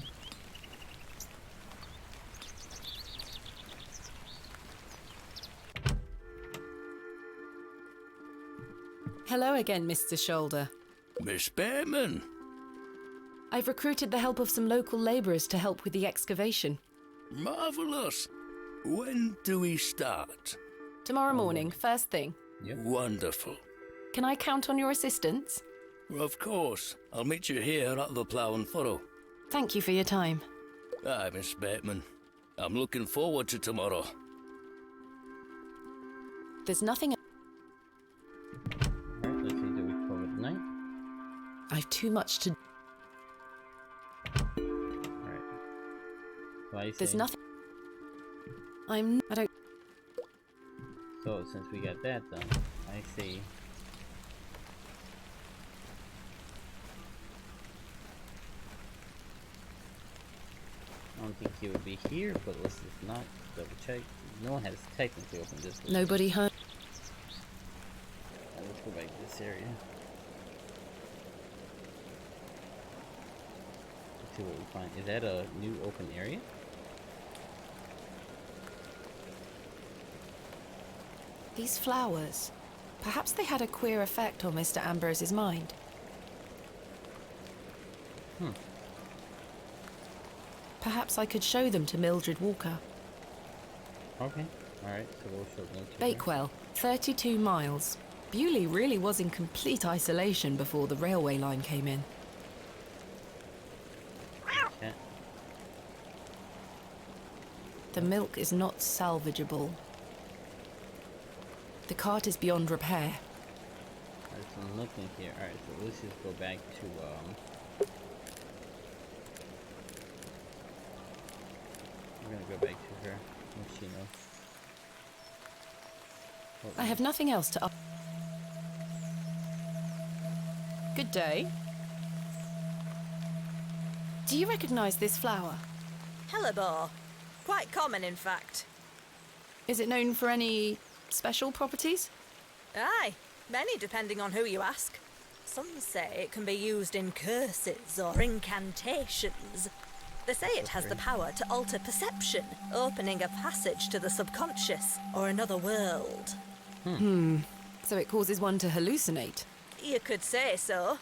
Hello again, Mr. Shoulder. Miss Bateman. I've recruited the help of some local labourers to help with the excavation. Marvellous. When do we start? Tomorrow morning, first thing. Yep. Wonderful. Can I count on your assistance? Of course. I'll meet you here at the Plough and Furrow. Thank you for your time. Aye, Miss Bateman. I'm looking forward to tomorrow. There's nothing... Alright, let's see, do we call it night? I've too much to... Alright. So I There's say- nothing... I don't... So since we got that done, I see. I don't think he would be here, but let's just not double check. No one has technically opened this door. Nobody hurt. Alright, let's go back to this area. Let's see what we find. Is that a new open area? These flowers. Perhaps they had a queer effect on Mr. Ambrose's mind. Perhaps I could show them to Mildred Walker. Okay. Alright, so we'll show them to her. Bakewell, 32 miles. Bewley really was in complete isolation before the railway line came in. Okay. The milk is not salvageable. The cart is beyond repair. Alright, so I'm looking here. Alright, so let's just go back to, we're gonna go back to her. What does she know? I have nothing else to up. Good day. Do you recognize this flower? Hellebore. Quite common, in fact. Is it known for any special properties? Aye, many depending on who you ask. Some say it can be used in curses or incantations. They say it has the power to alter perception, opening a passage to the subconscious or another world. So it causes one to hallucinate. You could say so.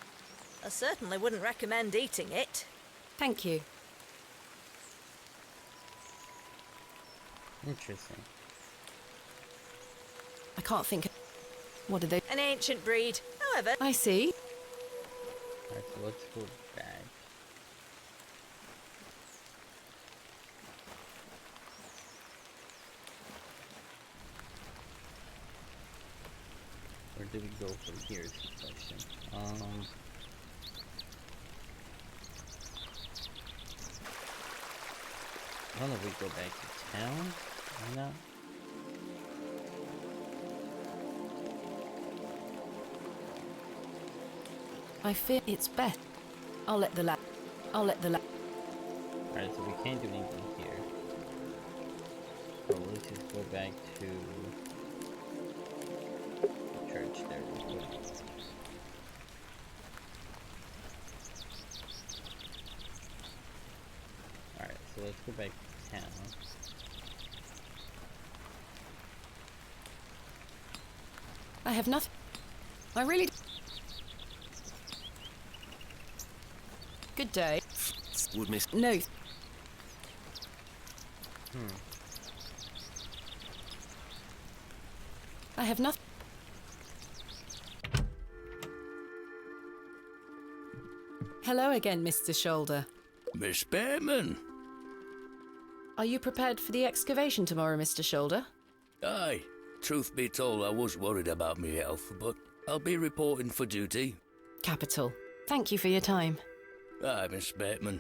I certainly wouldn't recommend eating it. Thank you. Interesting. I can't think. What are they? An ancient breed, however. I see. Alright, so let's go back. Where do we go from here is the question. I don't know if we go back to town or not. I fear it's best. I'll let the lad. Alright, so we can't do anything here. So let's just go back to the church there real quick. Alright, so let's go back to town. I have nothing. I really. Good day. Would miss. No. I have nothing. Hello again, Mr. Shoulder. Miss Bateman. Are you prepared for the excavation tomorrow, Mr. Shoulder? Aye. Truth be told, I was worried about me health, but I'll be reporting for duty. Capital. Thank you for your time. Aye, Miss Bateman.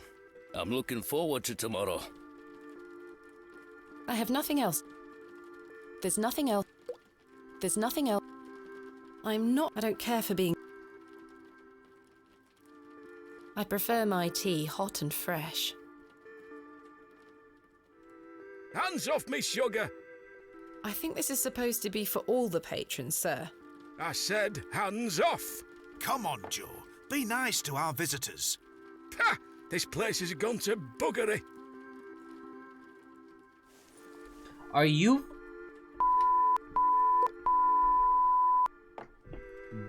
I'm looking forward to tomorrow. I have nothing else. There's nothing else. There's nothing else. I don't care for being... I prefer my tea hot and fresh. Hands off me, sugar! I think this is supposed to be for all the patrons, sir. I said hands off! Come on, Joe. Be nice to our visitors. Ha! This place has gone to buggery. Are you...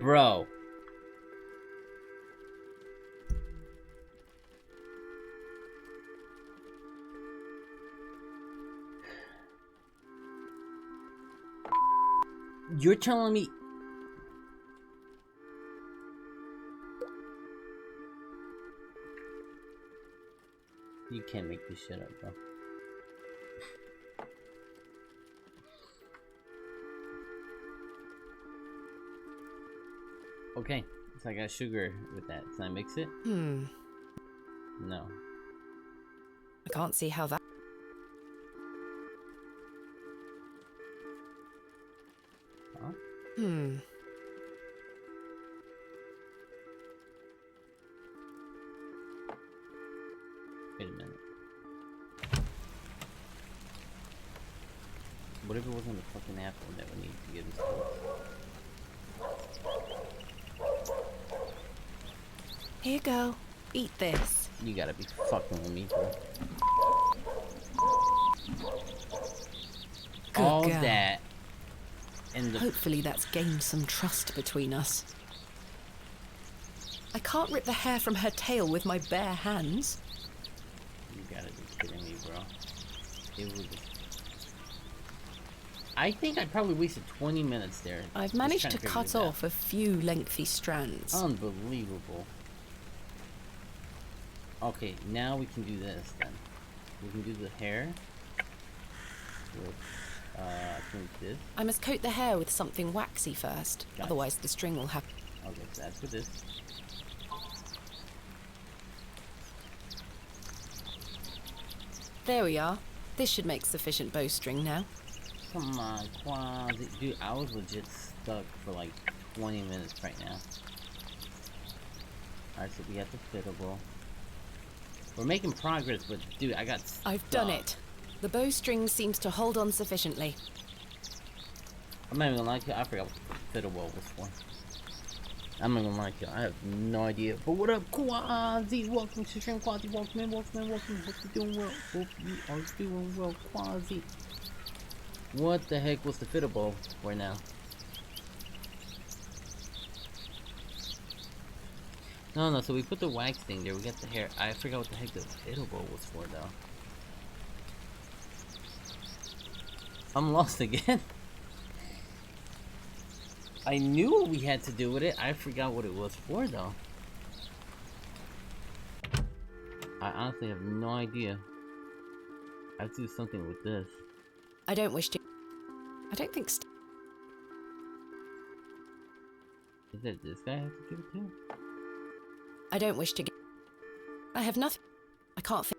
Bro. You're telling me... You can't make this shit up, bro. Okay, so I got sugar with that. Can I mix it? No. I can't see how that... Huh? Wait a minute. What if it wasn't the fucking apple that we need to get this close? Here you go. Eat this. You gotta be fucking with me, bro. Good All girl. that. And the... Hopefully that's gained some trust between us. I can't rip the hair from her tail with my bare hands. You gotta be kidding me, bro. It was... I think I probably wasted 20 minutes there. I've managed to cut off a few lengthy strands. Unbelievable. Okay, now we can do this then. We can do the hair. With, I think this. I must coat the hair with something waxy first, Gotcha. otherwise the string will have... Okay, so that's for this. There we are. This should make sufficient bowstring now. Come on, Quasi. Dude, I was legit stuck for like 20 minutes right now. Alright, so we got the fiddle. We're making progress, but dude, I got stuck. I've done it. The bowstring seems to hold on sufficiently. I'm not even gonna lie to you, I forgot what the fiddle was for. I'm not gonna lie to you, I have no idea. But what up, Quasi? Welcome to stream, Quasi. Welcome in, welcome in, welcome in. Hope you're doing well. Hope you are doing well, Quasi. What the heck was the fiddle bowl for now? No, so we put the wax thing there, we got the hair. I forgot what the heck the fiddle bowl was for though. I'm lost again. I knew what we had to do with it, I forgot what it was for though. I honestly have no idea. I have to do something with this. I don't wish to... I don't think... Is it this guy I have to give it to? I don't wish to get... I have nothing... I can't think...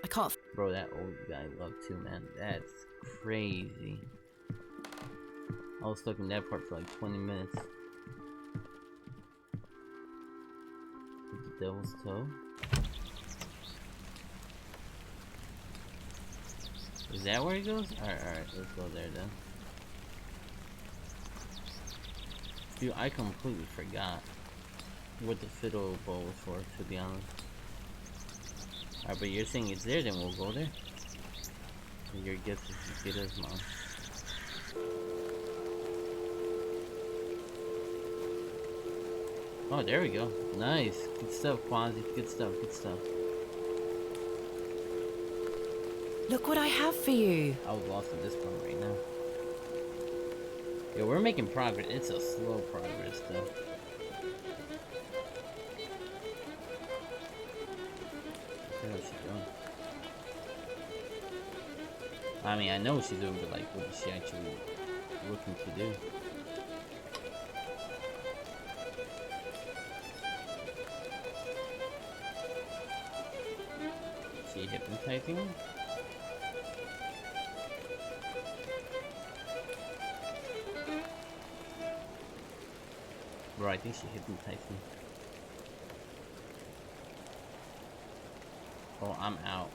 I can't... Bro, that old guy loved too, man. That's crazy. I was stuck in that part for like 20 minutes. The devil's toe. Is that where he goes? Alright, let's go there then. Dude, I completely forgot what the fiddle bowl was for, to be honest. Alright, but you're saying it's there, then we'll go there. And your guess is as good as mine. Oh, there we go. Nice. Good stuff, Quasi. Good stuff, good stuff. Look what I have for you. I was lost at this point right now. Yeah, we're making progress. It's a slow progress, though. What the hell is she doing? I mean, I know what she's doing, but like, what is she actually looking to do? Is she hypnotizing him? Bro, I think she hypnotized me. Oh, I'm out.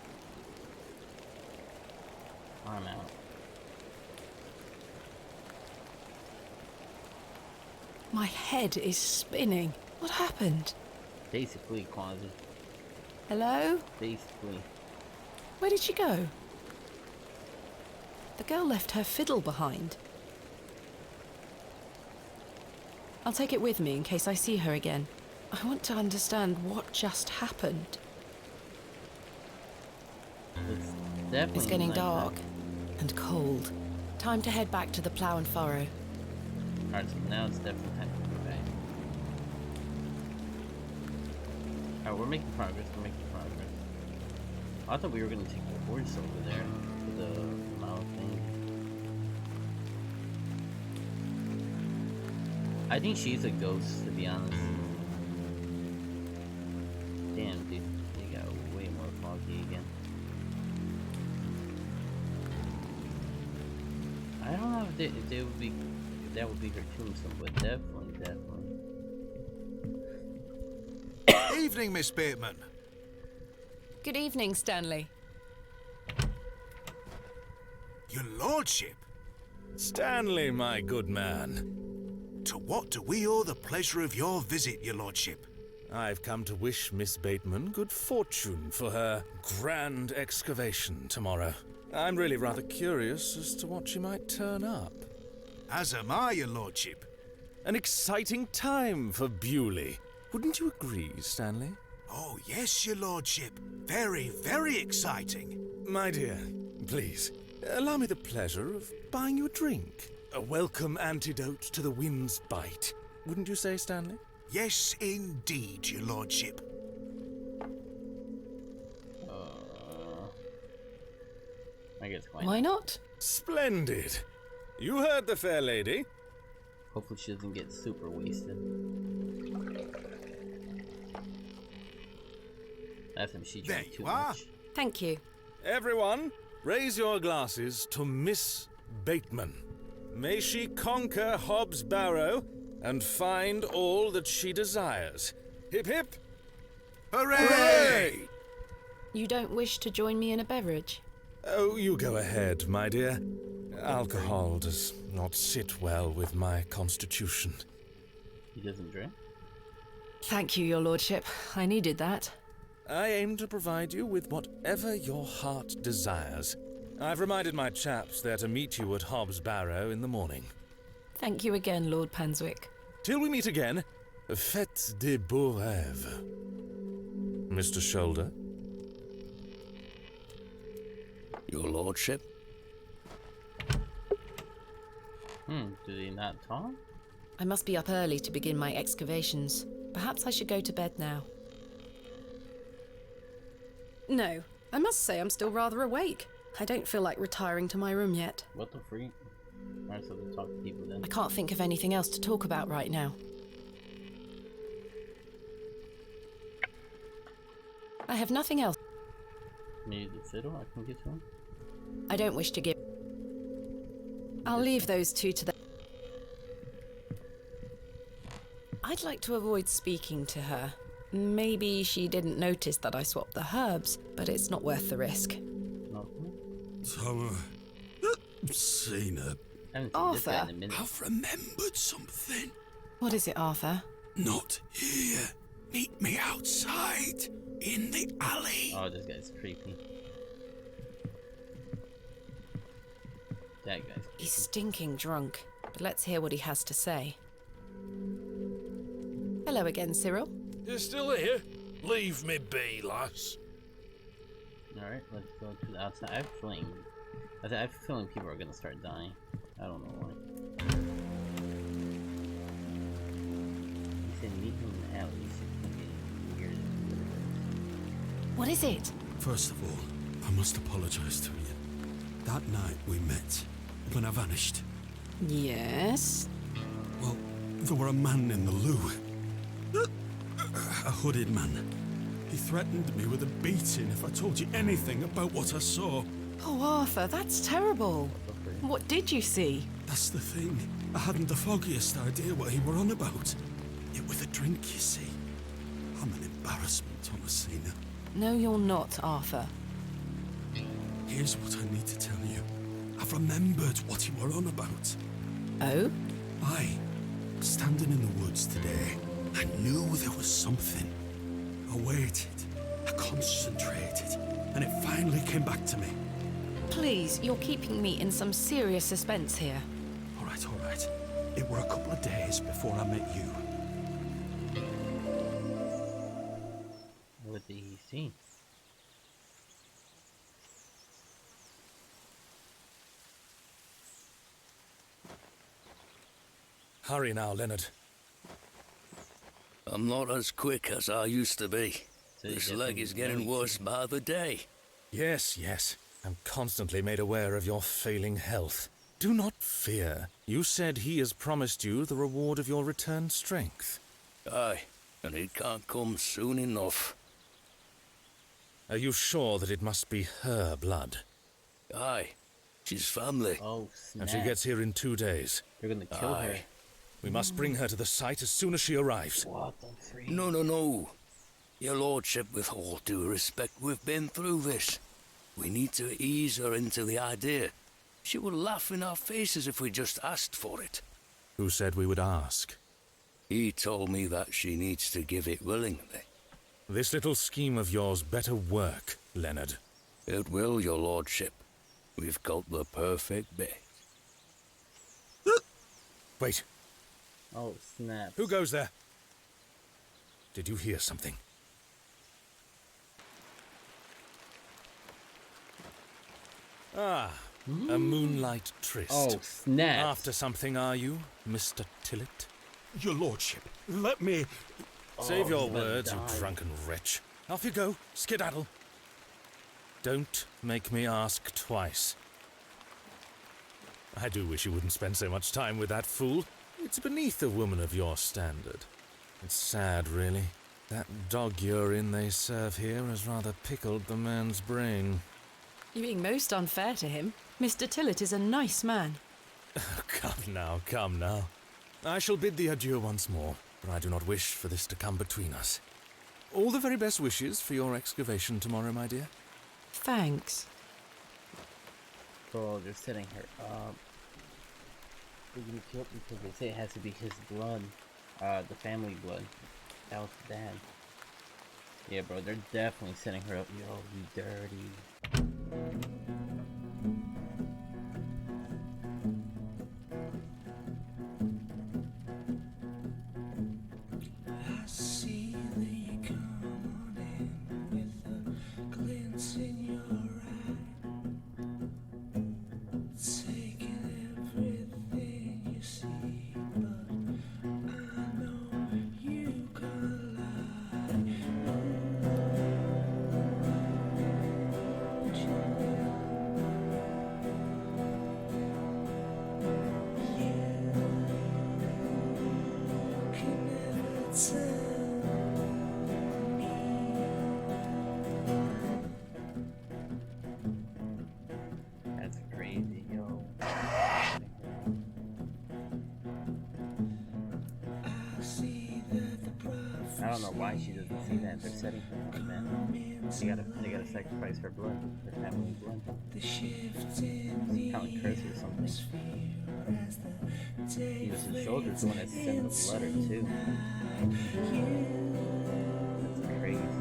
I'm out. My head is spinning. What happened? Basically, Quasi. Hello? Basically. Where did she go? The girl left her fiddle behind. I'll take it with me in case I see her again. I want to understand what just happened. It's getting dark and cold. Time to head back to the plough and furrow. Alright, so now it's definitely time to go back. Alright, we're making progress, I thought we were gonna take the horse over there for the mouth thing. I think she's a ghost, to be honest. Damn, dude, they got way more foggy again. I don't know if they would be, if that would be her tombstone, but definitely. Evening, Miss Bateman. Good evening, Stanley. Your lordship. Stanley, my good man. To what do we owe the pleasure of your visit, your lordship? I've come to wish Miss Bateman good fortune for her grand excavation tomorrow. I'm really rather curious as to what she might turn up. As am I, your lordship. An exciting time for Bewley. Wouldn't you agree, Stanley? Oh, yes, your lordship. Very, very exciting. My dear, please, allow me the pleasure of buying you a drink. A welcome antidote to the wind's bite. Wouldn't you say, Stanley? Yes, indeed, your lordship. I guess why not? Splendid. You heard the fair lady. Hopefully she doesn't get super wasted. That's him, she drank too much. Thank you. Everyone, raise your glasses to Miss Bateman. May she conquer Hobbs Barrow and find all that she desires. Hip hip! Hooray! Hooray! You don't wish to join me in a beverage? Oh, you go ahead, my dear. Alcohol does not sit well with my constitution. He doesn't drink? Thank you, your lordship. I needed that. I aim to provide you with whatever your heart desires. I've reminded my chaps they're to meet you at Hobbs Barrow in the morning. Thank you again, Lord Panswick. Till we meet again, faites des beaux rêves. Mr. Shoulder? Your lordship? Do they not talk? I must be up early to begin my excavations. Perhaps I should go to bed now. No, I must say I'm still rather awake. I don't feel like retiring to my room yet. What the freak? Alright, so they talk to people then. I can't think of anything else to talk about right now. I have nothing else. Maybe the fiddle I can get to him? I don't wish to give... I'll leave those two to them. I'd like to avoid speaking to her. Maybe she didn't notice that I swapped the herbs, but it's not worth the risk. So, I've seen her. Arthur? I've remembered something. What is it, Arthur? Not here. Meet me outside, in the alley. Oh, this guy's creepy. That guy's creepy. He's stinking drunk, but let's hear what he has to say. Hello again, Cyril. You're still here? Leave me be, lass. Alright, let's go to the outside. I have a feeling people are gonna start dying. I don't know why. He said meet him in the alley. It's weird. What is it? First of all, I must apologize to you. That night we met, when I vanished. Yes? Well, there were a man in the loo. A hooded man. He threatened me with a beating if I told you anything about what I saw. Oh, Arthur, that's terrible. What did you see? That's the thing. I hadn't the foggiest idea what he were on about. It was a drink, you see. I'm an embarrassment, Thomasina. No, you're not, Arthur. Here's what I need to tell you. I've remembered what you were on about. Oh? Aye. Standing in the woods today, I knew there was something. I waited, I concentrated, and it finally came back to me. Please, you're keeping me in some serious suspense here. All right. It were a couple of days before I met you. What did he see? Hurry now, Leonard. I'm not as quick as I used to be. This leg is getting worse by the day. Yes. I'm constantly made aware of your failing health. Do not fear. You said he has promised you the reward of your returned strength. Aye, and it can't come soon enough. Are you sure that it must be her blood? Aye, she's family. Oh, snap. And she gets here in 2 days. They're gonna kill her. We must bring her to the site as soon as she arrives. What the freak? No. Your lordship, with all due respect, we've been through this. We need to ease her into the idea. She would laugh in our faces if we just asked for it. Who said we would ask? He told me that she needs to give it willingly. This little scheme of yours better work, Leonard. It will, your lordship. We've got the perfect bait. Wait. Oh, snap. Who goes there? Did you hear something? Ah, a moonlight tryst. Oh, snap. After something, are you, Mr. Tillett? Your lordship, let me... Save your words, you drunken wretch. Off you go, skedaddle. Don't make me ask twice. I do wish you wouldn't spend so much time with that fool. It's beneath a woman of your standard. It's sad, really. That dog urine they serve here has rather pickled the man's brain. You're being most unfair to him. Mr. Tillett is a nice man. Come now. I shall bid thee adieu once more, but I do not wish for this to come between us. All the very best wishes for your excavation tomorrow, my dear. Thanks. Bro, they're setting her up. They're gonna kill him because they say it has to be his blood. The family blood. That was the dad. Yeah, bro, they're definitely setting her up. Yo, you dirty. I see that you come on in with a glint in your eye, taking everything you see, but I know you can't lie. That's crazy, yo. I don't know why she doesn't see that. They're setting her up, man. They gotta sacrifice her blood, her family blood. Kind of like curse or something. He was his shoulder's the one that sent the letter too. That's crazy.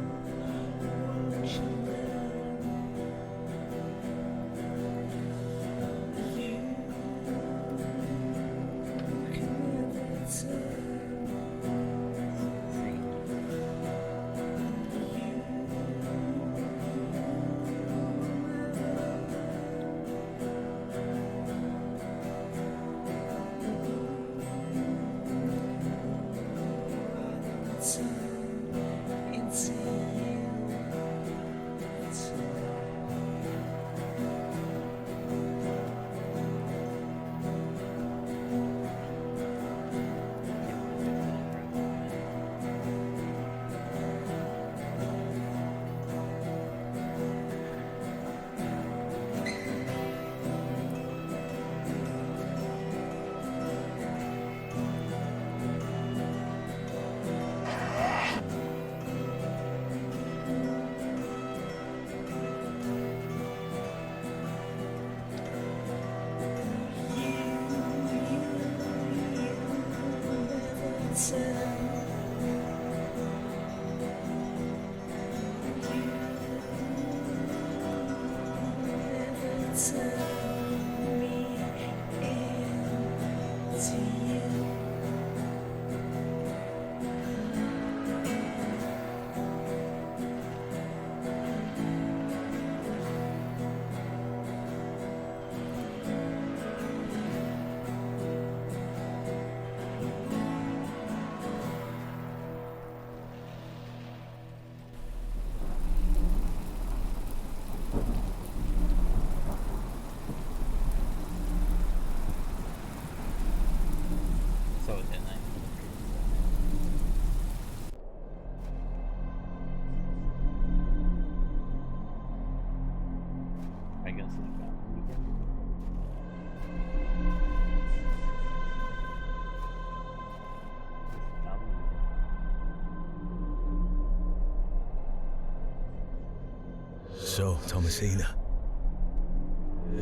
So, Thomasina,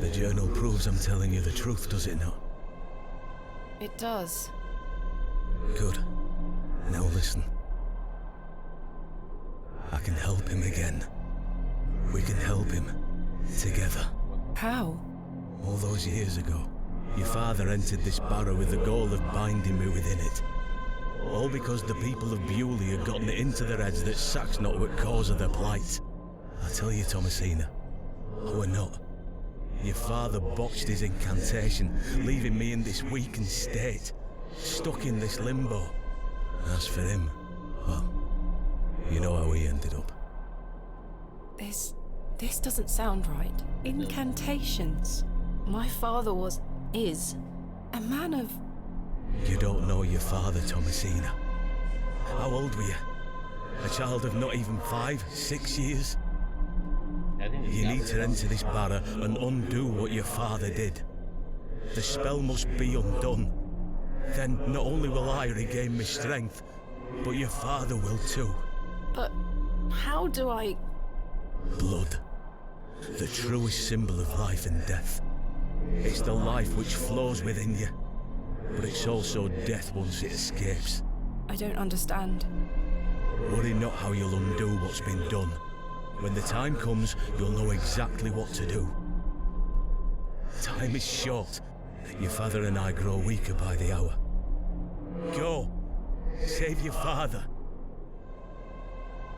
the journal proves I'm telling you the truth, does it not? It does. Good. Now listen. I can help him again. We can help him. Together. How? All those years ago, your father entered this barrow with the goal of binding me within it. All because the people of Bewley had gotten it into their heads that Sack's not what cause of their plight. I tell you, Thomasina, we're not. Your father botched his incantation, leaving me in this weakened state, stuck in this limbo. As for him, well, you know how he ended up. This doesn't sound right. Incantations. My father is a man of... You don't know your father, Thomasina. How old were you? A child of not even 5, 6 years? You need to enter this barrow and undo what your father did. The spell must be undone. Then not only will I regain my strength, but your father will too. But how do I... Blood. The truest symbol of life and death. It's the life which flows within you, but it's also death once it escapes. I don't understand. Worry not how you'll undo what's been done. When the time comes, you'll know exactly what to do. Time is short. Your father and I grow weaker by the hour. Go. Save your father.